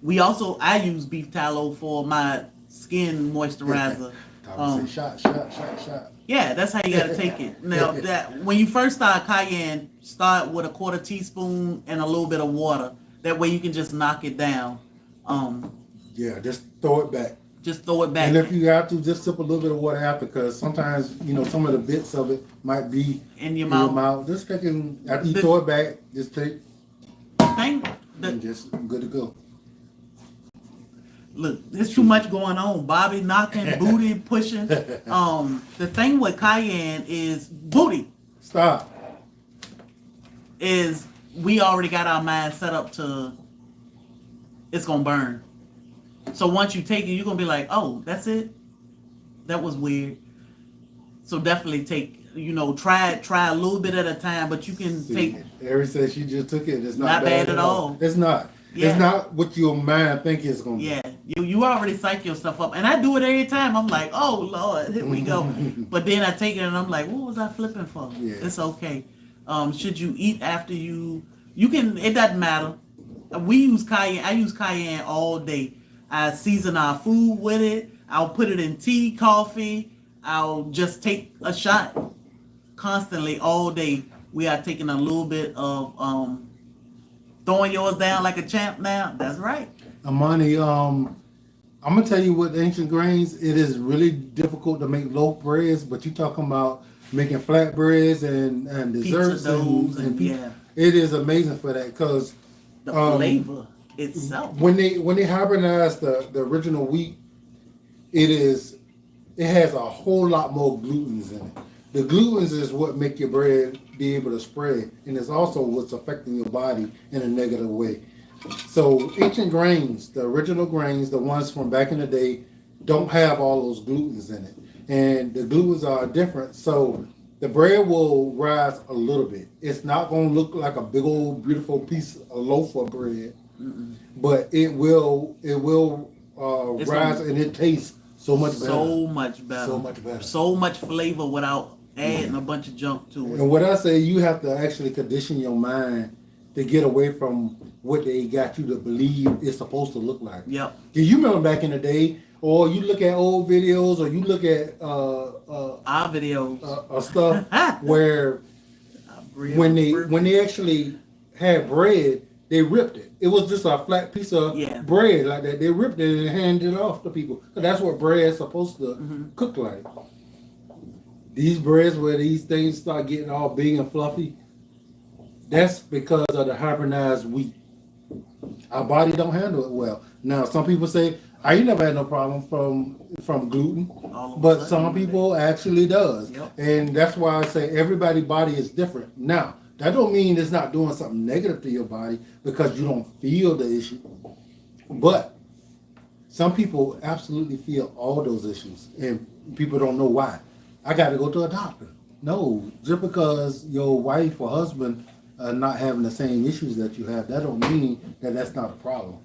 I use beef tallow for my skin moisturizer. Shot. Yeah, that's how you gotta take it. Now, when you first start Cayenne, start with a 1/4 teaspoon and a little bit of water. That way you can just knock it down. Yeah, just throw it back. Just throw it back. And if you have to, just sip a little bit of water after, because sometimes, some of the bits of it might be in your mouth. Just taking, after you throw it back, just take, and just good to go. Look, there's too much going on. Bobby knocking, booty pushing. The thing with Cayenne is booty. Stop. Is we already got our mind set up to it's gonna burn. So once you take it, you're gonna be like, oh, that's it? That was weird. So definitely try a little bit at a time, but you can take. Ari said she just took it. It's not bad at all. It's not. Yeah. It's not what your mind think it's gonna be. Yeah, you already psych yourself up, and I do it every time. I'm like, oh Lord, here we go. But then I take it and I'm like, what was I flipping for? Yeah. It's okay. Should you eat after you can? It doesn't matter. We use Cayenne. I use Cayenne all day. I season our food with it. I'll put it in tea, coffee. I'll just take a shot constantly all day. We are taking a little bit of throwing yours down like a champ now. That's right. Amani, I'm gonna tell you with ancient grains, it is really difficult to make loaf breads, but you talking about making flatbreads and desserts and yeah. It is amazing for that because the flavor itself. When they hybridize the original wheat, it has a whole lot more glutens in it. The glutens is what make your bread be able to spread, and it's also what's affecting your body in a negative way. So ancient grains, the original grains, the ones from back in the day, don't have all those glutens in it, and the glutens are different. So the bread will rise a little bit. It's not going to look like a big old beautiful piece of loaf of bread. but it will It's rise, gonna- and it tastes so much better. So much better. So much better. So much flavor without adding a bunch of junk to it. And what I say, you have to actually condition your mind to get away from what they got you to believe it's supposed to look like. Yep. Cause you remember back in the day, or you look at old videos, or you look at Our videos. stuff where when they actually had bread, they ripped it. It was just a flat piece of bread like that. They ripped it and handed it off to people. 'Cause that's what bread's supposed to cook like. These breads where these things start getting all big and fluffy, that's because of the hybridized wheat. Our body don't handle it well. Now, some people say, I ain't never had no problem from gluten, but some people actually does. Yep. And that's why I say everybody's body is different. Now, that don't mean it's not doing something negative to your body because you don't feel the issue. But some people absolutely feel all those issues, and people don't know why. I got to go to a doctor. No, just because your wife or husband are not having the same issues that you have, that don't mean that that's not a problem.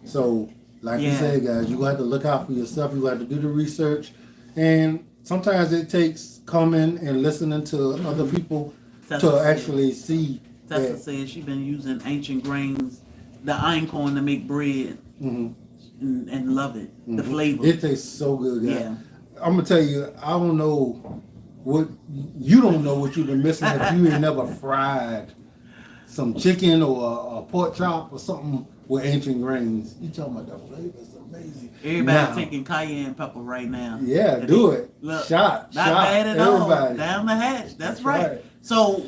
So, like you said, guys, you have to look out for yourself. You have to do the research, and sometimes it takes coming and listening to other people to actually see. Tessa said she been using ancient grains, the einkorn to make bread, and love it. The flavor. It tastes so good, guys. Yeah. I'm gonna tell you, I don't know what you don't know what you've been missing if you ain't never fried some chicken or a pork chop or something with ancient grains. You talking about the flavor is amazing. Everybody taking cayenne pepper right now. Yeah, do it. Look, shot, not bad at all. everybody. Down the hatch. That's right. So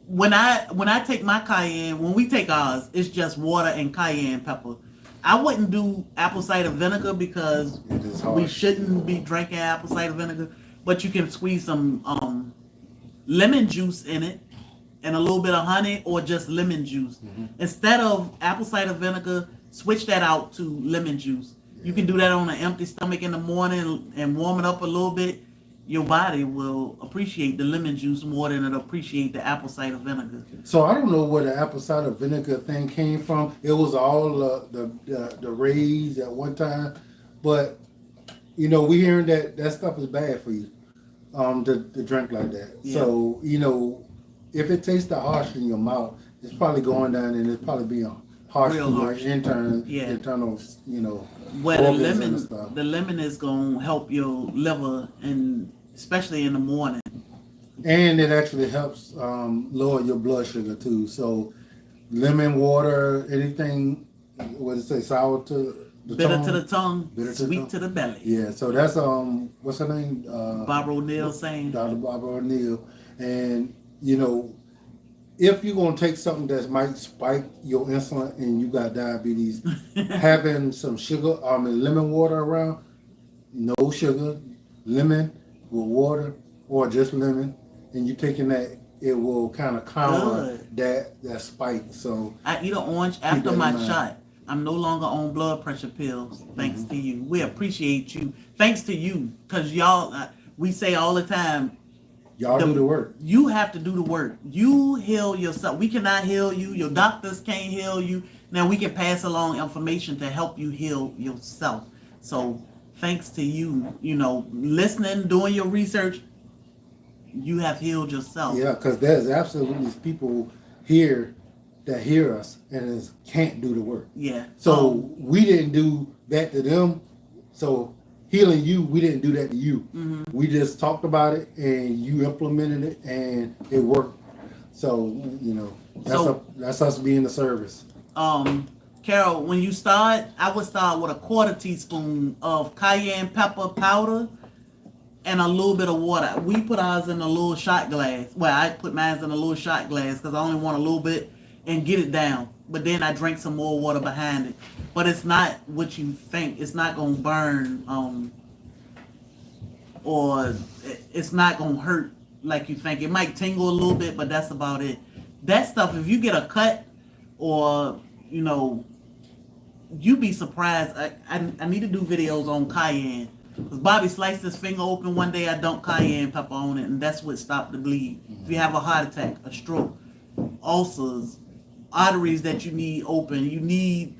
when I take my cayenne, when we take ours, it's just water and cayenne pepper. I wouldn't do apple cider vinegar because we shouldn't be drinking apple cider vinegar. But you can squeeze some lemon juice in it and a little bit of honey or just lemon juice. Instead of apple cider vinegar, switch that out to lemon juice. You can do that on an empty stomach in the morning and warm it up a little bit. Your body will appreciate the lemon juice more than it'll appreciate the apple cider vinegar. So I don't know where the apple cider vinegar thing came from. It was all the rays at one time, but you know we hearing that stuff is bad for you, to drink like that. Yeah. So you know if it tastes the harsh in your mouth, it's probably going down and it's probably being harsh to your internal, you know. Well, the lemon is gonna help your liver, and especially in the morning. And it actually helps lower your blood sugar too. So, lemon water, anything, what does it say, sour to the bitter tongue? To the tongue, bitter sweet to the belly. Yeah. So that's what's her name? Barbara O'Neill saying. Dr. Barbara O'Neill, and you know. If you're gonna take something that might spike your insulin and you got diabetes, having some sugar, lemon water around, no sugar, lemon with water or just lemon, and you taking that, it will kind of counter that spike. So I eat an orange after my shot. I'm no longer on blood pressure pills, thanks to you. We appreciate you. Thanks to you, because y'all, we say all the time, y'all do the work. You have to do the work. You heal yourself. We cannot heal you. Your doctors can't heal you. Now we can pass along information to help you heal yourself. So thanks to you, you know, listening, doing your research, you have healed yourself. Yeah, because there's absolutely people here that hear us and can't do the work. Yeah. So we didn't do that to them. So healing you, we didn't do that to you. We just talked about it and you implemented it and it worked. So, you know, that's us being the service. Carol, when you start, I would start with a 1/4 teaspoon of cayenne pepper powder and a little bit of water. We put ours in a little shot glass. Well, I put mine in a little shot glass because I only want a little bit and get it down. But then I drank some more water behind it. But it's not what you think. It's not going to burn or it's not going to hurt like you think. It might tingle a little bit, but that's about it. That stuff, if you get a cut or, you know, you'd be surprised. I need to do videos on cayenne. Because Bobby sliced his finger open one day, I dumped cayenne pepper on it, and that's what stopped the bleed. If you have a heart attack, a stroke, ulcers, arteries that you need open. You need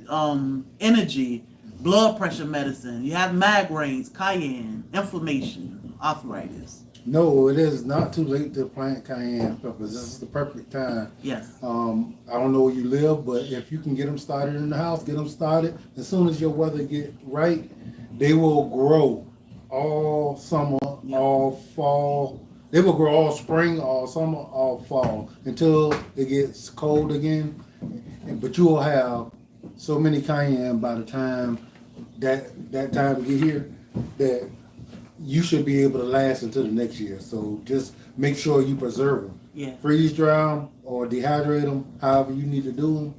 energy, blood pressure medicine. You have migraines, cayenne, inflammation, arthritis. No, it is not too late to plant cayenne peppers. This is the perfect time. Yes. I don't know where you live, but if you can get them started in the house, get them started. As soon as your weather get right, they will grow all summer, all fall. They will grow all spring, all summer, all fall until it gets cold again. But you will have so many cayenne by the time that time get here that you should be able to last until the next year. So just make sure you preserve them. Yeah. Freeze dry them or dehydrate them, however you need to do them,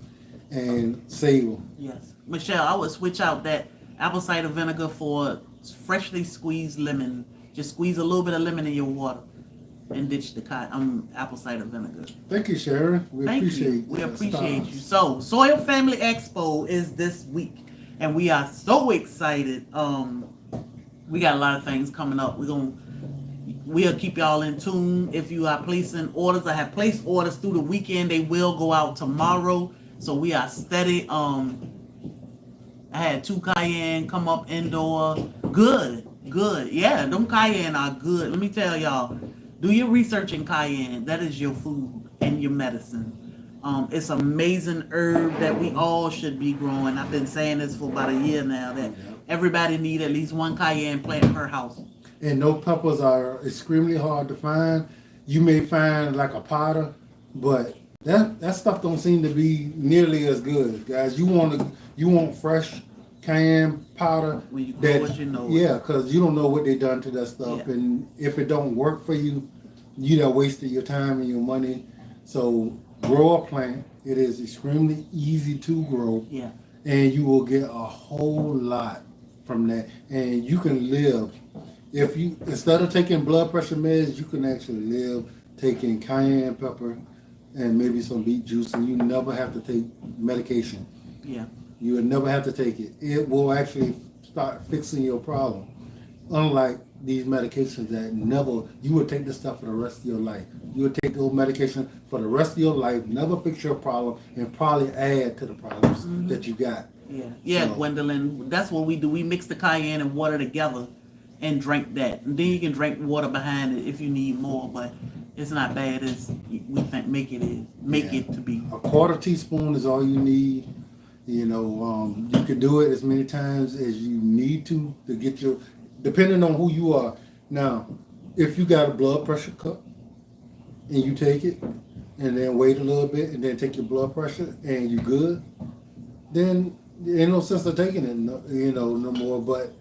and save them. Yes. Michelle, I would switch out that apple cider vinegar for freshly squeezed lemon. Just squeeze a little bit of lemon in your water and ditch the apple cider vinegar. Thank you, Sharon. We appreciate you. So, Soil Family Expo is this week, and we are so excited. We got a lot of things coming up. We'll keep y'all in tune. If you are placing orders, I have placed orders through the weekend. They will go out tomorrow. So we are steady. I had 2 cayenne come up indoor. Good. Yeah, them cayenne are good. Let me tell y'all, do your research in cayenne. That is your food and your medicine. It's amazing herb that we all should be growing. I've been saying this for about a year now that everybody need at least 1 cayenne plant per house. And those peppers are extremely hard to find. You may find like a potter, but that stuff don't seem to be nearly as good, guys. You want fresh cayenne powder. When you grow what you know. Yeah, because you don't know what they done to that stuff, and if it don't work for you, you done wasted your time and your money. So grow a plant. It is extremely easy to grow. Yeah. And you will get a whole lot from that, and you can live. If you, instead of taking blood pressure meds, you can actually live taking cayenne pepper and maybe some beet juice, and you never have to take medication. Yeah. You would never have to take it. It will actually start fixing your problem. Unlike these medications that you would take this stuff for the rest of your life. You would take those medications for the rest of your life, never fix your problem, and probably add to the problems that you got. Yeah, so, Gwendolyn, that's what we do. We mix the cayenne and water together and drink that. And then you can drink water behind it if you need more, but it's not bad as we think make it to be. A quarter teaspoon is all you need. You know, you can do it as many times as you need to get your, depending on who you are. Now, if you got a blood pressure cup and you take it and then wait a little bit and then take your blood pressure and you good, then there ain't no sense of taking it, no more. But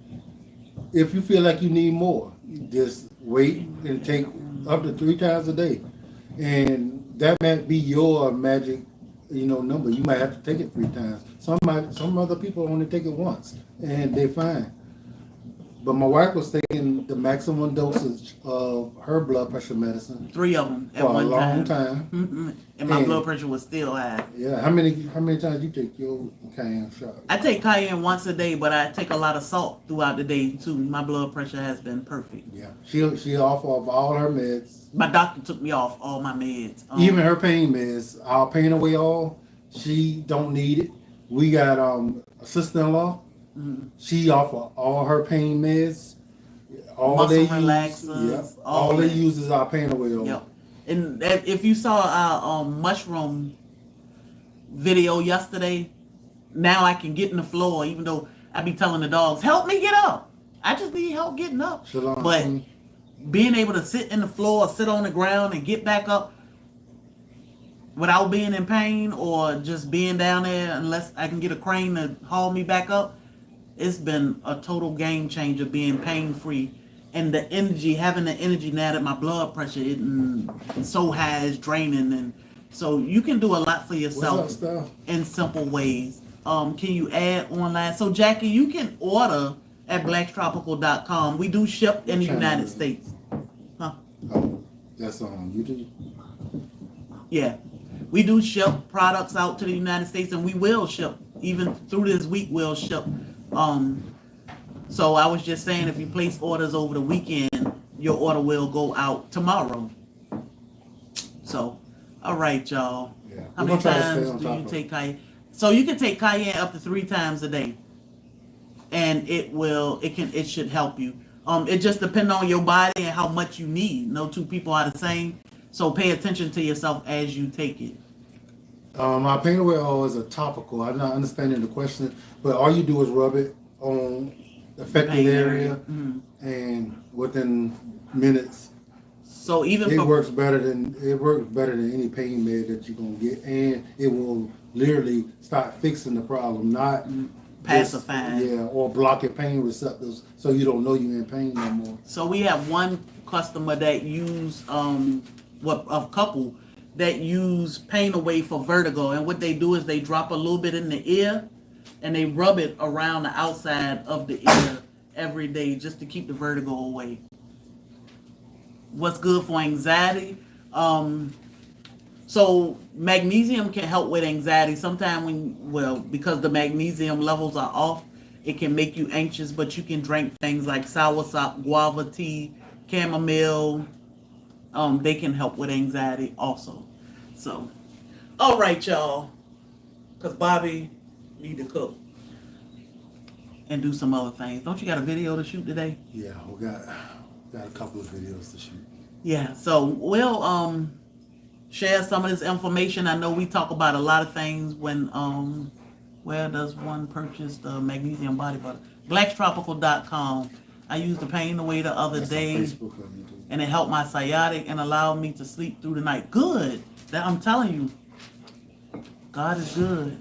if you feel like you need more, just wait and take up to 3 times a day. And that might be your magic, number. You might have to take it 3 times. Some other people only take it once and they're fine. But my wife was taking the maximum dosage of her blood pressure medicine. 3 of them at one time. And my blood pressure was still high. Yeah. How many times you take your cayenne shot? I take cayenne once a day, but I take a lot of salt throughout the day too. My blood pressure has been perfect. Yeah. She off of all her meds. My doctor took me off all my meds. Even her pain meds, our pain away all, she don't need it. We got a sister-in-law. Mm-hmm. She offer all her pain meds. All they use is our pain away oil. Yep. And if you saw our mushroom video yesterday, now I can get in the floor, even though I be telling the dogs, help me get up. I just need help getting up. Shalom. But being able to sit in the floor, sit on the ground and get back up without being in pain or just being down there unless I can get a crane to haul me back up, it's been a total game changer being pain-free. And the energy, having the energy now that my blood pressure is so high, is draining. And so you can do a lot for yourself in simple ways. Can you add online? So Jackie, you can order at blacktropical.com. We do ship in the United States. Huh? Oh, that's on YouTube? Yeah. We do ship products out to the United States, and we will ship. Even through this week, we'll ship. So I was just saying, if you place orders over the weekend, your order will go out tomorrow. So, all right, y'all. Yeah. How We're many gonna try to times stay on do top you of take Cayenne? So you can take Cayenne up to 3 times a day, and it should help you. It just depends on your body and how much you need. No two people are the same, so pay attention to yourself as you take it. My paint away oil is a topical. I'm not understanding the question, but all you do is rub it on the affected pain area, Mhm. and within minutes, So even it for works better than any pain med that you're gonna get, and it will literally start fixing the problem, not just, pacifying. yeah, or blocking pain receptors so you don't know you're in pain no more. So we have one customer that use a couple that use pain away for vertigo, and what they do is they drop a little bit in the ear and they rub it around the outside of the ear every day just to keep the vertigo away. What's good for anxiety? So magnesium can help with anxiety. Sometimes because the magnesium levels are off, it can make you anxious, but you can drink things like soursop, guava tea, chamomile. They can help with anxiety also. So, all right, y'all, because Bobby need to cook and do some other things. Don't you got a video to shoot today? Yeah, we got a couple of videos to shoot. Yeah, so we'll share some of this information. I know we talk about a lot of things when where does one purchase the magnesium body butter? Blacktropical.com. I used the pain away the other That's day, on Facebook or YouTube. and it helped my sciatic and allowed me to sleep through the night. Good. That I'm telling you, God is good.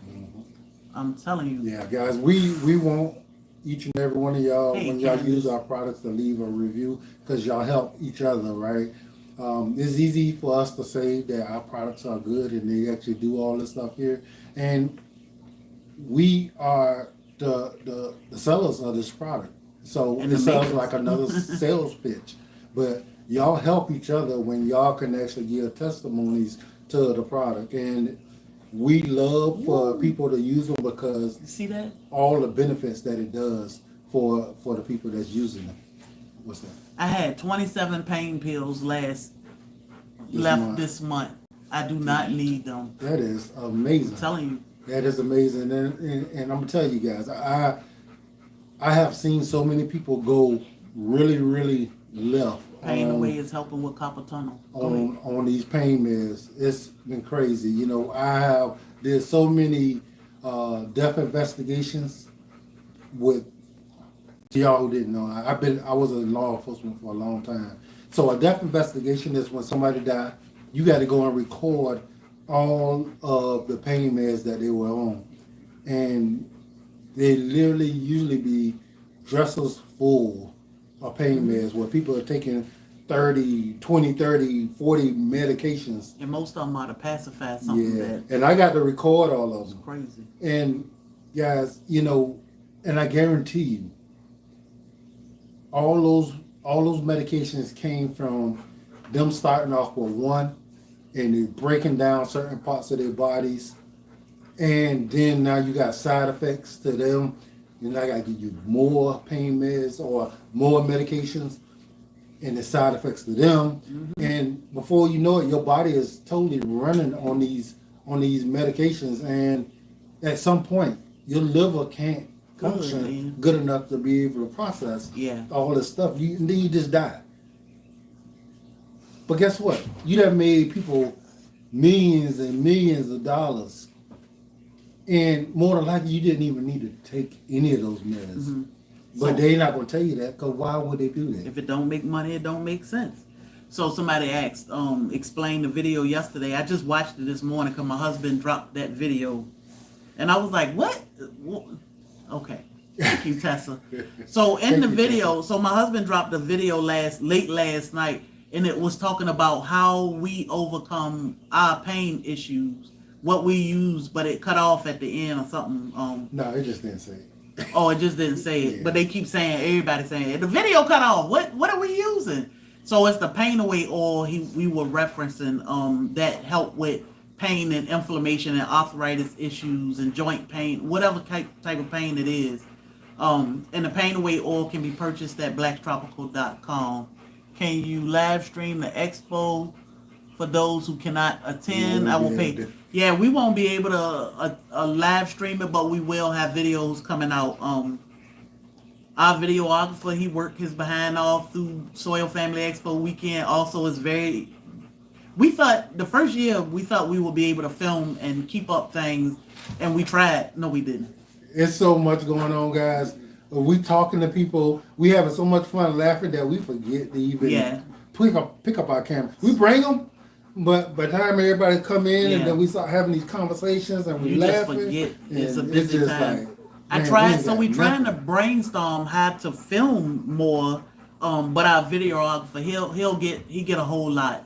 I'm telling you. Yeah, guys, we want each and every one of y'all, Hey, when y'all Candace. use our products, to leave a review, because y'all help each other, right? It's easy for us to say that our products are good and they actually do all this stuff here, and we are the sellers of this product. So And it the sounds makers. like another sales pitch, but y'all help each other when y'all can actually give testimonies to the product, and we love for people to use them because You see that? all the benefits that it does for the people that's using them. What's that? I had 27 pain pills left month. this month. I do not need them. That is amazing. I'm telling you. That is amazing, and I'm gonna tell you guys, I have seen so many people go really left Pain away is helping with carpal tunnel. on these pain meds. It's been crazy. You know, I have did so many death investigations with y'all who didn't know. I was in law enforcement for a long time. So a death investigation is when somebody died. You got to go and record all of the pain meds that they were on, and they literally usually be dressers full of pain meds where people are taking 30, 20, 30, 40 medications. And most of them are to pacify something Yeah, that and I got to record all of is them. crazy. And guys, you know, and I guarantee you, all those medications came from them starting off with one, and they breaking down certain parts of their bodies, and then now you got side effects to them, and I got to give you more pain meds or more medications, and the side effects to them, and before you know it, your body is totally running on these medications, and at some point, your liver can't function good enough to be able to process all this stuff. And then you just die. But guess what? You done made people millions and millions of dollars, and more than likely, you didn't even need to take any of those meds. But they're not going to tell you that, because why would they do that? If it don't make money, it don't make sense. So somebody asked, explain the video yesterday. I just watched it this morning because my husband dropped that video. And I was like, what? Okay. Thank you, Tessa. So in the video, so my husband dropped a video late last night, and it was talking about how we overcome our pain issues, what we use, but it cut off at the end or something. No, it just didn't say it. Oh, it just didn't say it. Yeah. But they keep saying, everybody saying it. The video cut off. What are we using? So it's the pain away oil we were referencing that help with pain and inflammation and arthritis issues and joint pain, whatever type of pain it is. And the pain away oil can be purchased at blacktropical.com. Can you live stream the expo for those who cannot attend? I will pay. Yeah, we won't be able to live stream it, but we will have videos coming out. Our videographer, he worked his behind off through Soil Family Expo weekend. Also, is very. We thought the first year we thought we would be able to film and keep up things, and we tried. No, we didn't. It's so much going on, guys. We talking to people. We having so much fun laughing that we forget to even pick up our camera. We bring them, but by the time everybody come in and then we start having these conversations and we laughing, just forget. It's a and busy just time. like, I man, tried, we so ain't we got trying to nothing. brainstorm how to film more. But our videographer, he get a whole lot.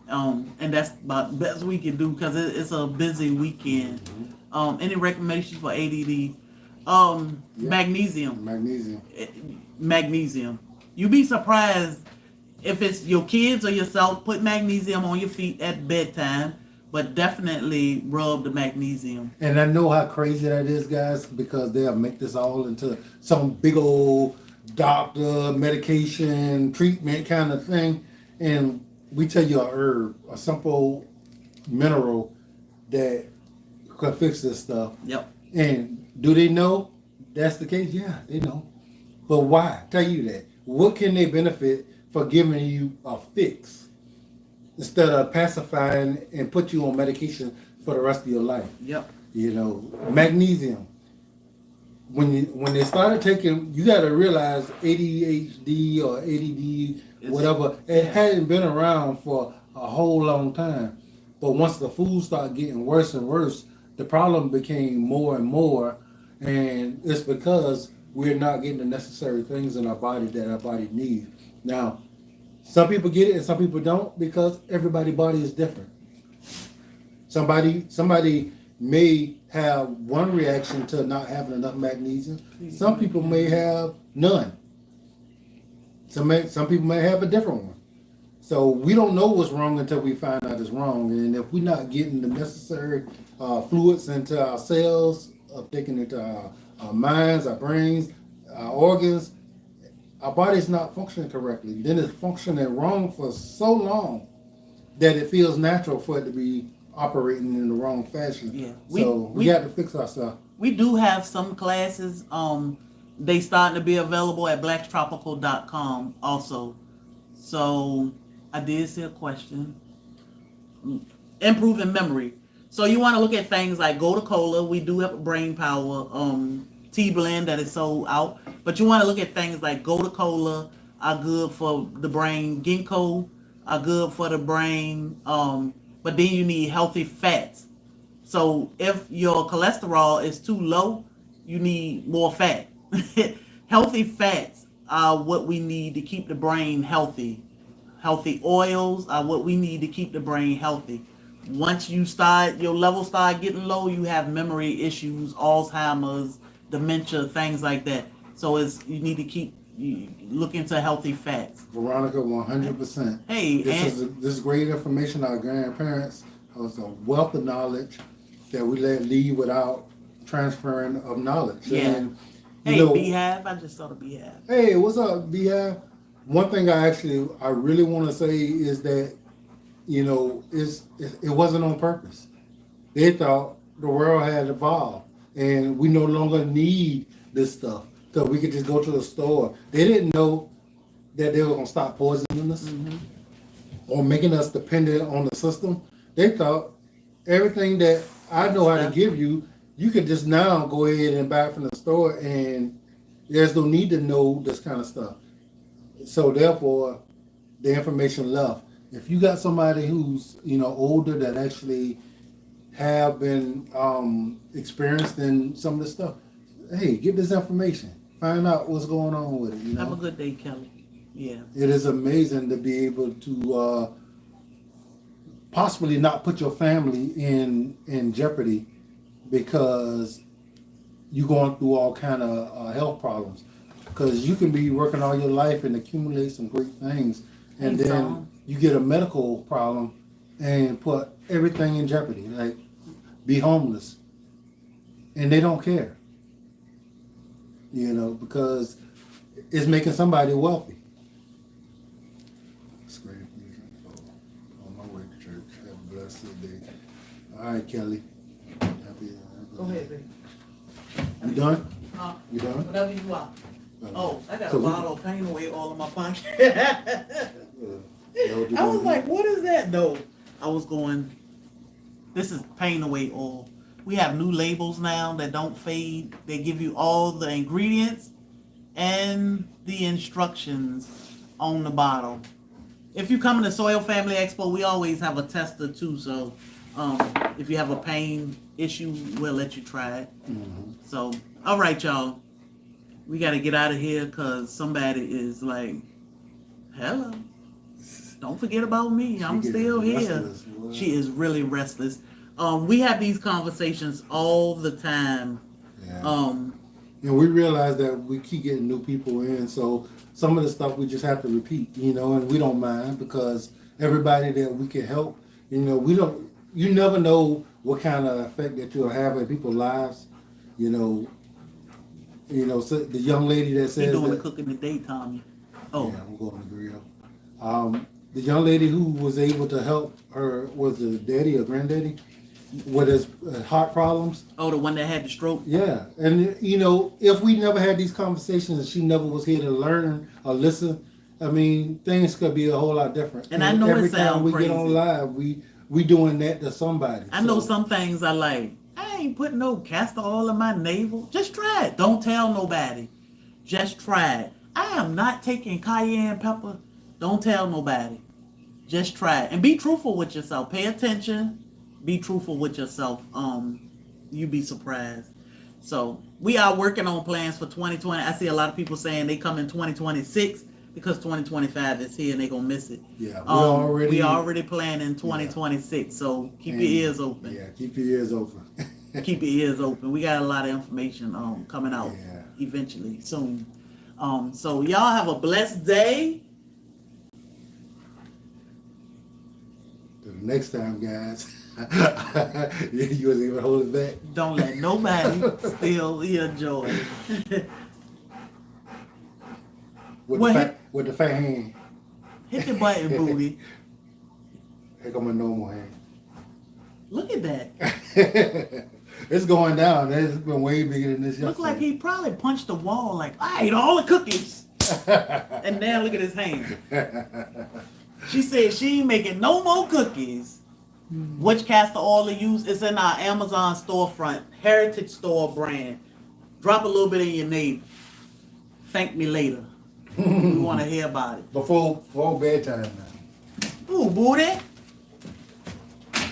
And that's about the best we can do because it's a busy weekend. Any recommendations for ADD? Magnesium. Magnesium. You'd be surprised if it's your kids or yourself. Put magnesium on your feet at bedtime, but definitely rub the magnesium. And I know how crazy that is, guys, because they'll make this all into some big old doctor medication treatment kind of thing, and we tell you a herb, a simple mineral that could fix this stuff. Yep. And do they know that's the case? Yeah, they know. But why? Tell you that. What can they benefit for giving you a fix instead of pacifying and put you on medication for the rest of your life? Yep. You know, magnesium. When they started taking, you got to realize ADHD or ADD, whatever, it hadn't been around for a whole long time. But once the food started getting worse and worse, the problem became more and more, and it's because we're not getting the necessary things in our body that our body needs. Now, some people get it and some people don't because everybody's body is different. Somebody may have one reaction to not having enough magnesium. Some people may have none. Some people may have a different one. So we don't know what's wrong until we find out it's wrong. And if we're not getting the necessary fluids into our cells, taking it to our minds, our brains, our organs, our body's not functioning correctly. Then it's functioning wrong for so long that it feels natural for it to be operating in the wrong fashion. Yeah. We got to fix ourselves. We do have some classes. They starting to be available at blacktropical.com also. So I did see a question. Improving memory. So you want to look at things like Gold Cola. We do have a brain power tea blend that is sold out. But you want to look at things like Gold Cola are good for the brain. Ginkgo are good for the brain. But then you need healthy fats. So if your cholesterol is too low, you need more fat. Healthy fats are what we need to keep the brain healthy. Healthy oils are what we need to keep the brain healthy. Once your levels start getting low, you have memory issues, Alzheimer's, dementia, things like that. So you need to look into healthy fats. Veronica, 100%. Hey, this is great information. Our grandparents was a wealth of knowledge that we let leave without transferring of knowledge. Yeah. And, hey, Beehive, I just saw the Beehive. Hey, what's up, Beehive? One thing I really want to say is that, it wasn't on purpose. They thought the world had evolved and we no longer need this stuff. So we could just go to the store. They didn't know that they were going to stop poisoning us or making us dependent on the system. They thought everything that I know how to give you, you could just now go ahead and buy it from the store and there's no need to know this kind of stuff. So therefore, the information left. If you got somebody who's, older that actually have been experienced in some of this stuff, hey, get this information. Find out what's going on with it. Have a good day, Kelly. Yeah. It is amazing to be able to possibly not put your family in jeopardy because you're going through all kind of health problems. Because you can be working all your life and accumulate some great things, and then you get a medical problem and put everything in jeopardy, like be homeless, and they don't care. Because it's making somebody wealthy. That's great information. On my way to church. Have a blessed day. All right, Kelly. Go ahead, baby. You done? Huh? You done? Whatever you want. Oh, I got So a we- bottle of paint away all in my pocket. that what you I was gonna like, do? what is that? No. I was going, this is paint away oil. We have new labels now that don't fade. They give you all the ingredients and the instructions on the bottle. If you come to Soil Family Expo, we always have a tester too. So if you have a pain issue, we'll let you try it. Mhm. So, all right, y'all. We got to get out of here because somebody is like, hello. Don't forget about me. I'm She still getting here. restless, boy. She is really restless. We have these conversations all the time. Yeah. And we realize that we keep getting new people in, so some of the stuff we just have to repeat, and we don't mind because everybody that we can help, you never know what kind of effect that you'll have in people's lives, so the young lady that You're says doing the that, cooking today, Tommy. Oh, yeah, I'm going to grill. The young lady who was able to help her, was it daddy or granddaddy, with his heart problems. oh, the one that had the stroke. Yeah, and if we never had these conversations and she never was here to learn or listen, I mean, things could be a whole lot different. And I know it every time sound we crazy. get on live, we doing that to somebody. I know some things I like. I ain't putting no castor oil in my navel. Just try it. Don't tell nobody. Just try it. I am not taking cayenne pepper. Don't tell nobody. Just try it. And be truthful with yourself. Pay attention. Be truthful with yourself. You'd be surprised. So we are working on plans for 2020. I see a lot of people saying they come in 2026 because 2025 is here and they gonna miss it. Yeah, we already planning 2026. So keep your ears open. Yeah, keep your ears open. Keep your ears open. We got a lot of information coming out eventually soon. So y'all have a blessed day. Till the next time, guys. You wasn't even hold it back. Don't let nobody steal your joy. With the fat hand. Hit the button, booty. Here come a normal hand. Look at that. It's going down. It's been way bigger than this. Look like he probably punched the wall like, I ate all the cookies. And now look at his hand. She said she ain't making no more cookies. Which castor oil to use? It's in our Amazon storefront, Heritage Store brand. Drop a little bit in your neighbor. Thank me later. We want to hear about it. Before bedtime now. Ooh, booty.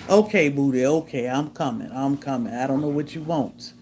Okay, booty. Okay, I'm coming. I don't know what you want.